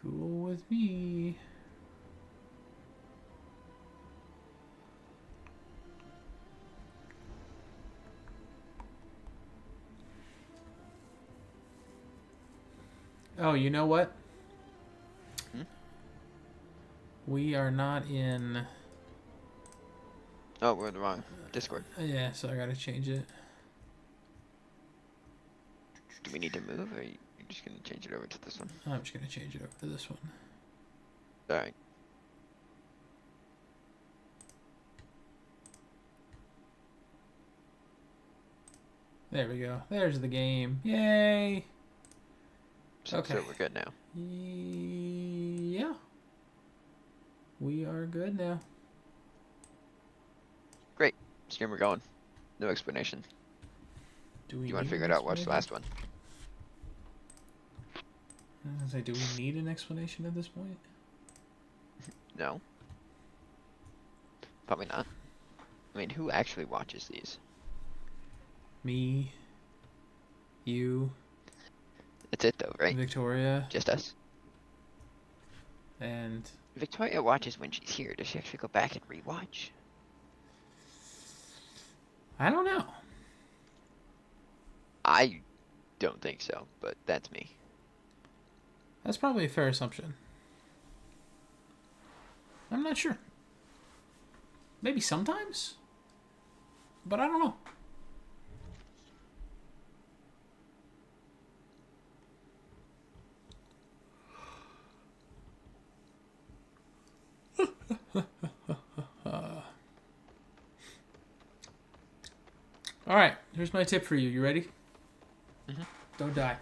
Cool with me. Oh, you know what? Hmm? We are not in... Oh, we're in the wrong Discord. Yeah, so I gotta change it. Do we need to move, or are you just gonna change it over to this one? I'm just gonna change it over to this one. Alright. There we go. There's the game. Yay! Okay. So we're good now. Yeah. We are good now. Great. Stream, we're going. No explanation. Do You want to figure it out? Watch the last one. I was like, do we need an explanation at this point? No. Probably not. I mean, who actually watches these? Me, you, That's it though, right? Victoria, Just us. and Victoria watches when she's here. Does she actually go back and rewatch? I don't know. I don't think so, but that's me. That's probably a fair assumption. I'm not sure. Maybe sometimes, but I don't know. All right, here's my tip for you. You ready? Mhm. Don't die.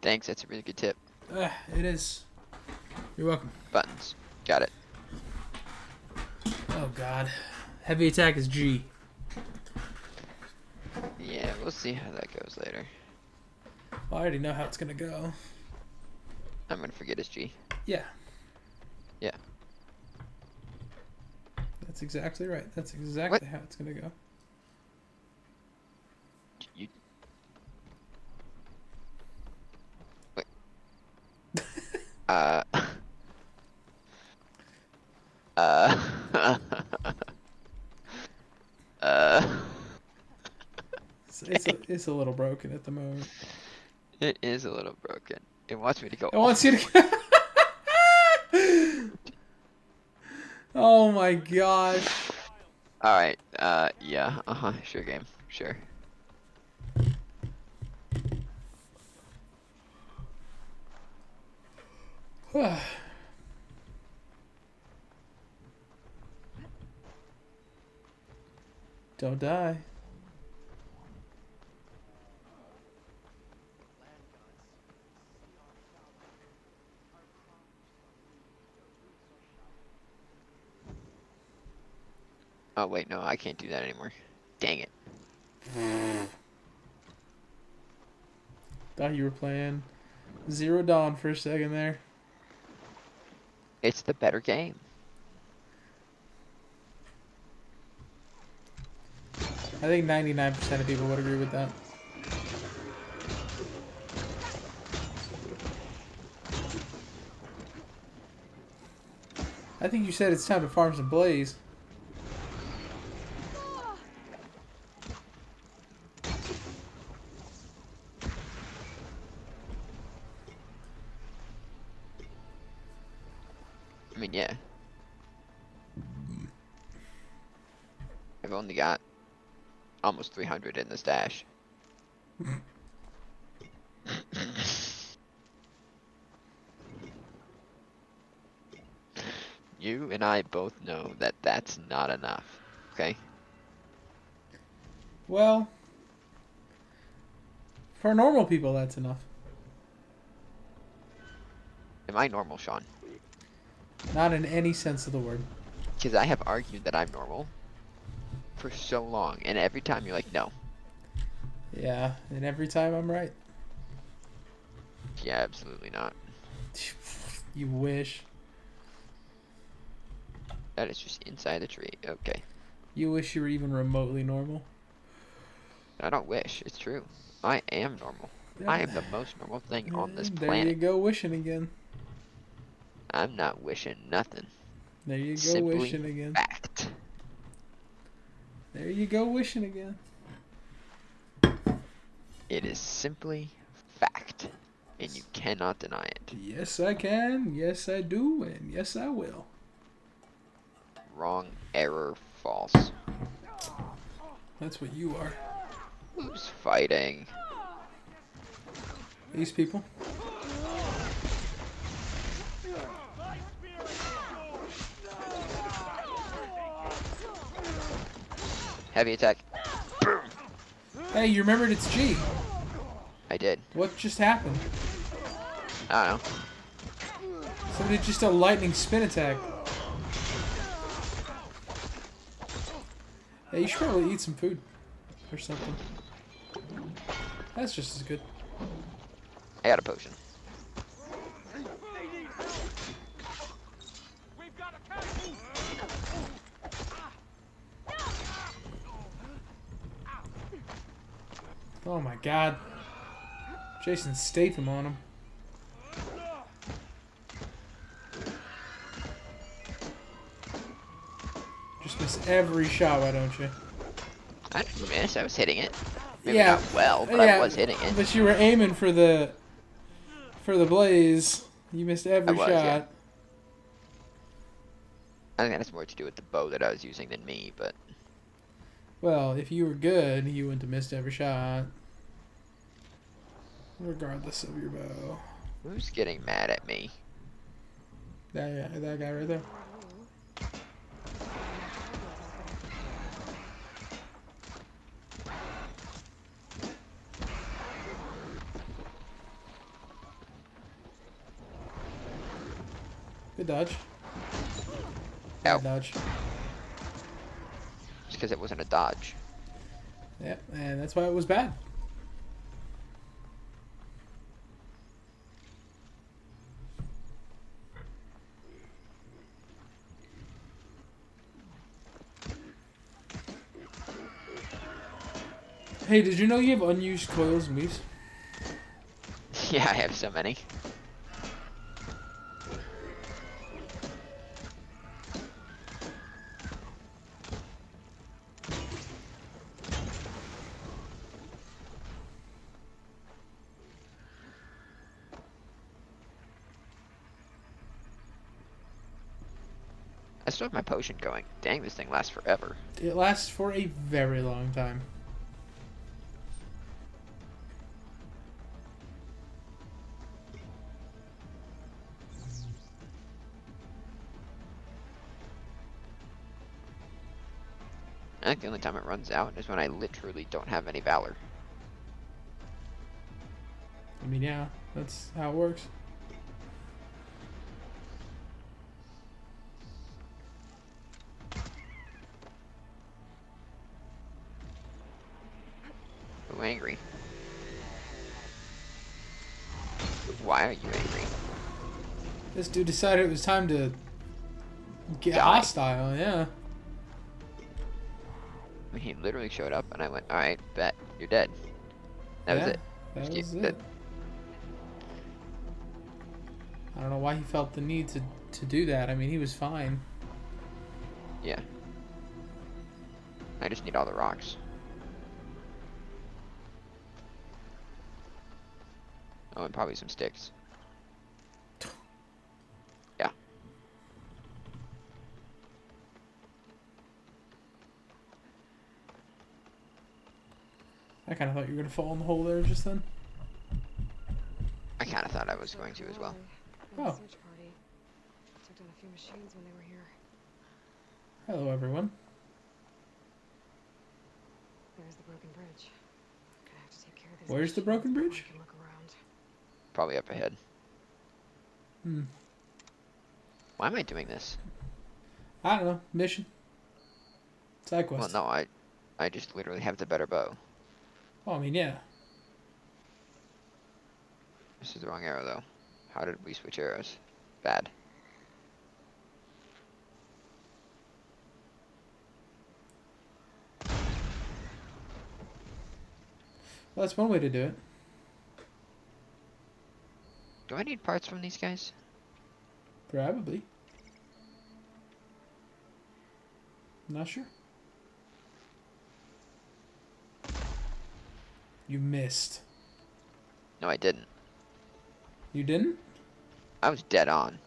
Thanks, that's a really good tip. It is. You're welcome. Buttons. Got it. Oh, God. Heavy attack is G. Yeah, we'll see how that goes later. Well, I already know how it's going to go. I'm gonna forget his G. Yeah. Yeah. That's exactly right. That's exactly how it's going to go. You... Wait. uh... It's a little broken at the moment. It is a little broken. It wants me to go. It wants you to... Oh my gosh. Alright, yeah, sure game, sure. Don't die. Oh wait, no, I can't do that anymore. Dang it. Thought you were playing Zero Dawn for a second there. It's the better game. I think 99% of people would agree with that. I think you said it's time to farm some blaze. I mean, yeah. I've only got almost 300 in the stash. You and I both know that that's not enough, okay? Well, for normal people, that's enough. Am I normal, Sean? Not in any sense of the word. Because I have argued that I'm normal for so long, and every time you're like, no. Yeah, and every time I'm right. Yeah, absolutely not. You wish. That is just inside the tree. Okay. You wish you were even remotely normal. I don't wish. It's true. I am normal. I am the most normal thing on this There you planet. go, wishing again. I'm not wishing nothing. There you go, Simply wishing again. fact. There you go, wishing again. It is simply fact. And you cannot deny it. Yes, I can. Yes, I do. And yes, I will. Wrong, error, false. That's what you are. Who's fighting? These people. Heavy attack. Hey, you remembered it's G. I did. What just happened? I don't know. Somebody just a lightning spin attack. Hey, you should probably eat some food. Or something. That's just as good. I got a potion. Oh my god. Jason Statham on him. Just miss every shot, why don't you? I didn't miss. I was hitting it. Maybe Yeah. not well, but I was hitting it. But you were aiming for the blaze. You missed every shot. Yeah. I think that's more to do with the bow that I was using than me, but... Well, if you were good, you wouldn't have missed every shot. Regardless of your bow. Who's getting mad at me? That guy right there. Good dodge. Ow. Good dodge. Just because it wasn't a dodge. Yep, and that's why it was bad. Hey, did you know you have unused coils and weaves? Yeah, I have so many. I still have my potion going. Dang, this thing lasts forever. It lasts for a very long time. I think the only time it runs out is when I literally don't have any valor. I mean, yeah, that's how it works. I'm angry. Why are you angry? This dude decided it was time to get Die. hostile, yeah. I mean, he literally showed up and I went, alright, bet, you're dead. That was it. That Just was you- it. I don't know why he felt the need to do that. I mean, he was fine. Yeah. I just need all the rocks. Oh, and probably some sticks. Yeah. I kind of thought you were going to fall in the hole there just then. I kind of thought I was going to as well. Oh. Search party. Took down a few machines when they were here. Hello, everyone. There's the broken bridge. Gonna have to take care of these Where's the machines broken before bridge? I can look around. Probably up ahead. Hmm. Why am I doing this? I don't know. Mission. Side Well, quest. no, I just literally have the better bow. Oh, I mean, yeah. This is the wrong arrow, though. How did we switch arrows? Bad. Well, that's one way to do it. Do I need parts from these guys? Probably. Not sure. You missed. No, I didn't. You didn't? I was dead on.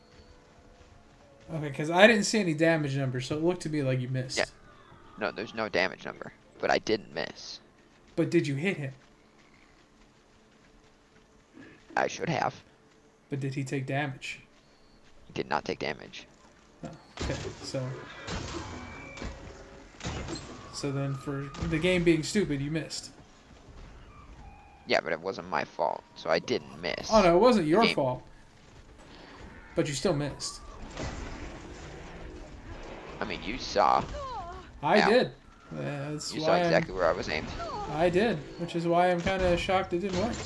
Okay, because I didn't see any damage numbers, so it looked to me like you missed. Yeah. No, there's no damage number. But I didn't miss. But did you hit him? I should have. But did he take damage? He did not take damage. Oh, okay, so... So then for the game being stupid, you missed. Yeah, but it wasn't my fault, so I didn't miss. Oh, no, it wasn't your Game. fault. But you still missed. I mean, you saw. I Ow. did. That's You why saw exactly where I was aimed. I did, which is why I'm kind of shocked it didn't work.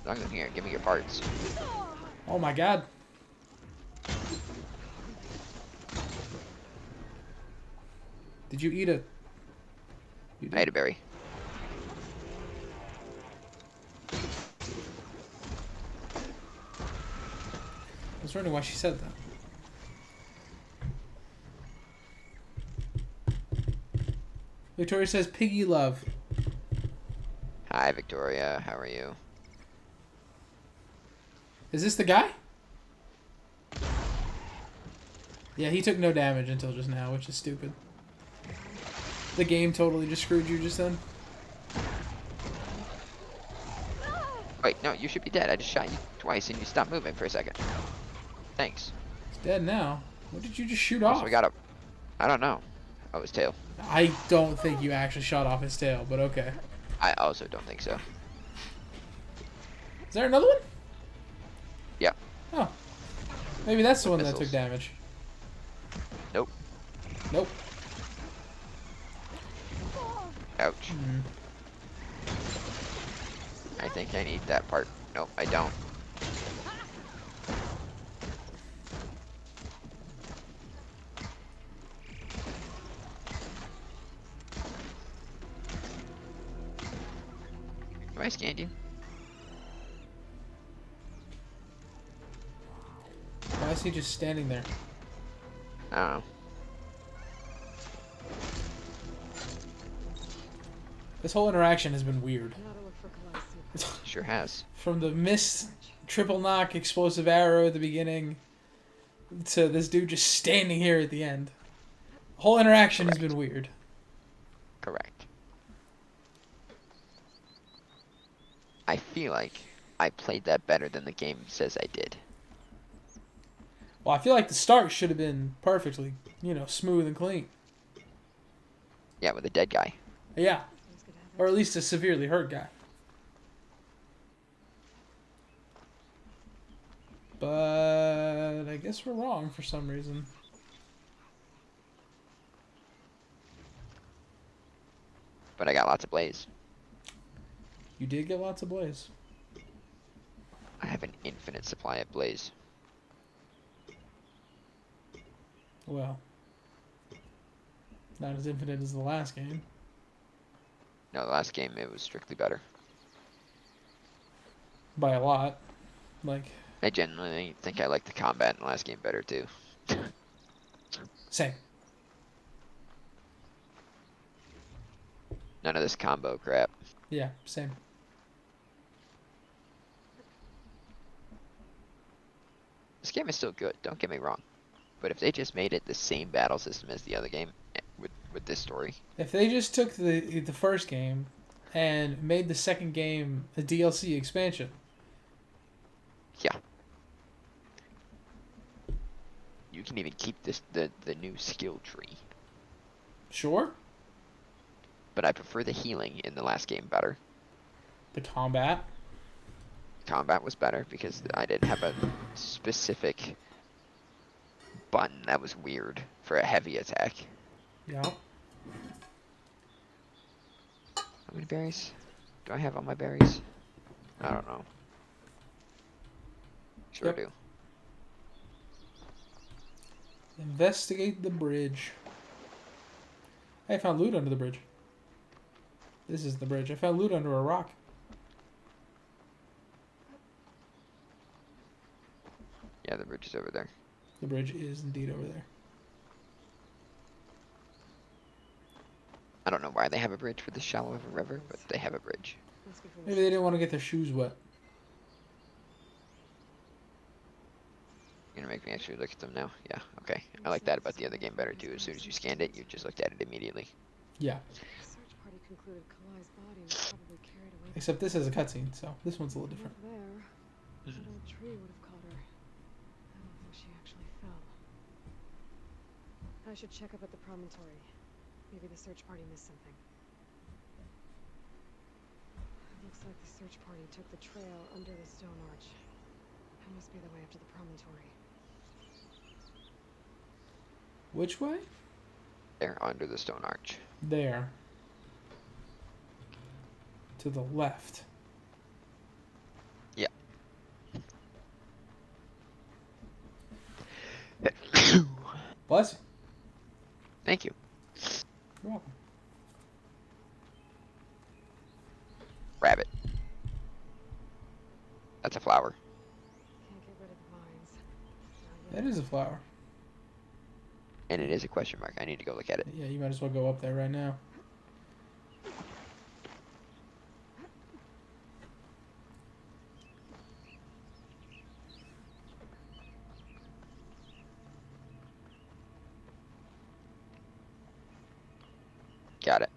Long as I'm here, give me your parts. Oh my god. Did you eat a... You I ate a berry. I was wondering why she said that. Victoria says, Piggy love. Hi, Victoria. How are you? Is this the guy? Yeah, he took no damage until just now, which is stupid. The game totally just screwed you just then. Wait, no, you should be dead. I just shot you twice and you stopped moving for a second. Thanks. He's dead now. What did you just shoot Also, off? we got a... I don't know. Oh, his tail. I don't think you actually shot off his tail, but okay. I also don't think so. Is there another one? Yeah. Oh. Maybe that's the one that Missiles. took damage. Nope. Nope. Ouch. Hmm. I think I need that part. Nope, I don't. Have I scanned you? Why is he just standing there? I don't know. This whole interaction has been weird. Now to look for Colossus. Sure has. From the missed triple knock explosive arrow at the beginning to this dude just standing here at the end. The whole interaction has been weird. Correct. I feel like I played that better than the game says I did. Well, I feel like the start should have been perfectly, smooth and clean. Yeah, with a dead guy. Yeah. Things could happen. Or at least a severely hurt guy. But I guess we're wrong for some reason. But I got lots of blaze. You did get lots of blaze. I have an infinite supply of blaze. Well, not as infinite as the last game. No, the last game it was strictly better. By a lot. Like, I genuinely think I like the combat in the last game better too. same. None of this combo crap. Yeah, same. This game is still good, don't get me wrong. But if they just made it the same battle system as the other game with this story. If they just took the first game and made the second game a DLC expansion. Yeah. You can even keep this the new skill tree. Sure. But I prefer the healing in the last game better. The combat. Combat was better because I didn't have a specific button that was weird for a heavy attack. Yeah. How many berries? Do I have all my berries? I don't know. Sure Yep. do. Investigate the bridge. I found loot under the bridge. This is the bridge. I found loot under a rock. Yeah, the bridge is over there. The bridge is indeed over there. I don't know why they have a bridge for this shallow of a river, but they have a bridge. Must be from Maybe they didn't want to get their shoes wet. You're gonna make me actually look at them now? Yeah, okay. I like that about the other game better too. As soon as you scanned it, you just looked at it immediately. Yeah. The search party concluded Kalai's body was probably carried away. Except this has a cutscene, so this one's a little different. There, that old tree would have caught her. I don't think she actually fell. I should check up at the promontory. Maybe the search party missed something. It looks like the search party took the trail under the stone arch. That must be the way up to the promontory. Which way? There, under the stone arch. There. To the left. Yeah. Bless you. Thank you. You're welcome. Rabbit. That's a flower. Can't get rid of the vines. That is a flower. And it is a question mark. I need to go look at it. Yeah, you might as well go up there right now. Got it.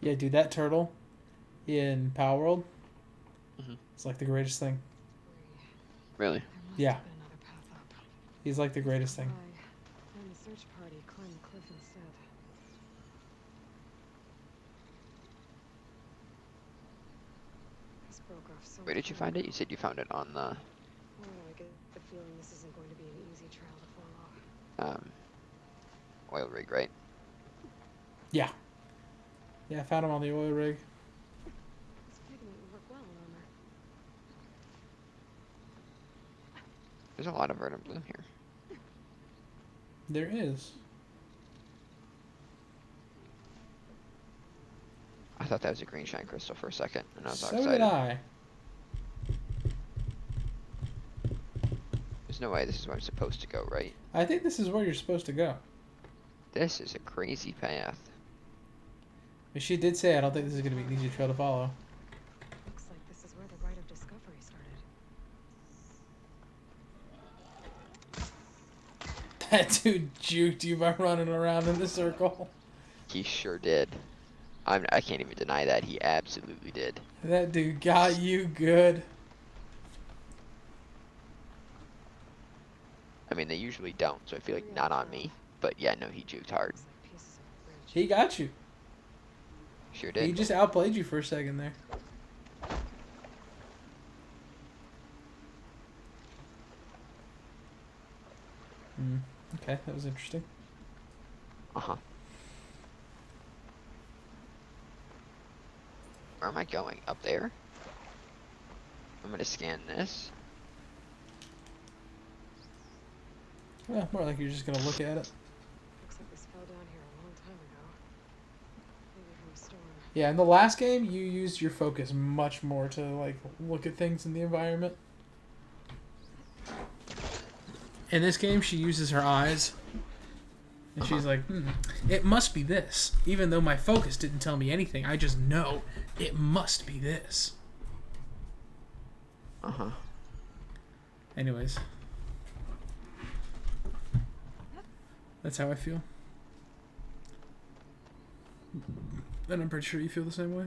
Yeah, dude, that turtle in Power World, Mhm. it's like the greatest thing. Really? There must Yeah. have been another path up. He's like the greatest thing. Kalai and the search party climbed the cliff instead. This broke off so Where did you far. find it? You said you found it on the Oh, I get the feeling this isn't going to be an easy trail to fall off. oil rig, right? Yeah. Yeah, I found him on the oil rig. This pigment would work well in armor. There's a lot of verdant bloom here. There is. I thought that was a green shine crystal for a second, and I was all So excited. did I. There's no way this is where I'm supposed to go, right? I think this is where you're supposed to go. This is a crazy path. But she did say, I don't think this is going to be an easy trail to follow. Looks like this is where the rite of discovery started. That dude juked you by running around in the circle. He sure did. I can't even deny that. He absolutely did. That dude got you good. I mean, they usually don't, so I feel like not on me. But yeah, no, he juked hard. Looks like pieces of the bridge. He got you. Sure He did. just outplayed you for a second there. Okay, that was interesting. Uh-huh. Where am I going? Up there? I'm gonna scan this. Well, more like you're just going to look at it. Looks like this fell down here a long time ago. Maybe from a storm. Yeah, in the last game, you used your focus much more to, like, look at things in the environment. In this game, she uses her eyes. And she's like, it must be this. Even though my focus didn't tell me anything, I just know it must be this. Uh-huh. Anyways. That's how I feel. And I'm pretty sure you feel the same way.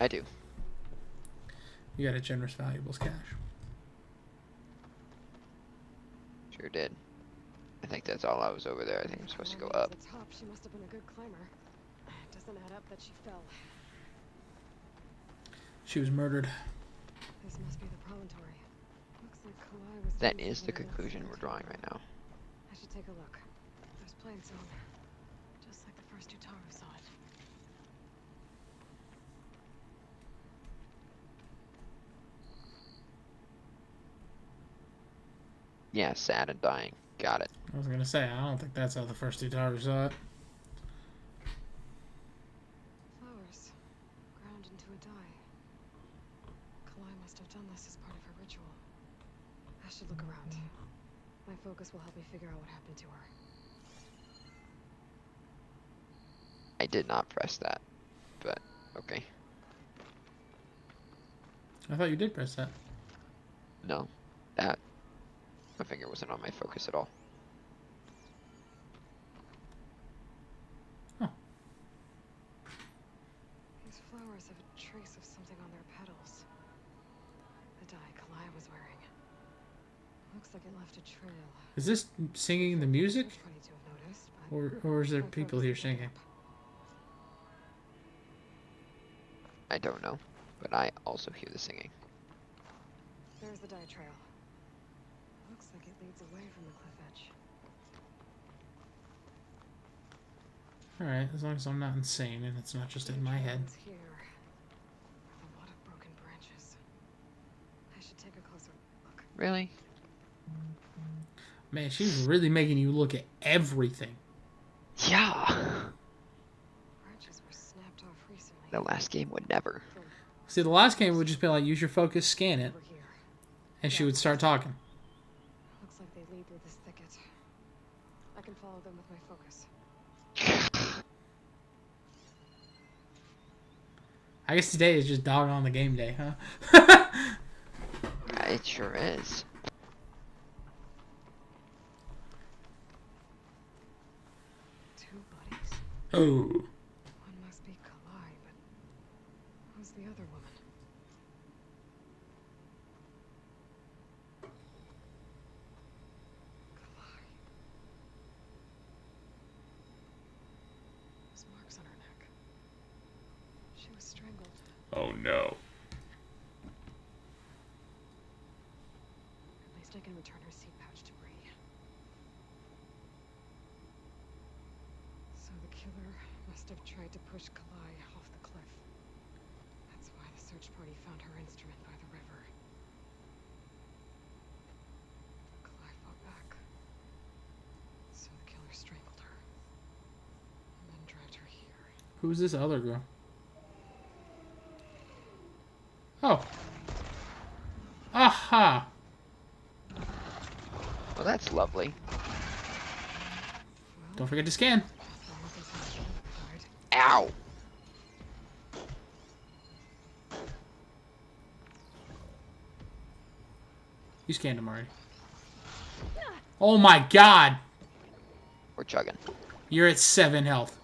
I do. You got a generous valuables cache. Sure did. I think that's all I was over there. I think I'm supposed to go Climbing up. To the top, she must have been a good climber. It doesn't add up that she fell. She was murdered. This must be the promontory. Looks like Kalai was. That used is to the wear that conclusion same we're drawing turban. right now. I should take a look. There's plain zone. Just like the first Utaru saw it. Yeah, sad and dying. Got it. I was gonna say, I don't think that's how the first two towers saw it. Flowers. Ground into a dye. Kalai must have done this as part of her ritual. I should look around. My focus will help me figure out what happened to her. I did not press that, but okay. I thought you did press that. No, that my finger wasn't on my focus at all. Oh. These flowers have a trace of something on their petals. The dye Kalai was wearing. Looks like it left a trail. Is this singing the music? Funny to have noticed, but Or is there my people focus here didn't pick singing? up. I don't know, but I also hear the singing. There's the dye trail. Looks like it leads away from the cliff edge. Alright, as long as I'm not insane and it's not just in my head. It's here. With a lot of broken branches. I should take a closer look. Really? Man, she's really making you look at everything. Yeah. Branches were snapped off recently. The last game would never. See, the last game would just be like, use your focus, scan it, Over here. and she would start talking. Looks like they lead through this thicket. I can follow them with my focus. I guess today is just dog on the game day, huh? It sure is. Two bodies. Oh. One must be Kalai, but who's the other woman? Kalai. There's marks on her neck. She was strangled. Oh no. At least I can return her seed pouch debris. So the killer must have tried to push Kalai off the cliff. That's why the search party found her instrument by the river. Kalai fought back. So the killer strangled her. And then dragged her here. Who's this other girl? Oh. Aha. Well, that's lovely. Don't forget to scan. Ow! You scanned him already. Oh my god. We're chugging. You're at 7 health.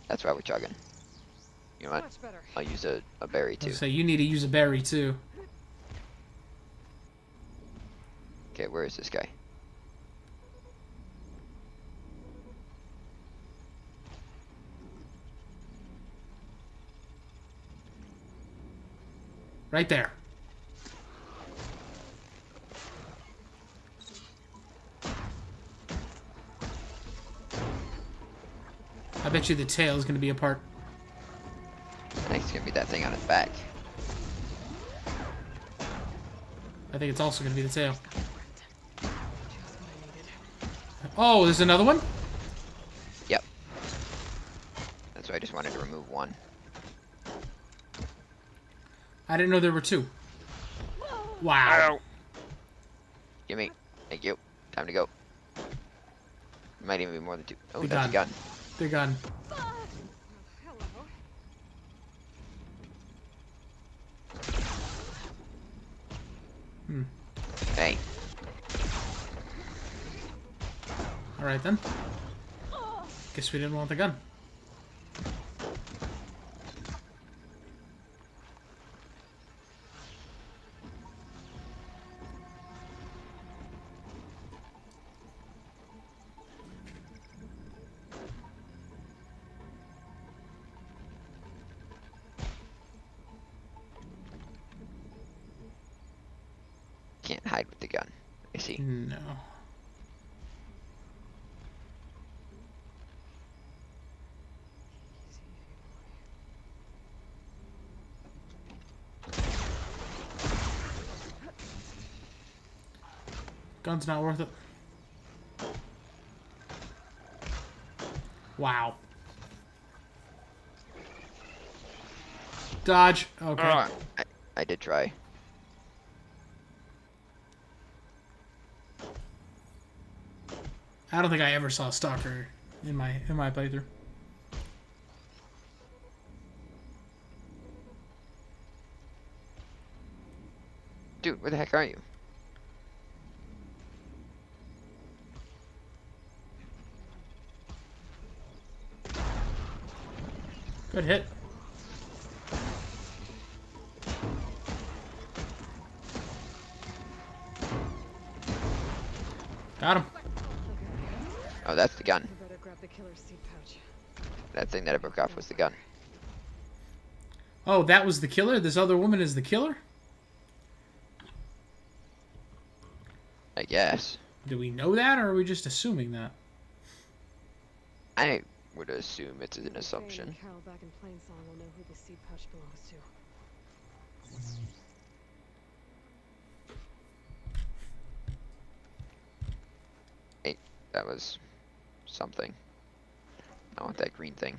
That's why we're chugging. You know what? Much better. I'll use a berry too. So you need to use a berry too. Okay, where is this guy? Right there. I bet you the tail is going to be a part. I think it's gonna be that thing on his back. I think it's also going to be the tail. Just what I needed. Oh, there's another one? Yep. That's why I just wanted to remove one. I didn't know there were 2. Wow. Gimme. Thank you. Time to go. Might even be more than 2. Oh, Big that's a gun. Big gun. Hello. Hey. Alright then. Guess we didn't want the gun. Can't hide with the gun. I see. No. Gun's not worth it. Wow. Dodge. Okay. I did try. I don't think I ever saw a stalker in my playthrough. Dude, where the heck are you? Good hit. Got him. Oh, that's the gun. I better grab the killer's seed pouch. That thing that I broke off was the gun. Oh, that was the killer? This other woman is the killer? I guess. Do we know that, or are we just assuming that? I would assume it's an assumption. Faye and Carol back in Plainsong will know who the seed pouch belongs to. Hey, that was something. I want that green thing.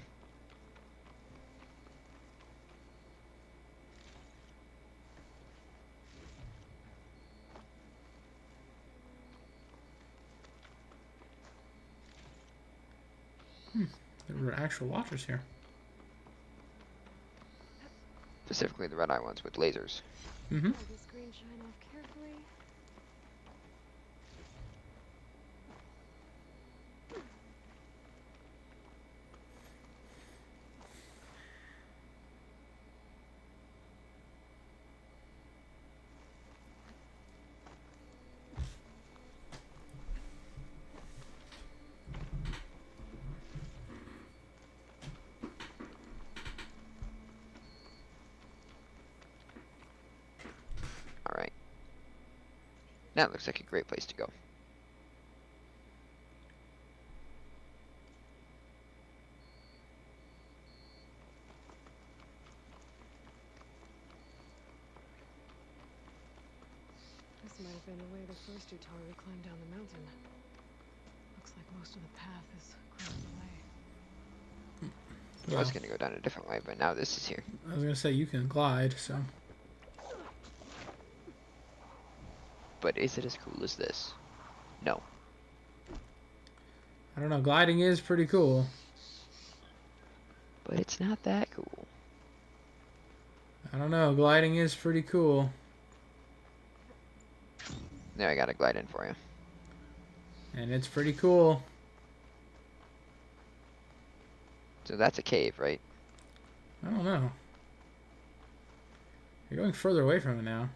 There were actual watchers here. Specifically the red eye ones with lasers. Mm-hmm. Pull this green shine off carefully. Alright. That looks like a great place to go. This might have been the way the first Utaru climbed down the mountain. Looks like most of the path is crossed away. I was gonna go down a different way, but now this is here. I was gonna say you can glide, so. But is it as cool as this? No. I don't know. Gliding is pretty cool. But it's not that cool. I don't know. Gliding is pretty cool. There, I got a glide in for you. And it's pretty cool. So that's a cave, right? I don't know. You're going further away from it now.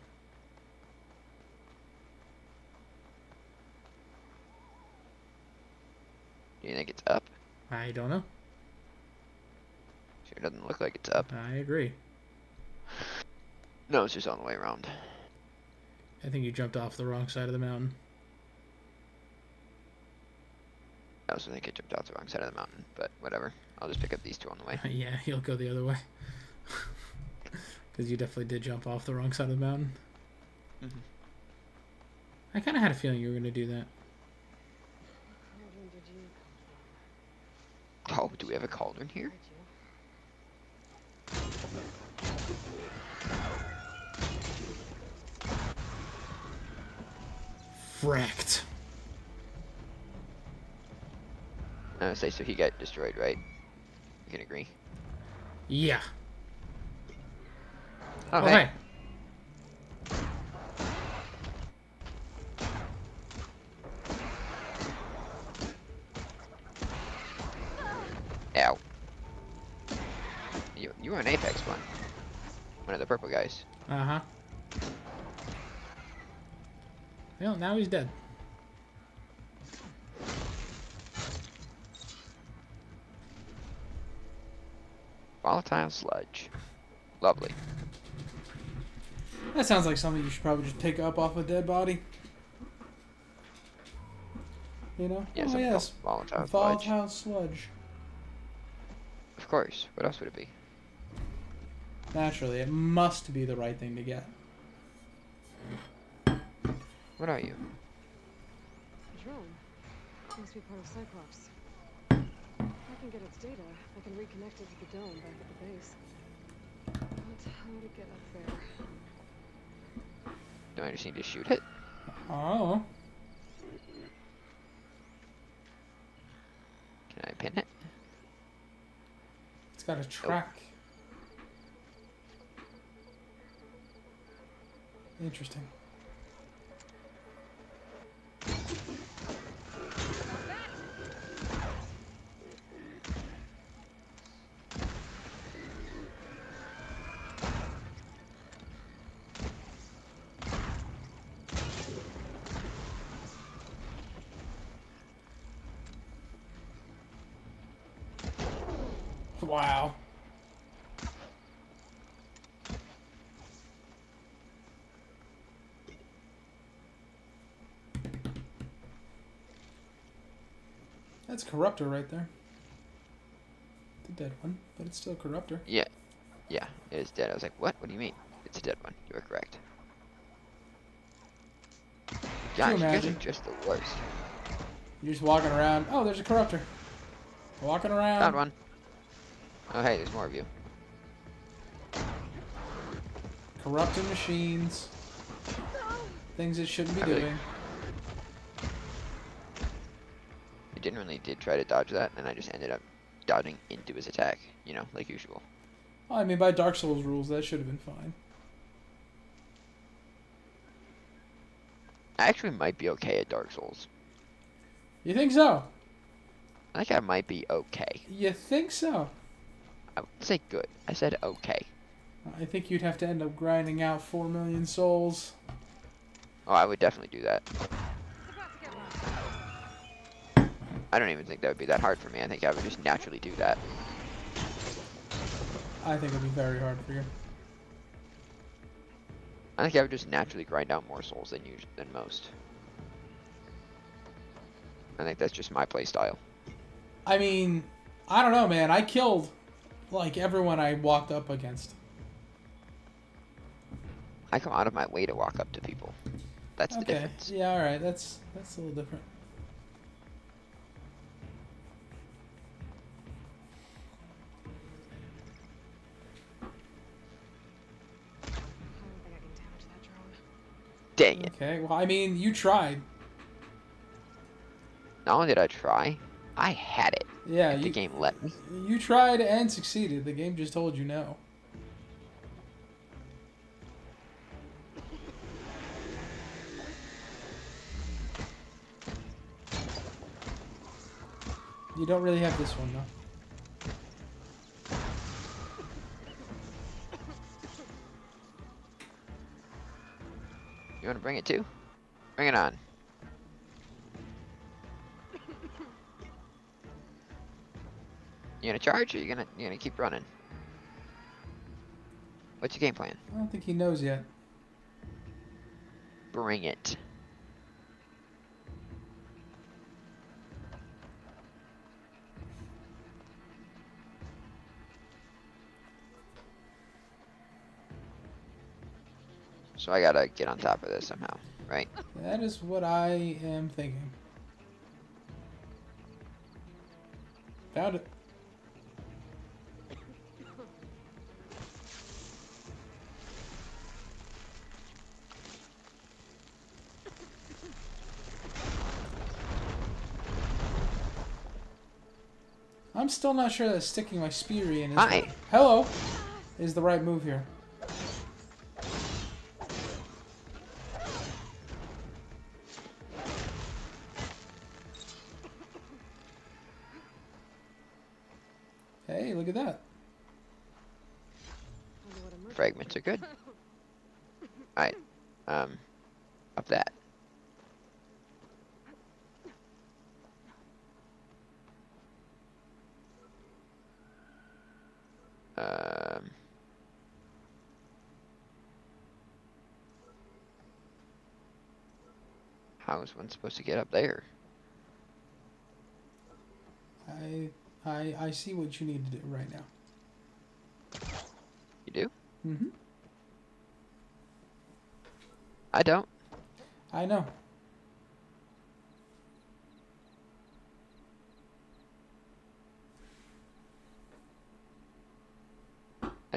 Do you think it's up? I don't know. Sure doesn't look like it's up. I agree. No, it's just on the way around. I think you jumped off the wrong side of the mountain. I also think I jumped off the wrong side of the mountain, but whatever. I'll just pick up these two on the way. Yeah, you'll go the other way. Because you definitely did jump off the wrong side of the mountain. Mm-hmm. I kind of had a feeling you were going to do that. Cauldron did you come from? Oh, do we have a cauldron here? Did you? Fracked. I would say so he got destroyed, right? You can agree. Yeah. Oh, Oh, hey. hey. Ow. You were an Apex one. One of the purple guys. Uh-huh. Well, now he's dead. Volatile sludge. Lovely. That sounds like something you should probably just pick up off a dead body. You know? Yeah, oh, some yes. volatile sludge. Volatile sludge. Of course. What else would it be? Naturally, it must be the right thing to get. What are you? drone. Must be part of Cyclops. If I can get its data, I can reconnect it to the dome back at the base. But how to get up there? Do I just need to shoot it? Oh. Can I pin it? It's got a track. Interesting. Wow. That's Corruptor right there. The dead one, but it's still Corruptor. Yeah. Yeah, it is dead. I was like, what? What do you mean? It's a dead one. You are correct. Gosh, you guys are just the worst. You're just walking around. Oh, there's a Corruptor. Walking around. Found one. Oh, hey, there's more of you. Corrupting machines. Things it shouldn't be doing. I genuinely did try to dodge that, and I just ended up dodging into his attack. You know, like usual. Well, I mean, by Dark Souls rules, that should have been fine. I actually might be okay at Dark Souls. You think so? I think I might be okay. You think so? I would say good. I said okay. I think you'd have to end up grinding out 4 million souls. Oh, I would definitely do that. I don't even think that would be that hard for me. I think I would just naturally do that. I think it'd be very hard for you. I think I would just naturally grind out more souls than most. I think that's just my play style. I mean, I don't know, man. I killed, like, everyone I walked up against. I come out of my way to walk up to people. That's the difference. Yeah, alright. That's a little different. Dang it. Okay, well, I mean, you tried. Not only did I try, I had it. Yeah, the game let me. You tried and succeeded. The game just told you no. You don't really have this one, though. You want to bring it too? Bring it on. You gonna charge or you gonna keep running? What's your game plan? I don't think he knows yet. Bring it. So I gotta get on top of this somehow, right? That is what I am thinking. Found it. I'm still not sure that sticking my spear in is the right move here. Hey, look at that. Fragments are good. Alright. Up that. How is one supposed to get up there? I see what you need to do right now. You do? Mm-hmm. I don't. I know.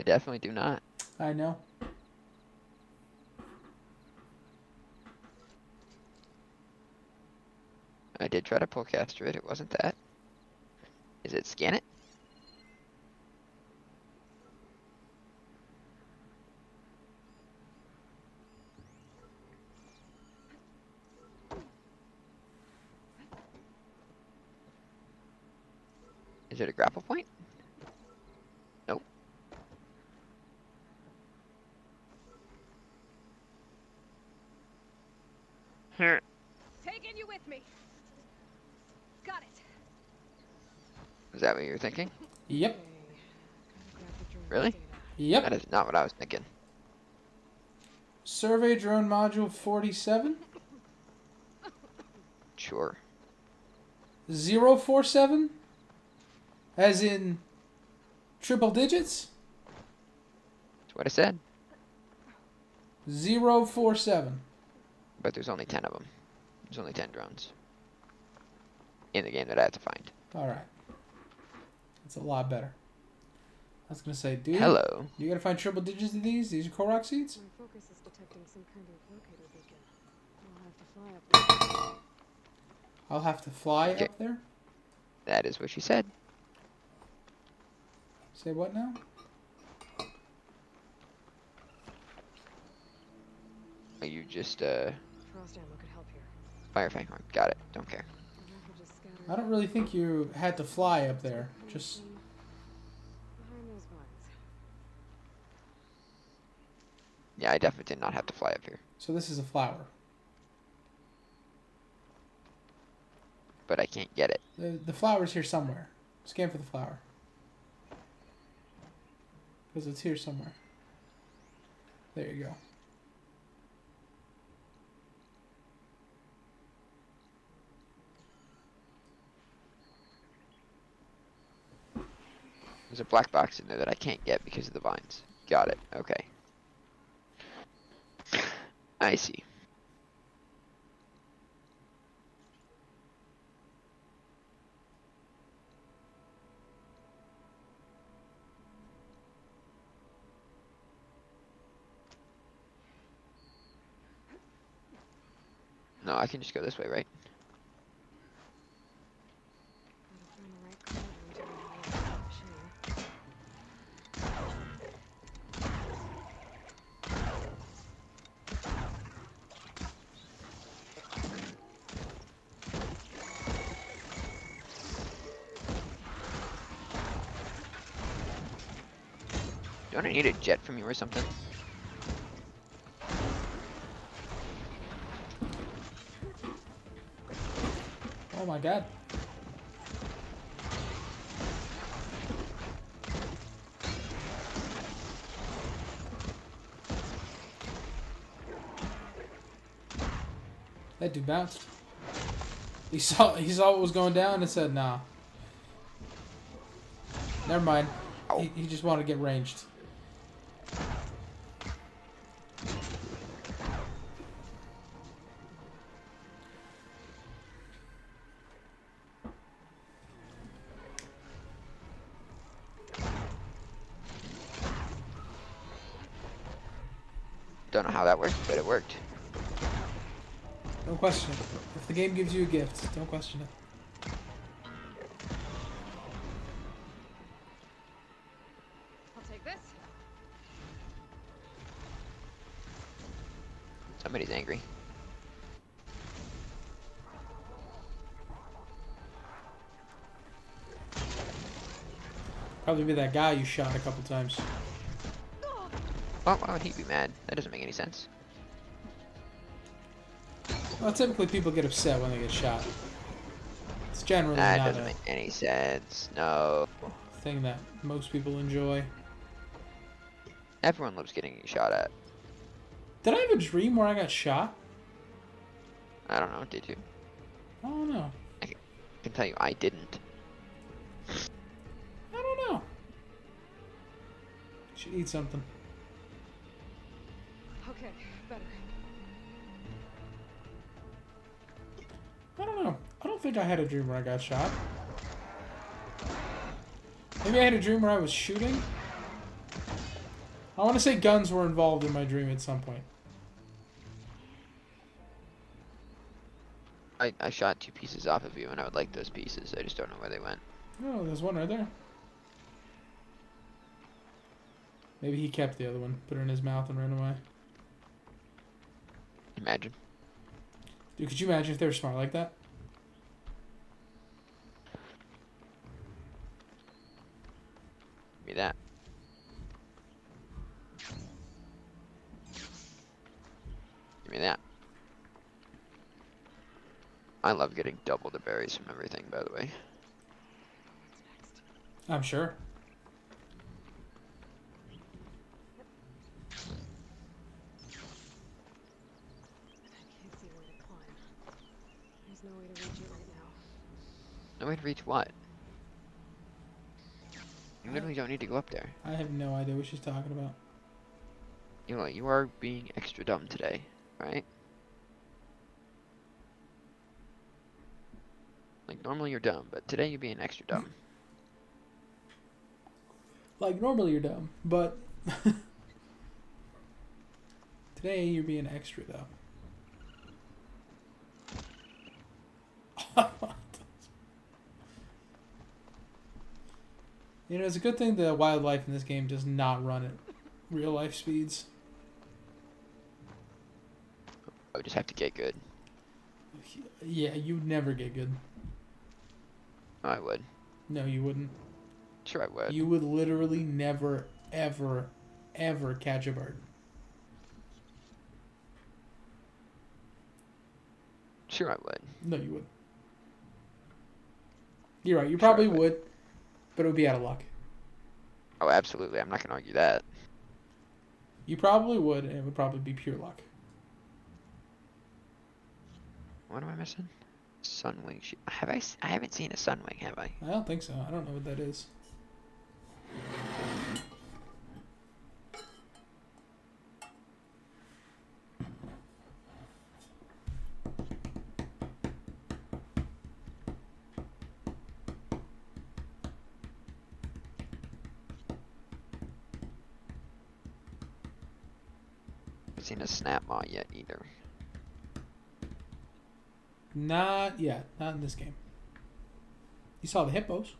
definitely do not. I know. I did try to pull cast through it. It wasn't that. Is it scan it? Is it a grapple point? Nope. Here. Taking you with me. Got it. Is that what you were thinking? Yep. Really? Yep. That is not what I was thinking. Survey drone module 47. Sure. 047? As in triple digits? That's what I said. 047. But there's only 10 of them. There's only 10 drones. In the game that I have to find. Alright. That's a lot better. I was going to say, dude. Hello. You got to find triple digits of these? These are Korok seeds? My focus is detecting some kind of locator beacon. I'll have to fly up there. I'll have to fly Okay. up there? That is what she said. Say what now? Are you just, Frost ammo could help here. Firefang horn? Got it. Don't care. Or I could just scatter I don't really think you had to fly up there. Just behind those vines. Yeah, I definitely did not have to fly up here. so this is a flower. But I can't get it. The flower's here somewhere. Scan for the flower. Because it's here somewhere. There you go. There's a black box in there that I can't get because of the vines. Got it. Okay. I see. No, I can just go this way, right? Gotta find the right color until I have a machine. Don't I need a jet from you or something? Oh my god. That dude bounced. He saw what was going down and said, nah. Never mind. Oh. He just wanted to get ranged. Don't know how that worked, but it worked. Don't question it. If the game gives you a gift, don't question it. I'll take this. Somebody's angry. Probably be that guy you shot a couple times. Well, why would he be mad? That doesn't make any sense. Well, typically people get upset when they get shot. It's generally That not doesn't a make any sense. No. thing that most people enjoy. Everyone loves getting shot at. Did I have a dream where I got shot? I don't know. Did you? I don't know. I can tell you I didn't. I don't know. Should eat something. Okay, better. I don't know. I don't think I had a dream where I got shot. Maybe I had a dream where I was shooting. I want to say guns were involved in my dream at some point. I shot 2 pieces off of you, and I would like those pieces. I just don't know where they went. Oh, there's one right there. Maybe he kept the other one, put it in his mouth, and ran away. Imagine. Dude, could you imagine if they were smart like that? Give me that. Give me that. I love getting double the berries from everything, by the way. I'm sure. I can't see where to climb. There's no way to reach it right now. No way to reach what? You literally don't need to go up there. I have no idea what she's talking about. You know, you are being extra dumb today, right? Like, normally you're dumb, but today you're being extra dumb. Like, normally you're dumb, but... today you're being extra dumb. You know, it's a good thing the wildlife in this game does not run at real life speeds. I would just have to get good. Yeah, you'd never get good. I would. No, you wouldn't. Sure I would. You would literally never, ever, ever catch a bird. Sure I would. No, you wouldn't. You're right, you Sure I probably would. would, but it would be out of luck. Oh, absolutely. I'm not going to argue that. You probably would, and it would probably be pure luck. What am I missing? Sunwing. I haven't seen a sunwing, have I? I don't think so. I don't know what that is. Haven't seen a snap maw yet either. Not yet. Not in this game. You saw the hippos.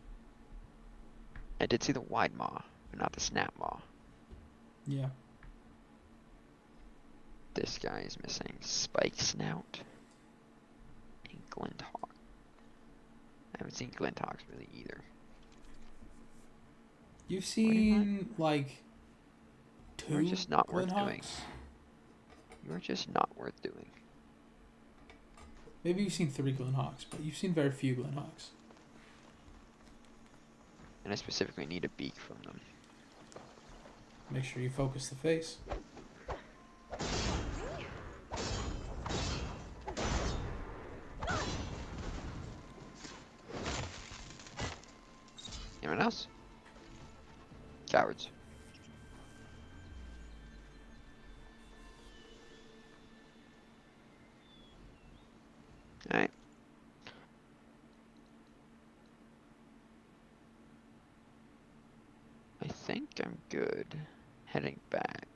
I did see the wide maw, but not the snap maw. Yeah. This guy is missing spike snout and glint hawk. I haven't seen glint hawks really either. You've seen, like, You're two just not worth doing. Glenhawks? You're just not worth doing. Maybe you've seen 3 Glenhawks, but you've seen very few Glenhawks. And I specifically need a beak from them. Make sure you focus the face. Anyone else? Cowards. Alright. I think I'm good. Heading back.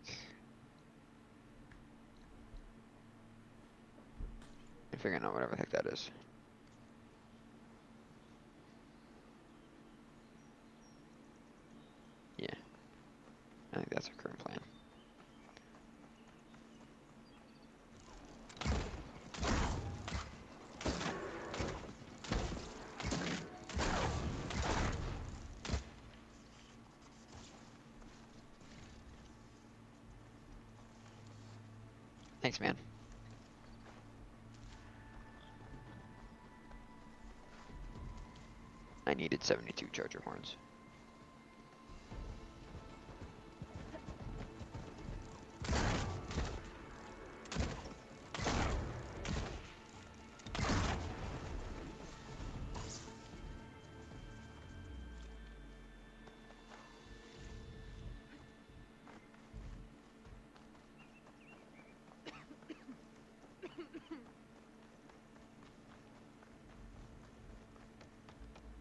I'm figuring out whatever the heck that is. Yeah. I think that's our current plan. Thanks, man. I needed 72 charger horns.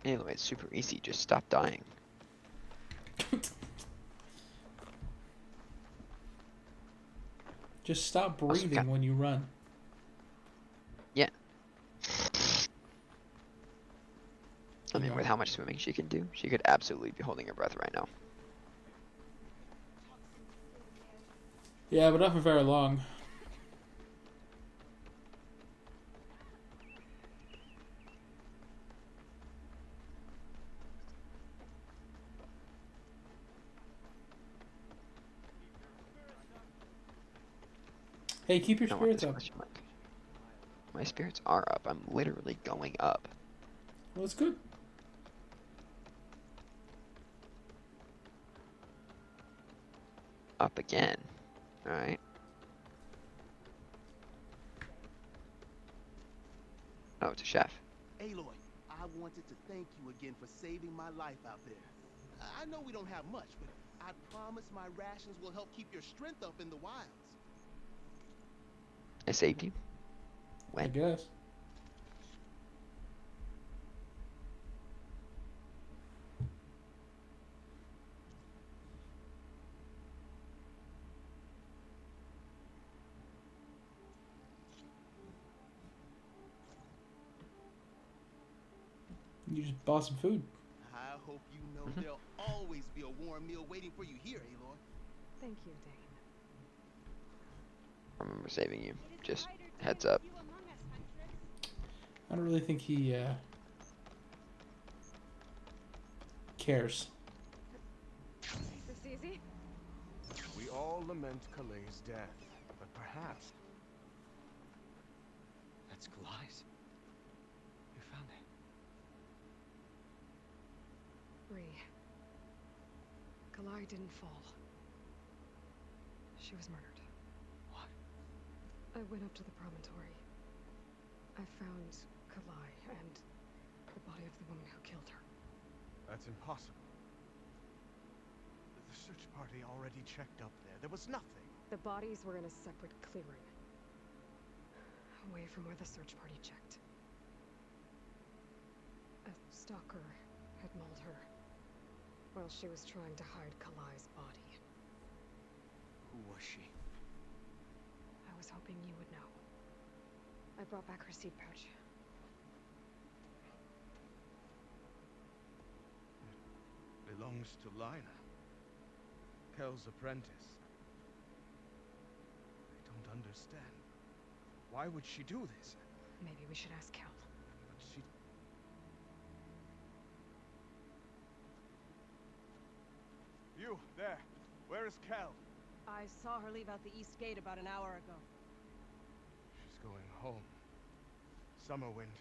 Anyway, it's super easy. Just stop dying. Just stop Also, breathing when you run. Yeah. I mean, Yeah. with how much swimming she can do, she could absolutely be holding her breath right now. Yeah, but not for very long. Hey, keep your I want spirits this up. question mark. My spirits are up. I'm literally going up. Well, that's good. Up again. Alright. Oh, it's a chef. Aloy, I wanted to thank you again for saving my life out there. I know we don't have much, but I promise my rations will help keep your strength up in the wilds. I saved you? I When? guess. You just bought some food. I hope you know there'll always be a warm meal waiting for you here, Aloy. Thank you, Dane. I remember saving you. Just heads up. I don't really think he cares. This easy? We all lament Kaleigh's death, but perhaps That's Kaleigh's. You found it. Bree. Kaleigh didn't fall. She was murdered. What? I went up to the promontory. I found Kaleigh and the body of the woman who killed her. that's impossible. The search party already checked up there. There was nothing. The bodies were in a separate clearing, away from where the search party checked. A stalker had mauled her while she was trying to hide Kaleigh's body. Who was she? I was hoping you would know. I brought back her seed pouch. Belongs to Lina. Kel's apprentice. I don't understand. Why would she do this? Maybe we should ask Kel. But she... You, there. Where is Kel? I saw her leave out the east gate about an hour ago. She's going home. Summerwind.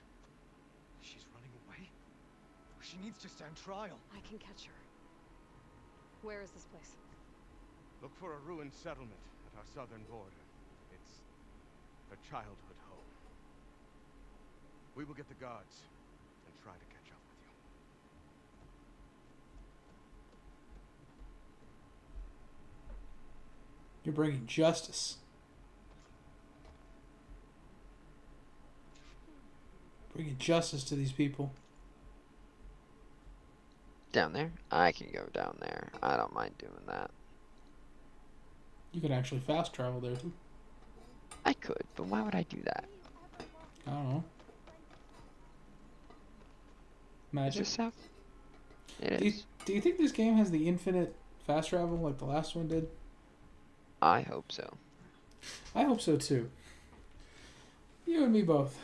She's running away? She needs to stand trial. I can catch her. Where is this place? Look for a ruined settlement at our southern border. It's her childhood home. We will get the guards and try to catch up with you. You're bringing justice. Bringing justice to these people. Down there? I can go down there. I don't mind doing that. You can actually fast travel there too. I could, but why would I do that? I don't know. Is Magic. this south? It Do you, is. do you think this game has the infinite fast travel like the last one did? I hope so. I hope so too. You and me both.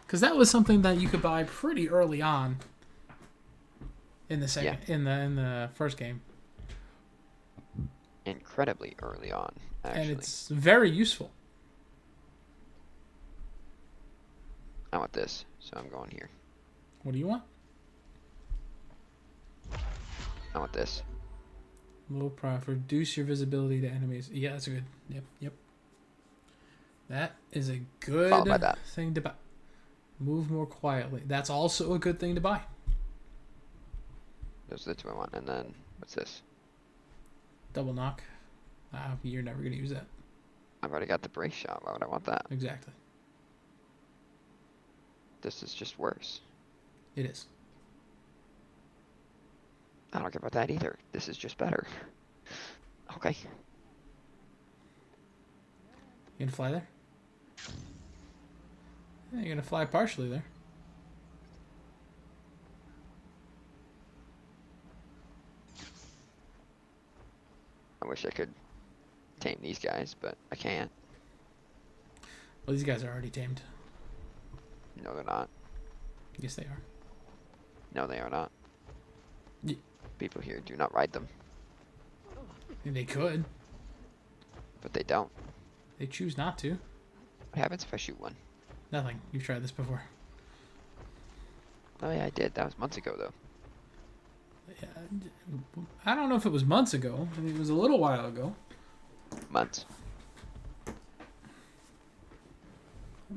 Because that was something that you could buy pretty early on in the second, in the first game, Incredibly early on, actually. and it's very useful. I want this, so I'm going here. What do you want? I want this. Low profit. Reduce your visibility to enemies. Yeah, that's good. Yep. That is a Followed by good that. thing to buy. Move more quietly. That's also a good thing to buy. Those are the two I want. And then, what's this? Double knock. You're never going to use that. I've already got the brace shot. Why would I want that? Exactly. This is just worse. It is. I don't care about that either. This is just better. Okay. You gonna fly there? Yeah, you're gonna fly partially there. I wish I could tame these guys, but I can't. Well, these guys are already tamed. No, they're not. Yes, they are. No, they are not. Yeah. People here do not ride them, They could. but they don't. They choose not to. What happens if I shoot one? Nothing. You've tried this before. Oh yeah, I did. That was months ago, though. Yeah, I don't know if it was months ago. I mean, it was a little while ago. Months. I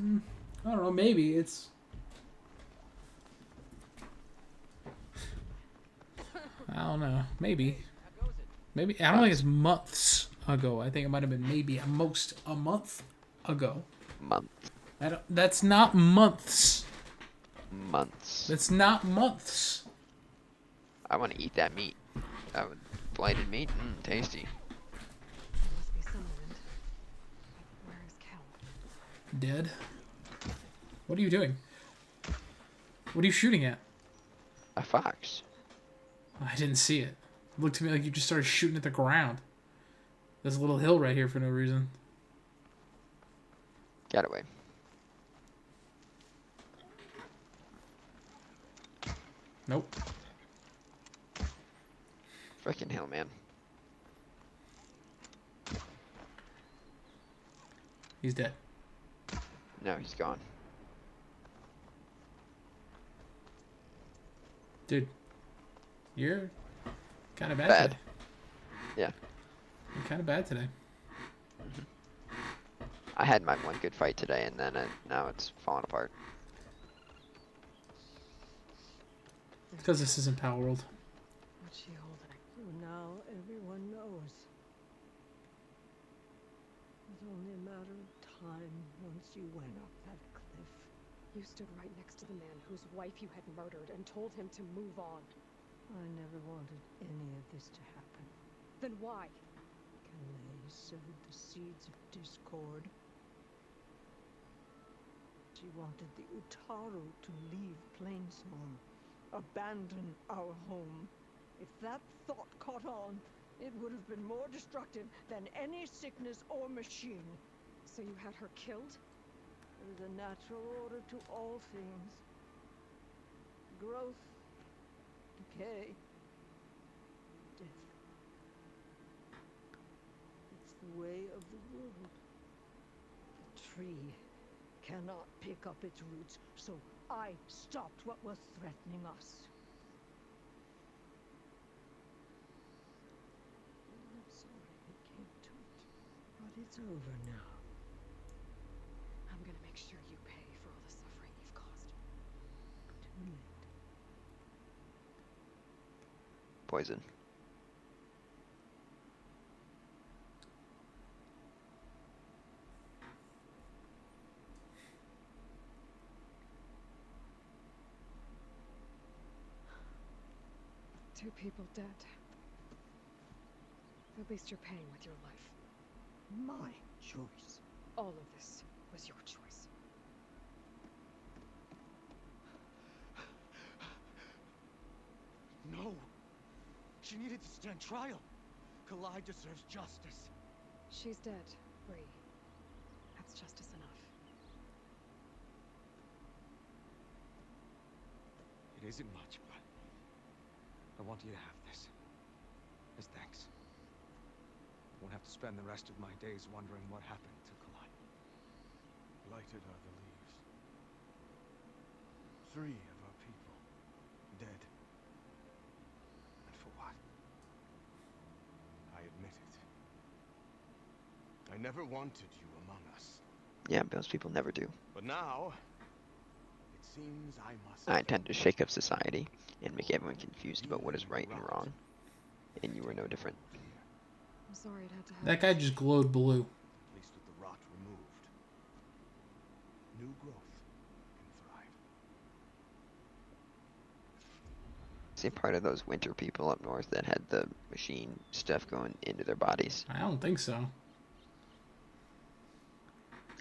don't know. Maybe it's. I don't know. Maybe. Maybe. I don't think it's months ago. I think it might have been maybe at most a month ago. Month. I don't. That's not months. Months. That's not months. I want to eat that meat. That would blighted meat. Tasty. There must be some wind. Where is Cal? Dead. What are you doing? What are you shooting at? A fox. I didn't see it. It looked to me like you just started shooting at the ground. There's a little hill right here for no reason. Get away. Nope. Frickin' hill, man. He's dead. No, he's gone. Dude. You're kind of bad, Bad. today. Yeah. You're kind of bad today. I had my one good fight today, and then now it's falling apart. Because this isn't Power World. What's she holding? So now everyone knows. It was only a matter of time once you went up that cliff. You stood right next to the man whose wife you had murdered and told him to move on. I never wanted any of this to happen. Then why? Calais sowed the seeds of discord. She wanted the Utaru to leave Plainstorm, abandon our home. If that thought caught on, it would have been more destructive than any sickness or machine. So you had her killed? There is a natural order to all things. Growth, decay, death. It's the way of the world. The tree cannot pick up its roots, so I stopped what was threatening us. I'm sorry it came to it, but it's over now. I'm gonna make sure you pay for all the suffering you've caused. Too late. Poison. Two people dead. At least you're paying with your life. My choice. All of this was your choice. No! She needed to stand trial. Kalai deserves justice. She's dead, Bree. That's justice enough. It isn't much, but I want you to have this. As thanks. I won't have to spend the rest of my days wondering what happened to Kalai. Blighted are the leaves. 3 of our people dead. And for what? I admit it. I never wanted you among us. Yeah, most people never do. But now, it seems I must. I intend to shake up society and make everyone confused about what is right and wrong. And you are no different. I'm sorry it had to happen. That guy just glowed blue. At least with the rot removed, new growth can thrive. he part of those winter people up north that had the machine stuff going into their bodies? I don't think so.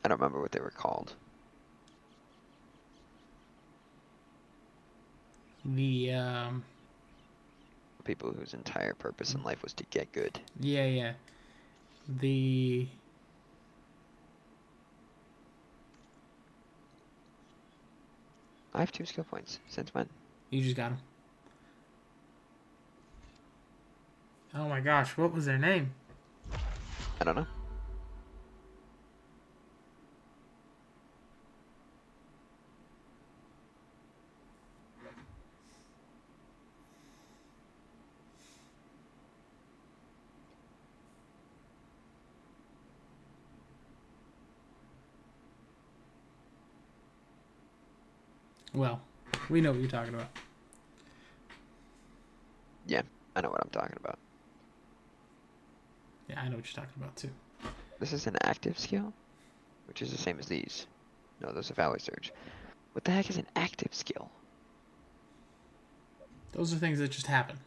I don't remember what they were called. The People whose entire purpose in life was to get good. yeah. The I have 2 skill points. Since when? you just got them. Oh my gosh, what was their name? I don't know. Well, we know what you're talking about. Yeah, I know what I'm talking about. Yeah, I know what you're talking about too. This is an active skill, which is the same as these. No, those are Valley Surge. What the heck is an active skill? Those are things that just happen.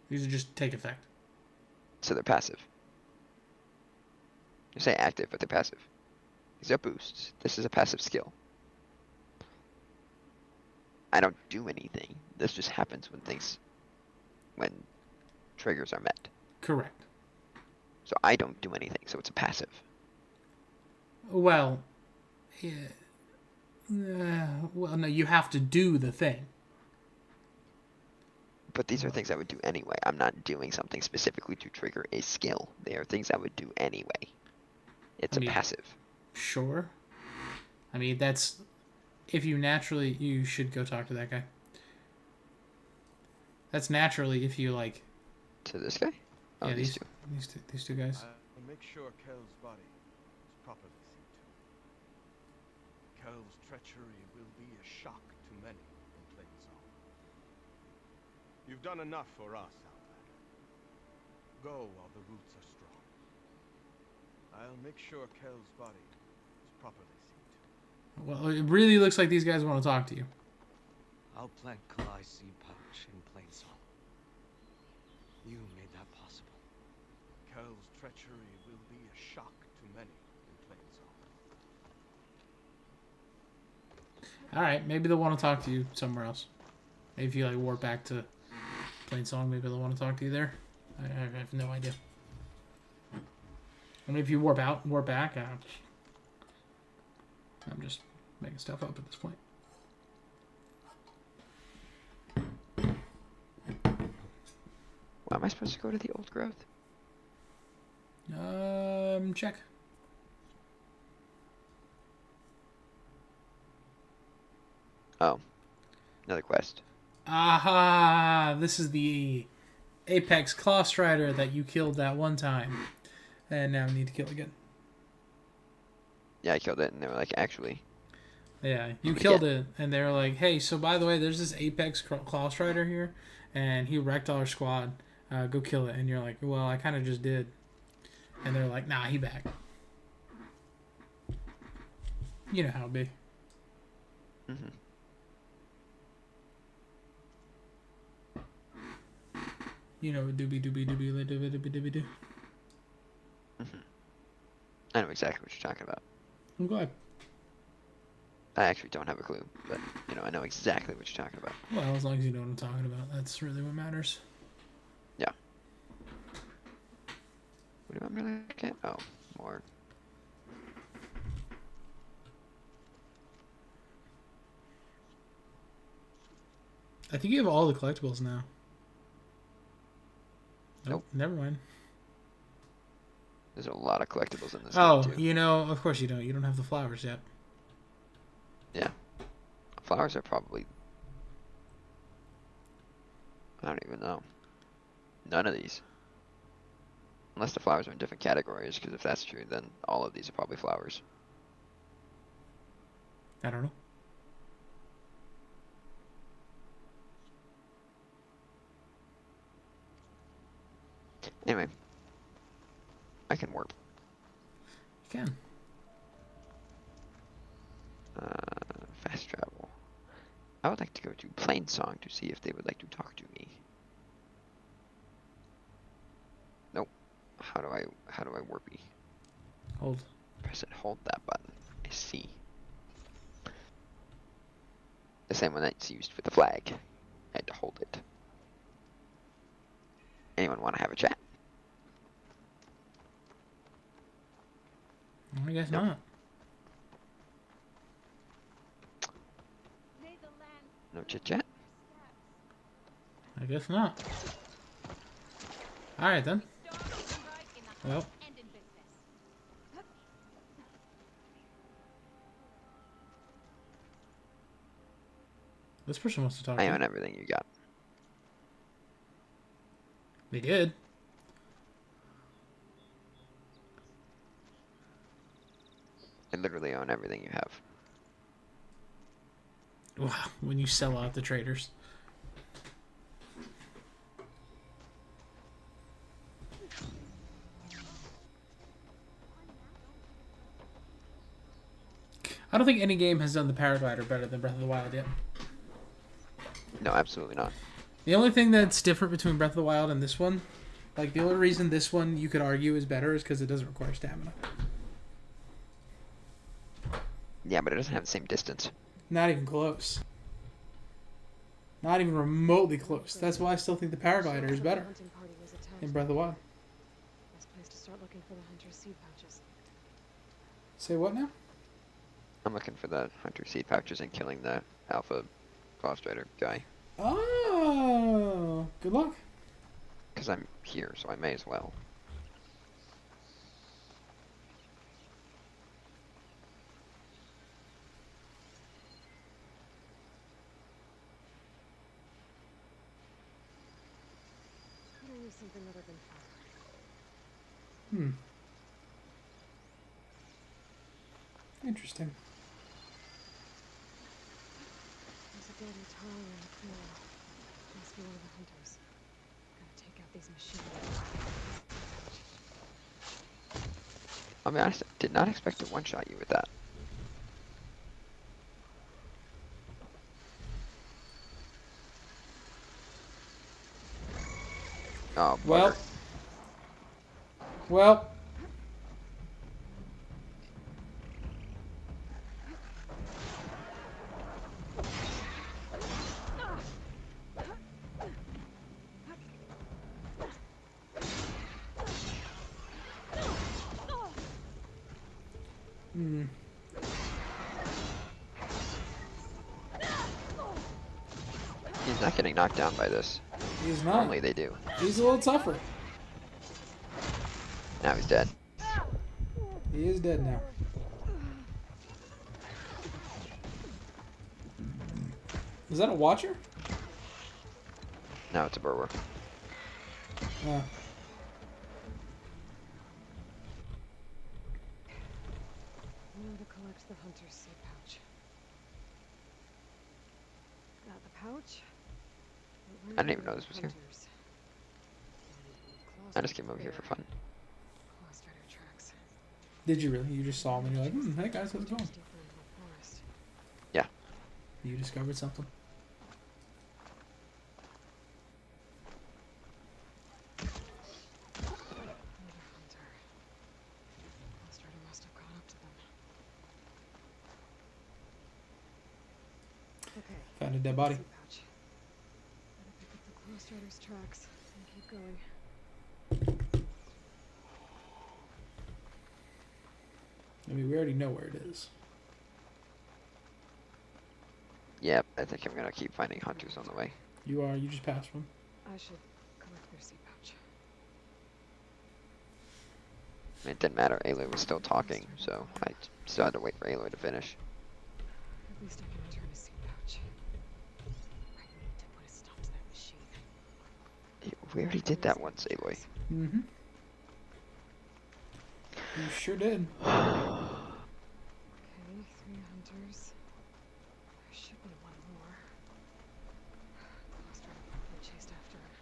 These are just take effect. So they're passive. You say active, but they're passive. These are boosts. This is a passive skill. I don't do anything. This just happens when triggers are met. Correct. So I don't do anything, so it's a passive. Well, yeah. Well, no, you have to do the thing. But these are things I would do anyway. I'm not doing something specifically to trigger a skill. They are things I would do anyway. It's a passive. Sure. I mean, that's... If you naturally... You should go talk to that guy. That's naturally if you, like... To this guy? Oh, yeah, these two. These two guys. I'll make sure Kel's body is properly seen to. Kel's treachery will be a shock to many in Plainsong. You've done enough for us, Outlander. Go while the roots are strong. I'll make sure Kel's body is properly seen to. Well, it really looks like these guys want to talk to you. I'll plant Kalai seed pouch in Plainsong. You made that possible. Kel's treachery will be a shock to many in Plainsong. Alright, maybe they'll want to talk to you somewhere else. Maybe if you, like, warp back to Plainsong, maybe they'll want to talk to you there. I have no idea. I mean, if you warp back, I'm just making stuff up at this point. Well, am I supposed to go to the old growth? Check. Oh. Another quest. Aha! This is the Apex Claw Strider that you killed that one time. And now I need to kill again. Yeah, I killed it, and they were like, actually... Yeah, you killed it, and they were like, hey, so by the way, there's this Apex Claw Strider here, and he wrecked our squad. Go kill it. And you're like, well, I kind of just did. And they're like, nah, he back. You know how it be. Mm-hmm. You know, doobie doobie doobie doobie doobie doobie doo. Mm-hmm. I know exactly what you're talking about. I'm glad. I actually don't have a clue, but, you know, I know exactly what you're talking about. Well, as long as you know what I'm talking about, that's really what matters. Yeah. What do I really get? Oh, more. I think you have all the collectibles now. Nope. Never mind. There's a lot of collectibles in this Oh, game, too. you know, of course you don't. You don't have the flowers yet. Yeah. Flowers are probably... I don't even know. None of these. Unless the flowers are in different categories, because if that's true, then all of these are probably flowers. I don't know. Anyway. I can warp. You can. Fast travel. I would like to go to Plainsong to see if they would like to talk to me. Nope. How do I warpy? Hold. Press and hold that button. I see. The same one that's used for the flag. I had to hold it. Anyone want to have a chat? I guess Nope. not. No chit chat? I guess not. Alright then. Well. This person wants to talk to I you. own everything you got. They did. I literally own everything you have. Wow, when you sell out the traders. I don't think any game has done the paraglider better than Breath of the Wild yet. No, absolutely not. The only thing that's different between Breath of the Wild and this one, like the only reason this one you could argue is better is because it doesn't require stamina. Yeah, but it doesn't have the same distance. Not even close. Not even remotely close. That's why I still think the paraglider is better Hunting party was attacked. in Breath of the Wild. Best place to start looking for the hunter's seed pouches. Say what now? I'm looking for the hunter seed pouches and killing the alpha boss rider guy. Oh, good luck. Because I'm here, so I may as well. Could I use something other than fire? Interesting. There's a dead Utaro in the clearing. Must be one of the hunters. Gotta take out these machines. I'll be honest, I did not expect to one-shot you with that. Oh, Well. bugger. Well. He's not getting knocked down by this. He's not. Normally they do. He's a little tougher. Now he's dead. He is dead now. Is that a watcher? Now it's a burrower. Uh, Now to collect the hunter's seed pouch. Got the pouch. I didn't even know this was here. I just came over here for fun. Tracks. did you really? You just saw him and you're like, hey guys, how's it going? Deeper into the forest. Yeah. You discovered something. Another hunter. Strider must have caught up to them. Okay. Found a dead body. Seed pouch. Gotta pick up the Claw Strider's tracks and keep going. I mean, we already know where it is. Yep, I think I'm gonna keep finding hunters on the way. You are. You just passed one. I should collect their seed pouch. I mean, it didn't matter. Aloy was still talking, so I still had to wait for Aloy to finish. At least I can return a seed pouch. I need to put a stop to that machine. We already did that once, Aloy. Mm-hmm. You sure did. Okay, 3 hunters. There should be one more. Claw Strider probably chased after her.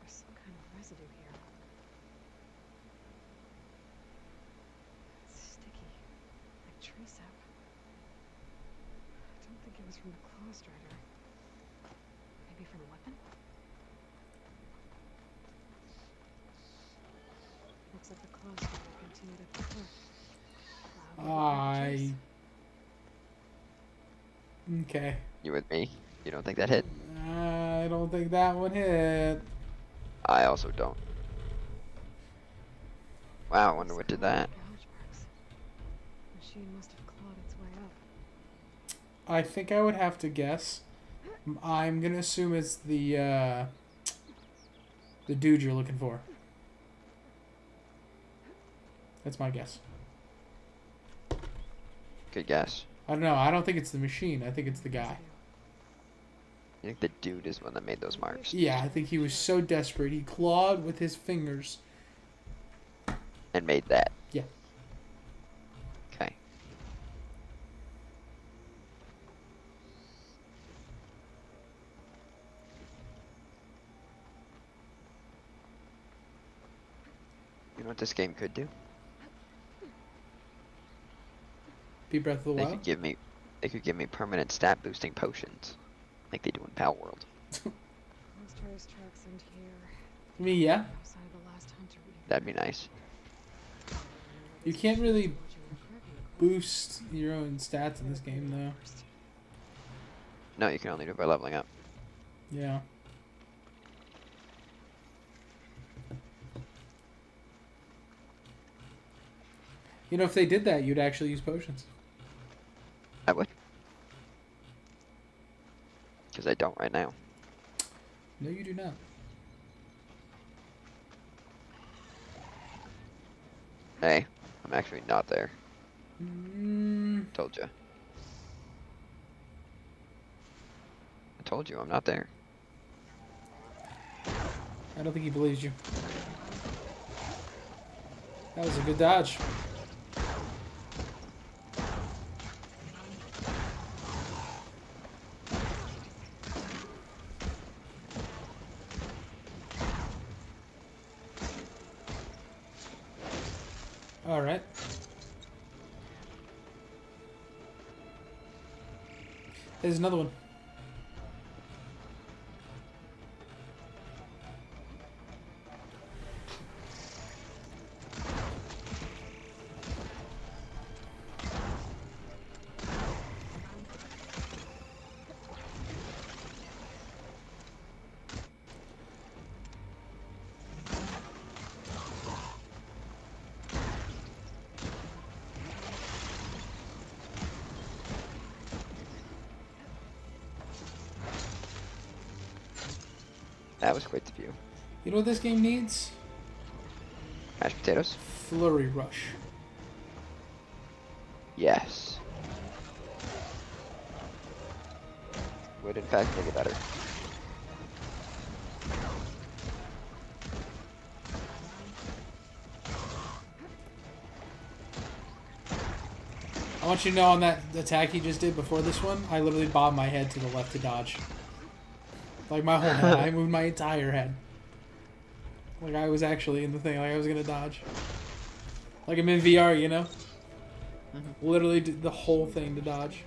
There's some kind of residue here. It's sticky, like tree sap. I don't think think it was from the claw strider. Maybe from a weapon? Looks like the claw strider continued up the cliff. Okay. You with me? You don't think that hit? I don't think that one hit. I also don't. Wow, I wonder what did that. Gouge marks. Machine must have clawed its way up. I think I would have to guess. I'm gonna assume it's the dude you're looking for. That's my guess. Good guess. I don't know. I don't think it's the machine. I think it's the guy. You think the dude is the one that made those marks? Yeah, I think he was so desperate he clawed with his fingers. And made that? Yeah. Okay. You know what this game could do? Be Breath of the They Wild? could give me permanent stat boosting potions. Like they do in Pal World. Monster's tracks end here. I mean, yeah. Outside of the last hunter we That'd be nice. You can't really boost your own stats in this game, though. No, you can only do it by leveling up. Yeah. You know, if they did that, you'd actually use potions. I would. Because I don't right now. No, you do not. Hey, I'm actually not there. Told you. I told you I'm not there. I don't think he believes you. That was a good dodge. All right. There's another one. That was quite the view. You know what this game needs? Mashed potatoes? Flurry Rush. Yes. Would in fact make it better. I want you to know on that attack he just did before this one, I literally bobbed my head to the left to dodge. Like my whole head. I moved my entire head. Like I was actually in the thing. Like I was gonna dodge. Like I'm in VR, you know? Literally did the whole thing to dodge.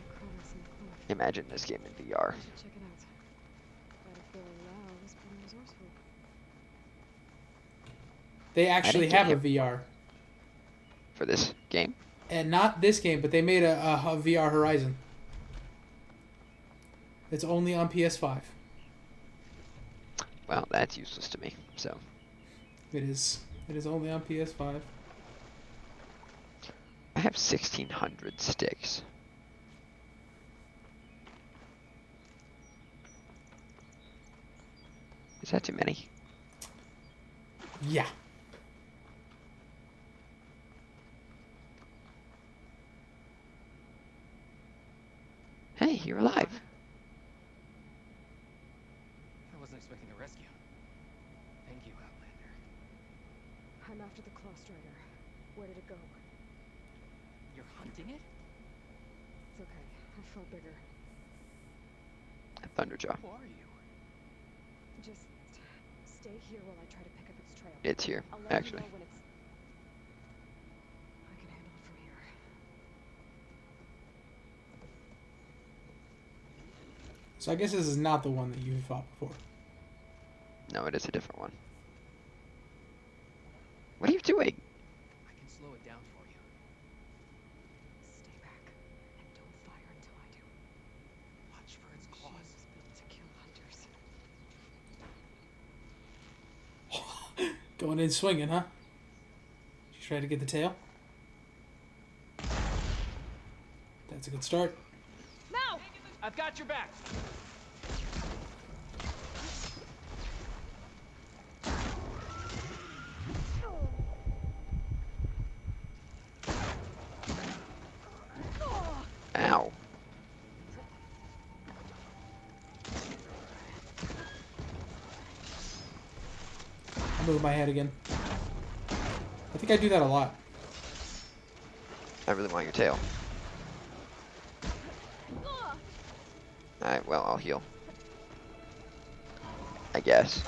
Imagine this game in VR. Check it out. Battlefield Lao was pretty resourceful. They actually get have a hit. VR. For this game? And not this game, but they made a VR Horizon. It's only on PS5. Well, that's useless to me, so. It is. It is only on PS5. I have 1,600 sticks. Is that too many? Yeah. Hey, you're alive. I wasn't expecting a rescue. Thank you, Outlander. I'm after the claw strider. Where did it go? You're hunting it? It's okay. I felt bigger. Thunderjaw. Who are you? Just stay here while I try to pick up its trail. It's here, I'll let you actually. know when it's... I can handle it from here. So I guess this is not the one that you fought before. No, it is a different one. What are you doing? I can slow it down for you. Stay back and don't fire until I do. Watch for its Machine claws. was built to kill hunters. Going in swinging, huh? You try to get the tail. That's a good start. Now! I've got your back. Ow. I'll move my head again. I think I do that a lot. I really want your tail. Alright, well, I'll heal. I guess.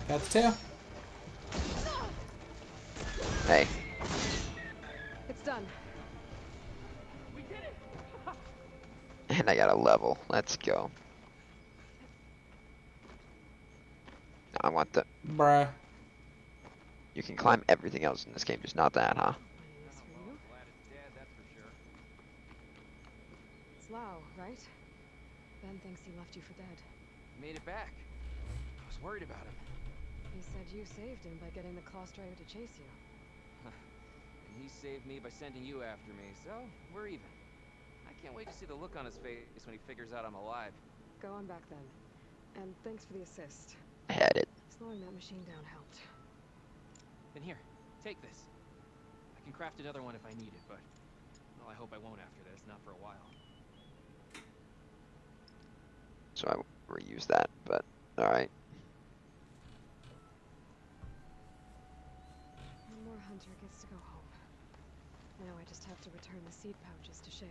Got the tail. Hey, It's done. and I got a level. Let's go. I want the... Bruh. You can climb everything else in this game, just not that, huh? Finding this for you. Glad it's dead, that's for sure. It's Lau, right? Ben thinks he left you for dead. He made it back. I was worried about him. He said you saved him by getting the Claw Strider to chase you. And he saved me by sending you after me, so we're even. I can't wait to see the look on his face when he figures out I'm alive. Go on back then. And thanks for the assist. I had it. Slowing that machine down helped. Then here, take this. I can craft another one if I need it, but... Well, I hope I won't after this, not for a while. So I reuse that, but alright. One more hunter gets to go home. Now I just have to return the seed pouches to Shale.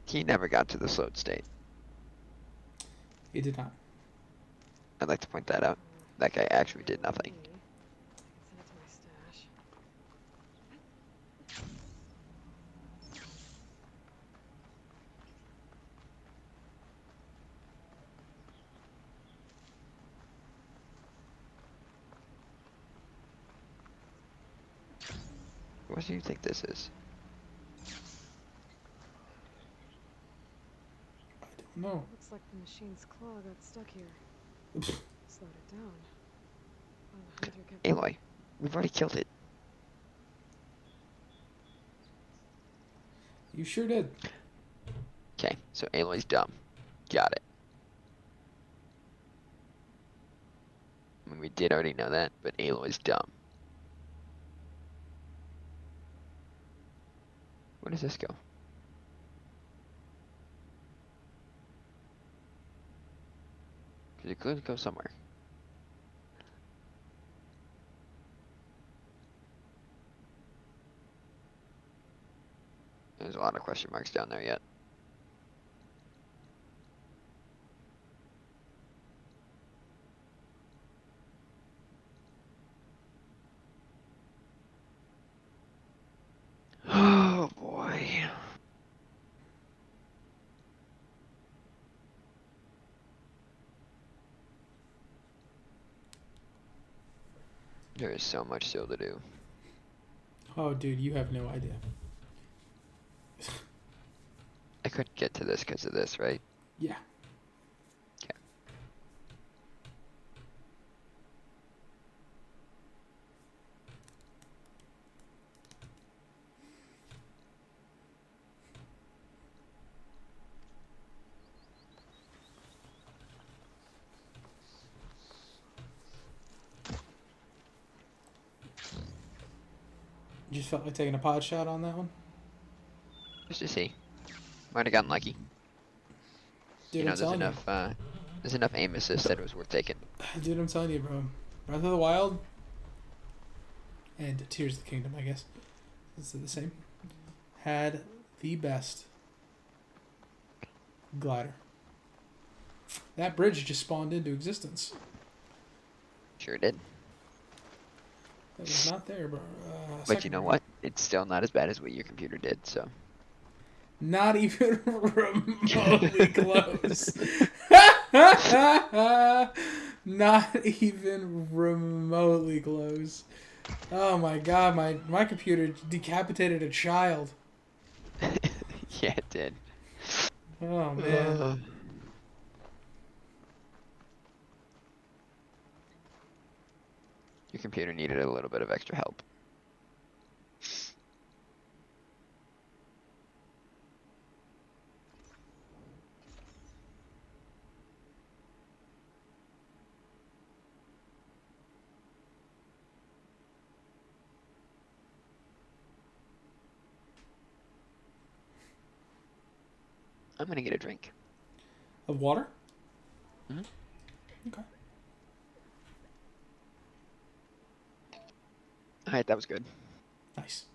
He never got to the slowed state. He did not. I'd like to point that out. That guy actually did nothing. I can send it to my stash. What do you think this is? I don't know. Looks like the machine's claw got stuck here. Slowed it down. While the hunter kept Aloy, we've already killed it. You sure did. Okay, so Aloy's dumb. Got it. I mean, we did already know that, but Aloy's dumb. Where does this go? Because it could go somewhere. There's a lot of question marks down there yet. Oh boy. There is so much still to do. Oh, dude, you have no idea. I couldn't get to this because of this, right? Yeah. Okay. You just felt like taking a pod shot on that one? Just to see. Might have gotten lucky. Dude, You know, I'm telling there's enough aim assist that it was worth taking. you. Dude, I'm telling you, bro. Breath of the Wild and Tears of the Kingdom, I guess. Is it the same? Had the best glider. That bridge just spawned into existence. Sure did. That was not there, bro. But you know what? It's still not as bad as what your computer did, so. Not even remotely close. Not even remotely close. Oh my god, my computer decapitated a child. Yeah, it did. Oh man. Your computer needed a little bit of extra help. I'm gonna get a drink. Of water? Mhm. Okay. Alright, that was good. Nice.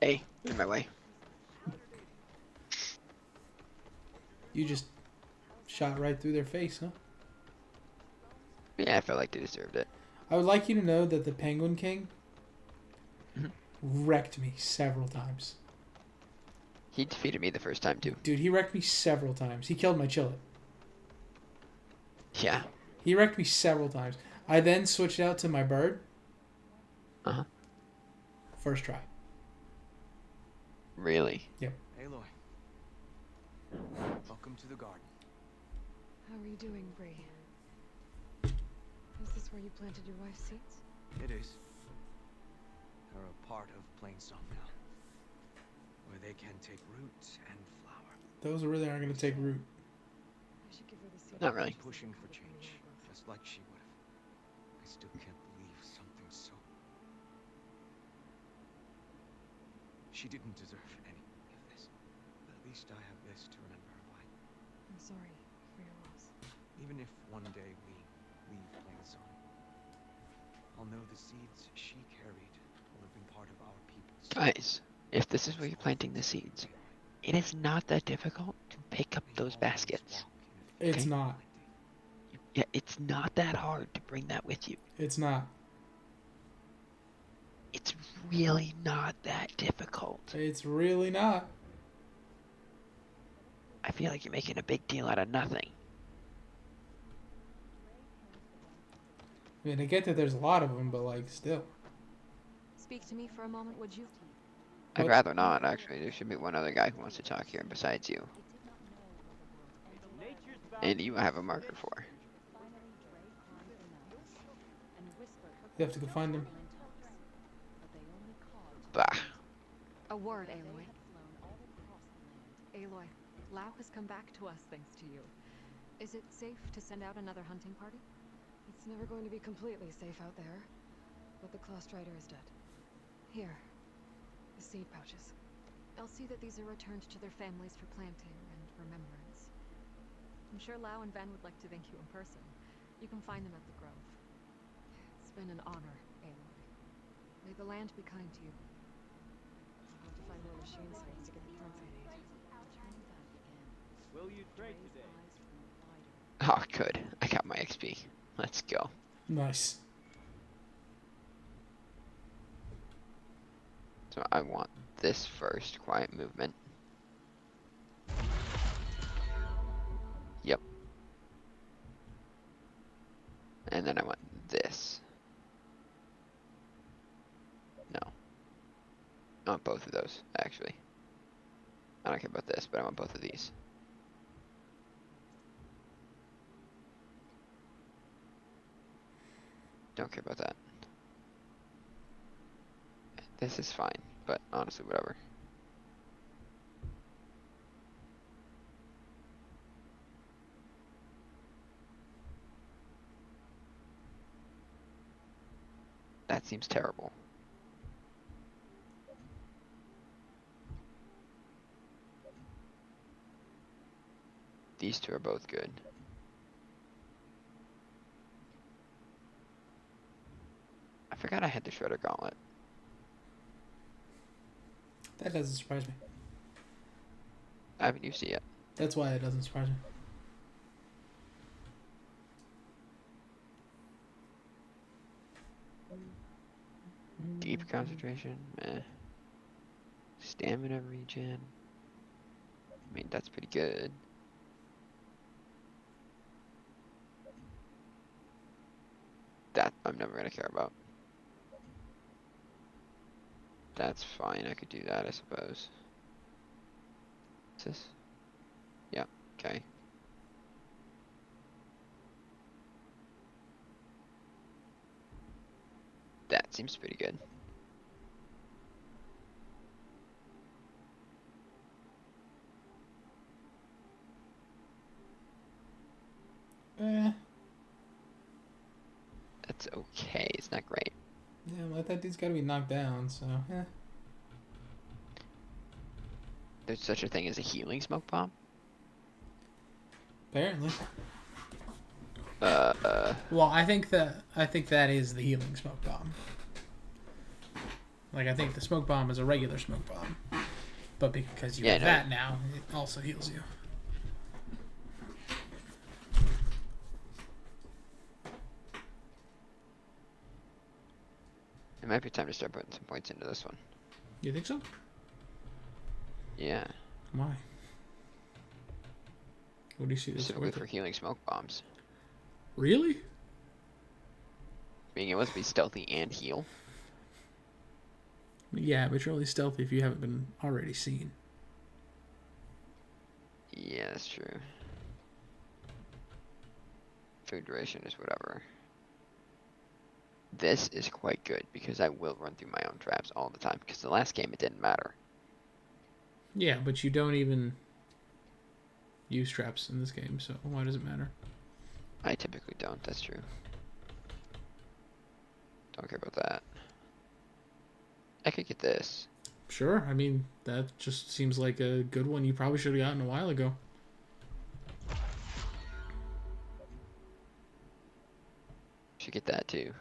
Hey, in my way. You just shot right through their face, huh? Yeah, I felt like they deserved it. I would like you to know that the Penguin King Mhm. wrecked me several times. He defeated me the first time, too. Dude, he wrecked me several times. He killed my Chillet. Yeah. He wrecked me several times. I then switched out to my bird. Uh-huh. First try. Really? Yep. Aloy. Welcome to the garden. How are you doing, Bree? Is this where you planted your wife's seeds? It is. They're a part of Plainsong now, where they can take root and flower. Those really aren't going to take root. I should give her the seed. Not really. Pushing for change, just like she would have. I still can't believe something so... She didn't deserve any of this. But at least I have this to remember her by. I'm sorry for your loss. Even if one day we leave Plainsong, I'll know the seeds she carried will have been part of our people's... Guys, if this is where you're planting the seeds, it is not that difficult to pick up those baskets. It's Okay. not. Yeah, it's not that hard to bring that with you. It's not. It's really not that difficult. It's really not. I feel like you're making a big deal out of nothing. I mean, I get that there's a lot of them, but, like, still. Speak to me for a moment, would you? I'd What? rather not, actually. There should be one other guy who wants to talk here besides you. And you have a marker for. You have to go find them. Bah. A word, Aloy. Aloy, Lau has come back to us thanks to you. Is it safe to send out another hunting party? It's never going to be completely safe out there. But the Claw Strider is dead. Here. The seed pouches. I'll see that these are returned to their families for planting and remembrance. I'm sure Lau and Van would like to thank you in person. You can find them at the Grove. It's been an honor, Aloy. May the land be kind to you. I'll have to find more machine sites to get the plants I need. Will you trade today? Oh, good. I got my XP. Let's go. Nice. So I want this first. Quiet movement. Yep. And then I want this. No. I want both of those, actually. I don't care about this, but I want both of these. Don't care about that. This is fine, but honestly, whatever. That seems terrible. These two are both good. I forgot I had the Shredder Gauntlet. That doesn't surprise me. I haven't used it yet. That's why it doesn't surprise me. Deep concentration, meh. Stamina regen. I mean, that's pretty good. That I'm never gonna care about. That's fine, I could do that, I suppose. What's this? Yeah, okay. That seems pretty good. That's okay, it's not great. Yeah, well, that dude's gotta be knocked down, so, yeah. There's such a thing as a healing smoke bomb? Apparently. Uh, Well, I think that is the healing smoke bomb. Like, I think the smoke bomb is a regular smoke bomb. But because you have that now, it also heals you. It might be time to start putting some points into this one. You think so? Yeah. Why? What do you see this Specifically with? for healing smoke bombs. Really? Being able to be stealthy and heal. Yeah, but you're only stealthy if you haven't been already seen. Yeah, that's true. Food duration is whatever. This is quite good because I will run through my own traps all the time. Because the last game it didn't matter. Yeah, but you don't even use traps in this game, so why does it matter? I typically don't, that's true. Don't care about that. I could get this. Sure, I mean, that just seems like a good one you probably should have gotten a while ago. Should get that too.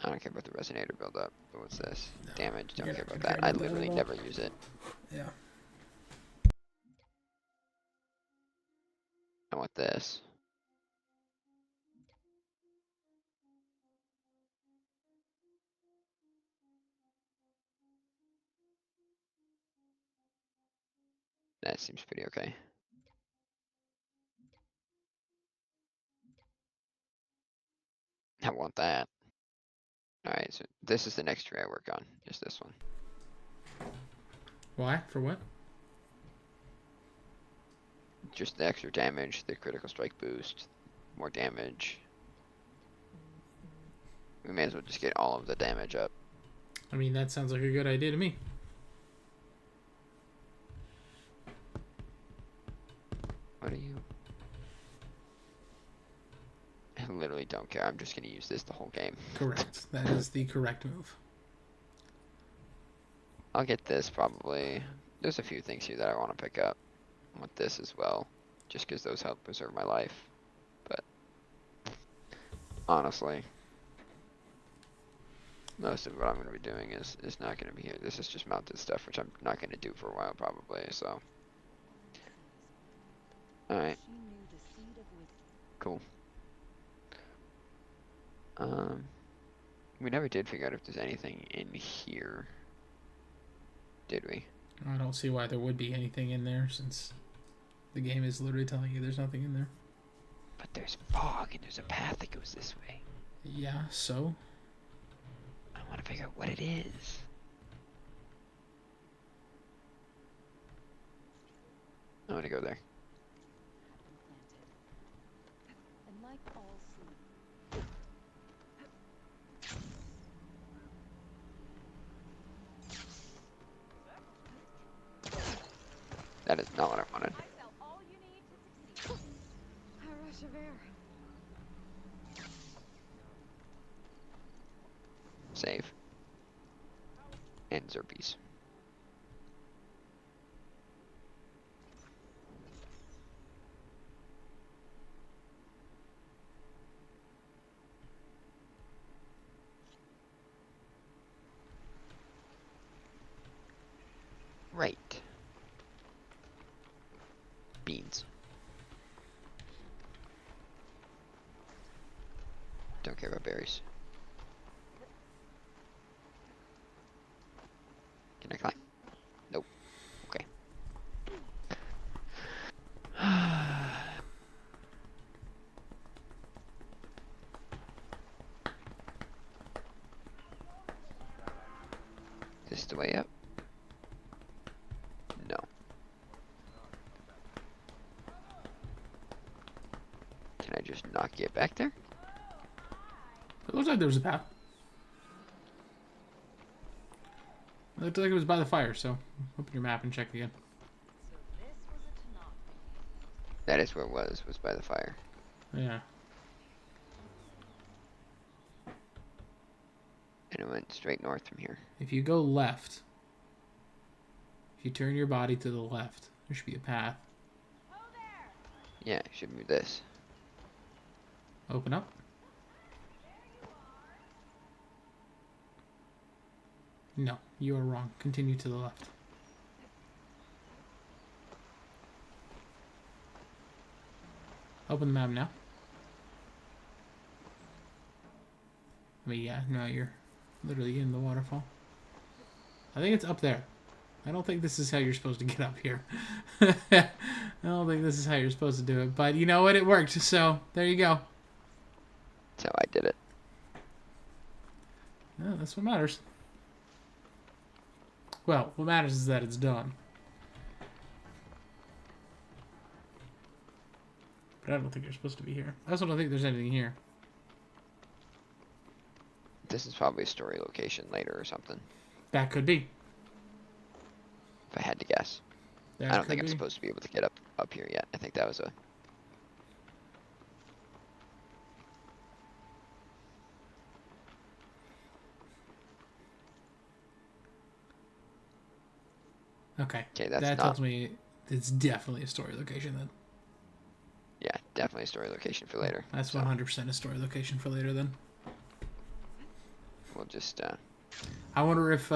I don't care about the resonator buildup. But what's this? No, Damage, don't you're care not about gonna that. care I about that literally at all. never use it. Yeah. I want this. That seems pretty okay. I want that. Alright, so this is the next tree I work on. Just this one. Why? For what? Just the extra damage, the critical strike boost, more damage. We may as well just get all of the damage up. I mean, that sounds like a good idea to me. What are you? I literally don't care. I'm just gonna use this the whole game. Correct. That is the correct move. I'll get this probably. There's a few things here that I want to pick up. I want this as well, just because those help preserve my life. But honestly, most of what I'm going to be doing is not going to be here. This is just mounted stuff, which I'm not going to do for a while probably. So, all right, cool. We never did figure out if there's anything in here, did we? I don't see why there would be anything in there since the game is literally telling you there's nothing in there. But there's fog and there's a path that goes this way. Yeah, so? I want to figure out what it is. I want to go there. That is not what I wanted. A rush of air. Save. And Zerpies. Right. Beans. Don't care about berries. This the way up? No. Can I just not get back there? It looks like there was a path. It looked like it was by the fire, so open your map and check again. That is where it was by the fire. Yeah. And it went straight north from here. If you go left, if you turn your body to the left, there should be a path. Yeah, it should be this. Open up. No, you are wrong. Continue to the left. Open the map now. I mean, yeah, no, you're literally in the waterfall. I think it's up there. I don't think this is how you're supposed to get up here. I don't think this is how you're supposed to do it. But you know what? It worked. So there you go. That's how I did it. Yeah, that's what matters. Well, what matters is that it's done. But I don't think you're supposed to be here. I also don't think there's anything here. This is probably a story location later or something. That could be. If I had to guess. That I don't could think I'm be. supposed to be able to get up here yet. I think that was a... Okay. Okay, that's that not... tells me it's definitely a story location then. Yeah, definitely a story location for later. That's So 100% a story location for later then. we'll just... I wonder if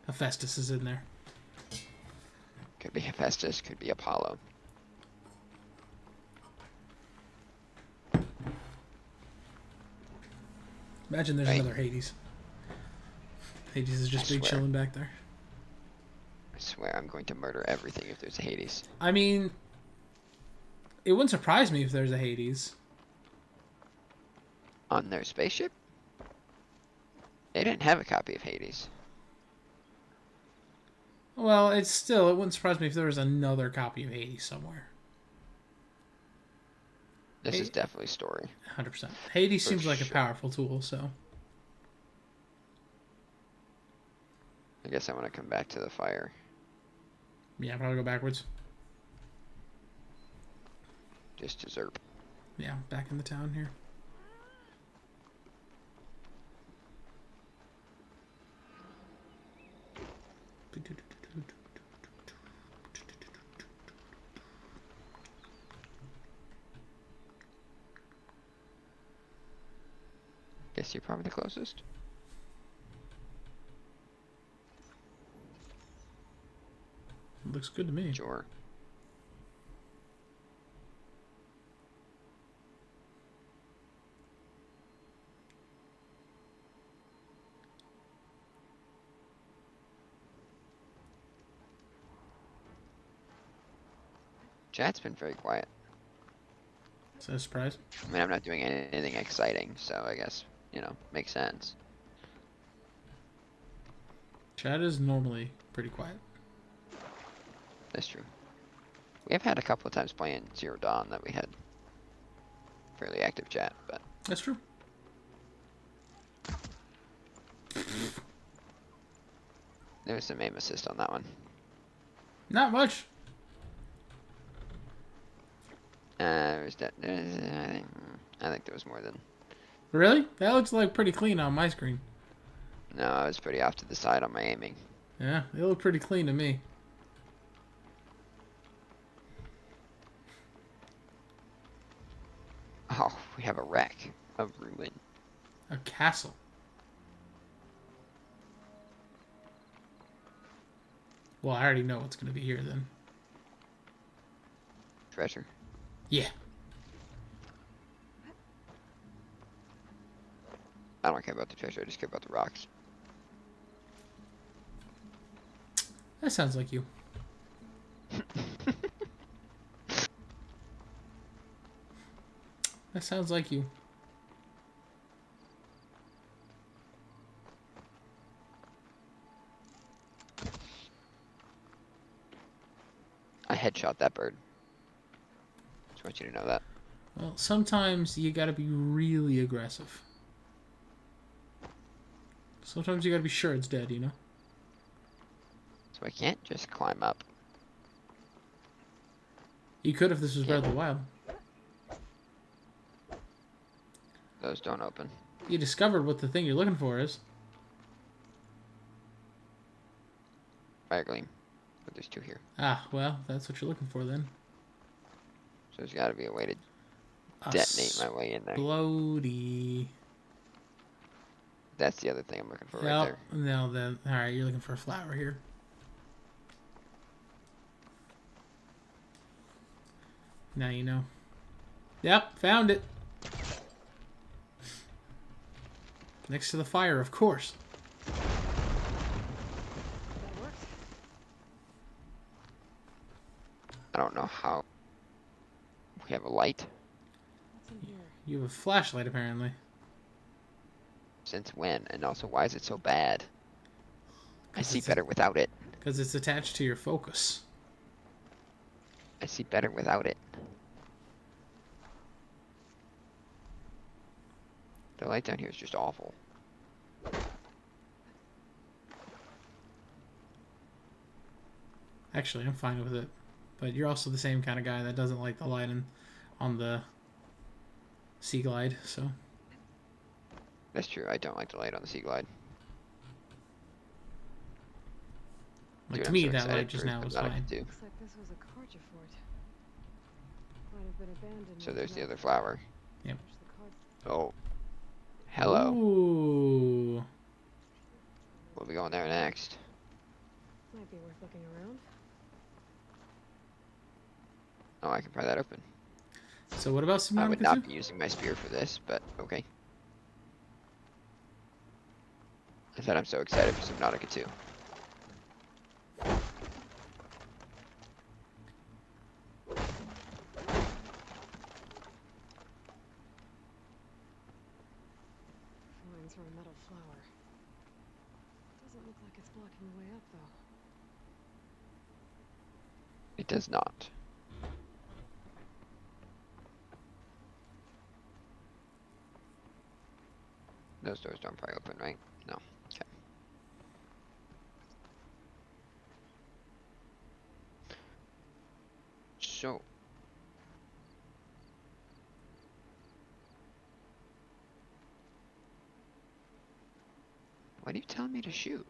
Hephaestus is in there. could be Hephaestus, could be Apollo. Imagine there's Right. another Hades. Hades is just I big swear. chilling back there. I swear I'm going to murder everything if there's a Hades. I mean, it wouldn't surprise me if there's a Hades. On their spaceship? They didn't have a copy of Hades. Well, it wouldn't surprise me if there was another copy of Hades somewhere. This Hey. is definitely story. 100%. Hades For seems like a sure. powerful tool, so. I guess I want to come back to the fire. Yeah, probably go backwards. Just to zerp. Yeah, back in the town here. Guess you're probably the closest. Looks good to me. Sure. Chat's been very quiet. Is that a surprise? I mean, I'm not doing anything exciting, so I guess, you know, makes sense. Chat is normally pretty quiet. That's true. We have had a couple of times playing Zero Dawn that we had fairly active chat, but That's true. there was some aim assist on that one. Not much. I think there was more than... Really? That looks like pretty clean on my screen. No, I was pretty off to the side on my aiming. Yeah, they look pretty clean to me. Oh, we have a wreck. A ruin. A castle. Well, I already know what's going to be here then. Treasure. Yeah. I don't care about the treasure, I just care about the rocks. That sounds like you. That sounds like you. I headshot that bird. Just want you to know that. Well, sometimes you gotta be really aggressive. Sometimes you gotta be sure it's dead, you know? So I can't just climb up. You could if this was Breath of the Wild. Those don't open. You discovered what the thing you're looking for is. Fire gleam. But there's 2 here. Ah, well, that's what you're looking for then. So there's gotta be a way to detonate my way in there. Explodey. That's the other thing I'm looking for right Yep. there. No, then. Alright, you're looking for a flower here. Now you know. Yep, found it. Next to the fire, of course. That worked. I don't know how. We have a light? What's in here? You have a flashlight, apparently. Since when? And also, why is it so bad? I see it's better without it. Because it's attached to your focus. I see better without it. The light down here is just awful. Actually, I'm fine with it. But you're also the same kind of guy that doesn't like the light on the Sea Glide, so... That's true, I don't like the light on the Sea Glide. Like, Dude, to I'm me, so that excited light just for now was Subnautica fine. 2. Looks like this was a Carja fort. Might have been abandoned. So when there's the Janelle other flower. Yep. pushed the card. Oh. Hello. Ooh. We'll be going there next. Might be worth looking around. Oh, I can pry that open. So what about I would Subnautica not 2? be using my spear for this, but okay. I said I'm so excited for Subnautica 2. Lines for a metal flower. Doesn't look like it's blocking the way up, though. It does not. Those doors don't probably open, right? No. Okay. So. What are you telling me to shoot?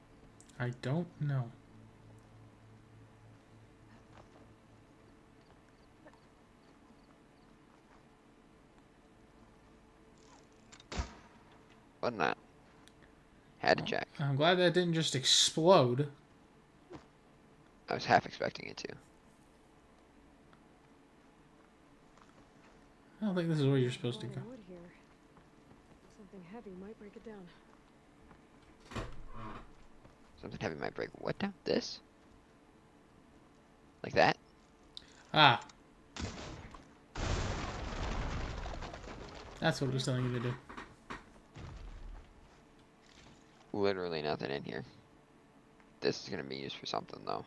I don't know. Wasn't that? Had to check. I'm glad that didn't just explode. I was half expecting it to. I don't think this is where you're supposed to Lot go. of wood here. Something heavy might break it down. Something heavy might break. What down? This? Like that? Ah. That's what it was telling you to do. Literally nothing in here. This is gonna be used for something though.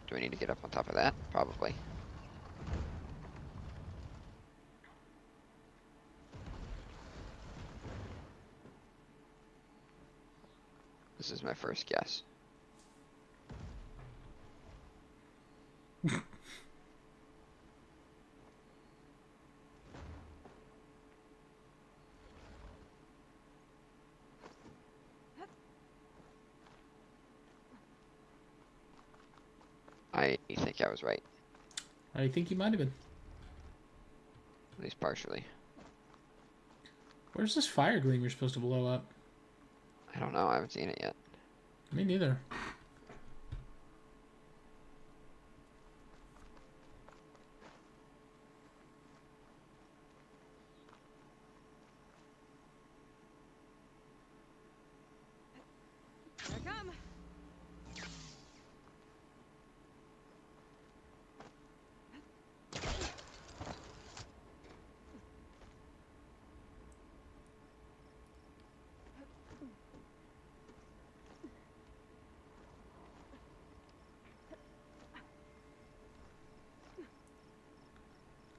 Do we need to get up on top of that? Probably. This is my first guess. I think I was right, I think you might have been. at least partially. Where's this fire gleam you're supposed to blow up? I don't know, I haven't seen it yet. Me neither.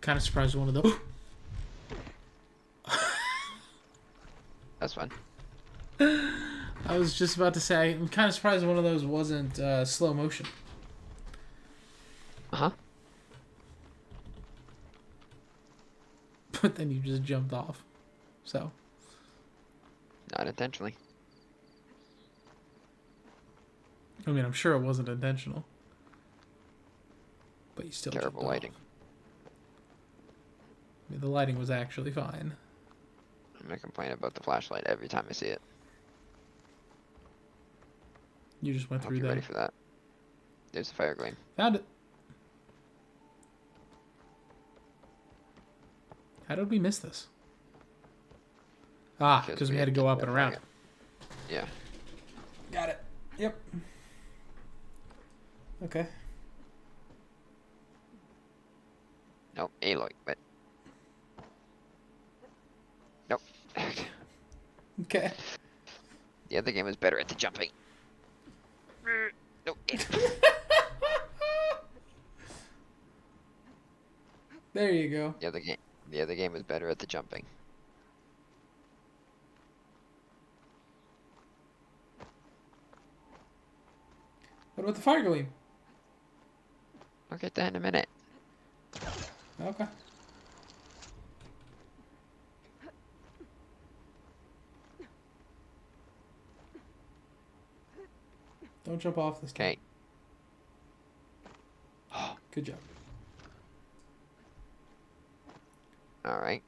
kind of surprised one of those. That's fun. I was just about to say, I'm kind of surprised one of those wasn't slow motion. Uh huh. But then you just jumped off. So. Not intentionally. I mean, I'm sure it wasn't intentional. But you still Terrible jumped lighting. off. I mean, the lighting was actually fine. I'm gonna complain about the flashlight every time I see it. You just went Hope through you're that. ready for that. There's the fire gleam. Found it. How did we miss this? Ah, because we had to go up and around. Yeah. Got it. Yep. Okay. Nope. Aloy, but. Nope. Okay. The other game was better at the jumping. Nope. There you go. The other game was better at the jumping. What about the fire gleam? I'll get that in a minute. Okay. Don't jump off this time. Okay. Good job. Alright.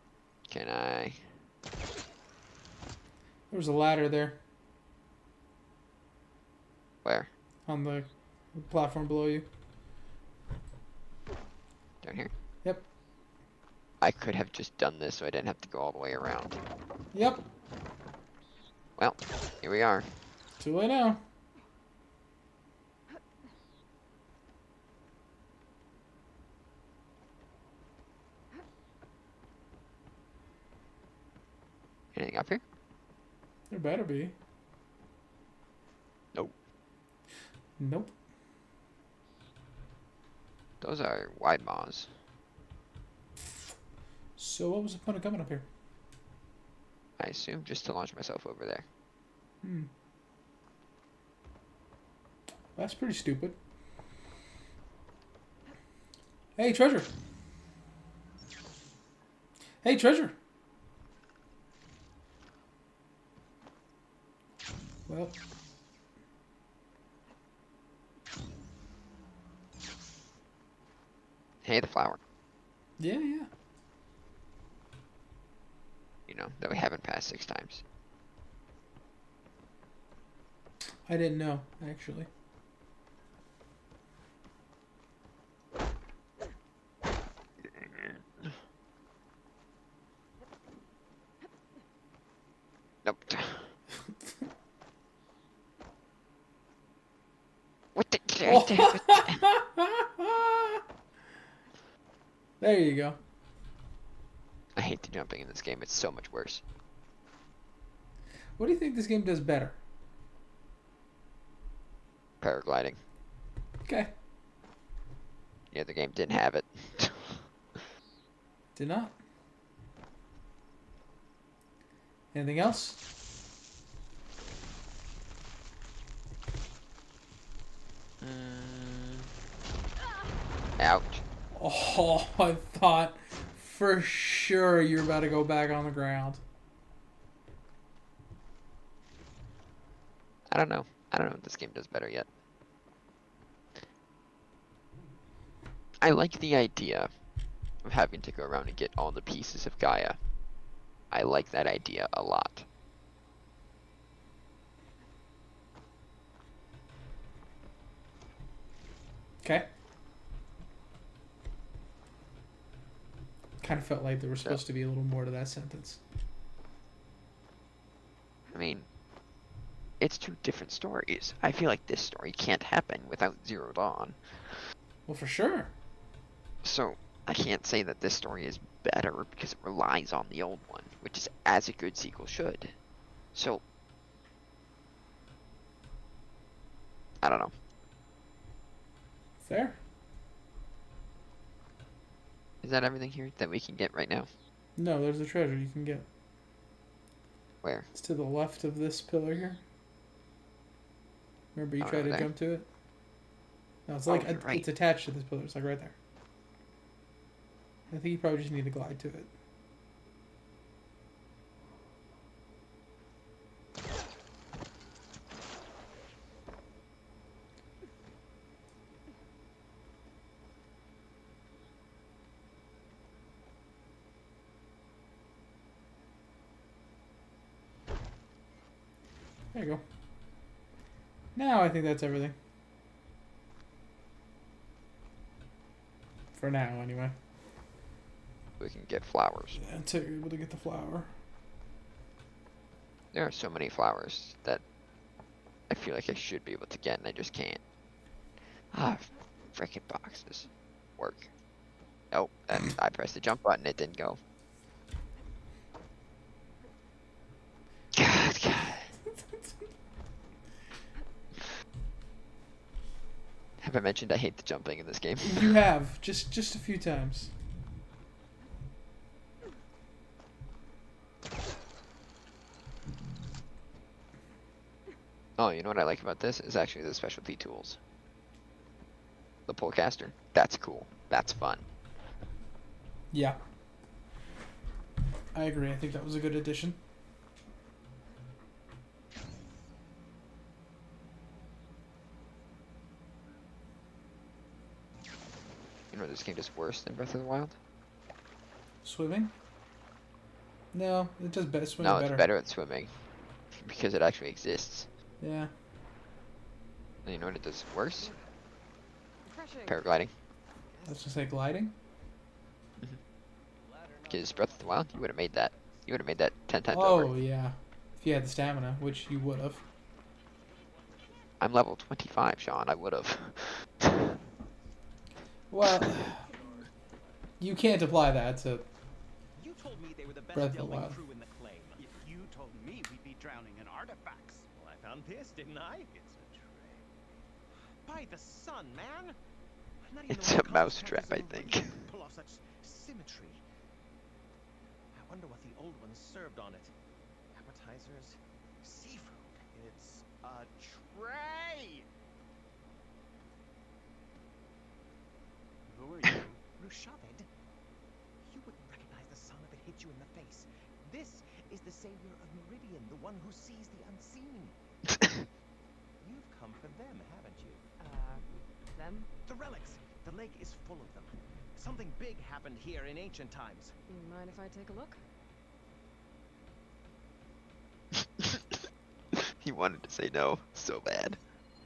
Can I... There was a ladder there Where? on the platform below you. Down here? Yep. I could have just done this so I didn't have to go all the way around. Yep. Well, here we are. Too late now. Anything up here? There better be. Nope. Nope. Those are wide maws. So what was the point of coming up here? I assume just to launch myself over there. Hmm. That's pretty stupid. Hey, treasure. Hey, treasure. Well. Hey, the flower. Yeah, yeah. You know, that we haven't passed 6 times. I didn't know, actually. Nope. What the? There you go. I hate the jumping in this game. It's so much worse. What do you think this game does better? Paragliding. Okay. Yeah, the game didn't have it. Did not. Anything else? Ouch. Oh, I thought for sure you were about to go back on the ground. I don't know. I don't know if this game does better yet. I like the idea of having to go around and get all the pieces of Gaia. I like that idea a lot. Okay. Kind of felt like there was supposed to be a little more to that sentence. I mean, it's 2 different stories. I feel like this story can't happen without Zero Dawn. Well, for sure. So, I can't say that this story is better because it relies on the old one, which is as a good sequel should. So, I don't know. Fair. Is that everything here that we can get right now? No, there's a treasure you can get. Where? It's to the left of this pillar here. Remember you Oh, tried to there? jump to it? No, it's Oh, like you're right. it's attached to this pillar. It's like right there. I think you probably just need to glide to it. There you go. Now I think that's everything. For now, anyway. We can get flowers. Yeah, until you're able to get the flower. There are so many flowers that I feel like I should be able to get, and I just can't. Ah, freaking boxes. Work. Nope, I pressed the jump button, it didn't go. God. Have I mentioned I hate the jumping in this game? You have just a few times. Oh, you know what I like about this is actually the specialty tools. The pullcaster. That's cool. That's fun. Yeah. I agree. I think that was a good addition. You know this game is worse than Breath of the Wild? Swimming? No, it does better. Swimming No, it's better. better at swimming. Because it actually exists. Yeah. And you know what it does worse? Refreshing. Paragliding. Let's just say gliding. Because Breath of the Wild, you would have made that. You would have made that 10 times Oh over. yeah. If you had the stamina, which you would have. I'm level 25, Sean. I would have. Well, you can't apply that to You told me they were the best Breath of the delving Wild. crew in the claim. You told me we'd be drowning in artifacts. Well, I found this, didn't I? It's a tray. By the sun, man! Not even It's the a one mousetrap, I contractors think. in the region pull off such symmetry. I wonder what the old ones served on it. Appetizers, seafood. It's a tray. Who are you? Rushavid, you wouldn't recognize the sun if it hit you in the face. This is the savior of Meridian, the one who sees the unseen. You've come for them, haven't you? Them? The relics. The lake is full of them. Something big happened here in ancient times. You mind if I take a look? He wanted to say no so bad.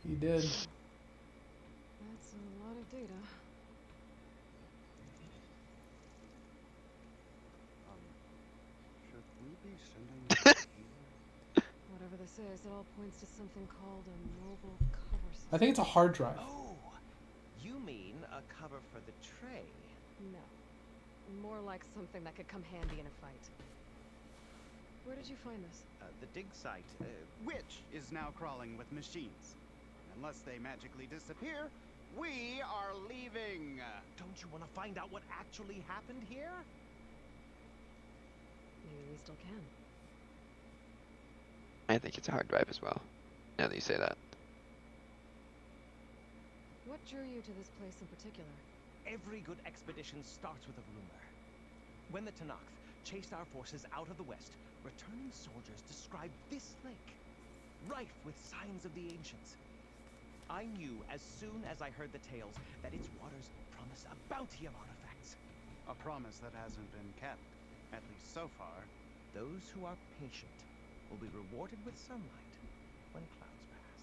You did. That's a lot of data. Should we be sending here? Whatever this is, it all points to something called a mobile cover system. I think it's a hard drive. Oh, you mean a cover for the tray? No. More like something that could come handy in a fight. Where did you find this? The dig site. Which is now crawling with machines. Unless they magically disappear, we are leaving. Don't you want to find out what actually happened here? Maybe we still can. I think it's a hard drive as well. Now that you say that. What drew you to this place in particular? Every good expedition starts with a rumor. When the Tanakh chased our forces out of the west, returning soldiers described this lake, rife with signs of the ancients. I knew as soon as I heard the tales that its waters promise a bounty of artifacts. A promise that hasn't been kept, at least so far. Those who are patient will be rewarded with sunlight when clouds pass.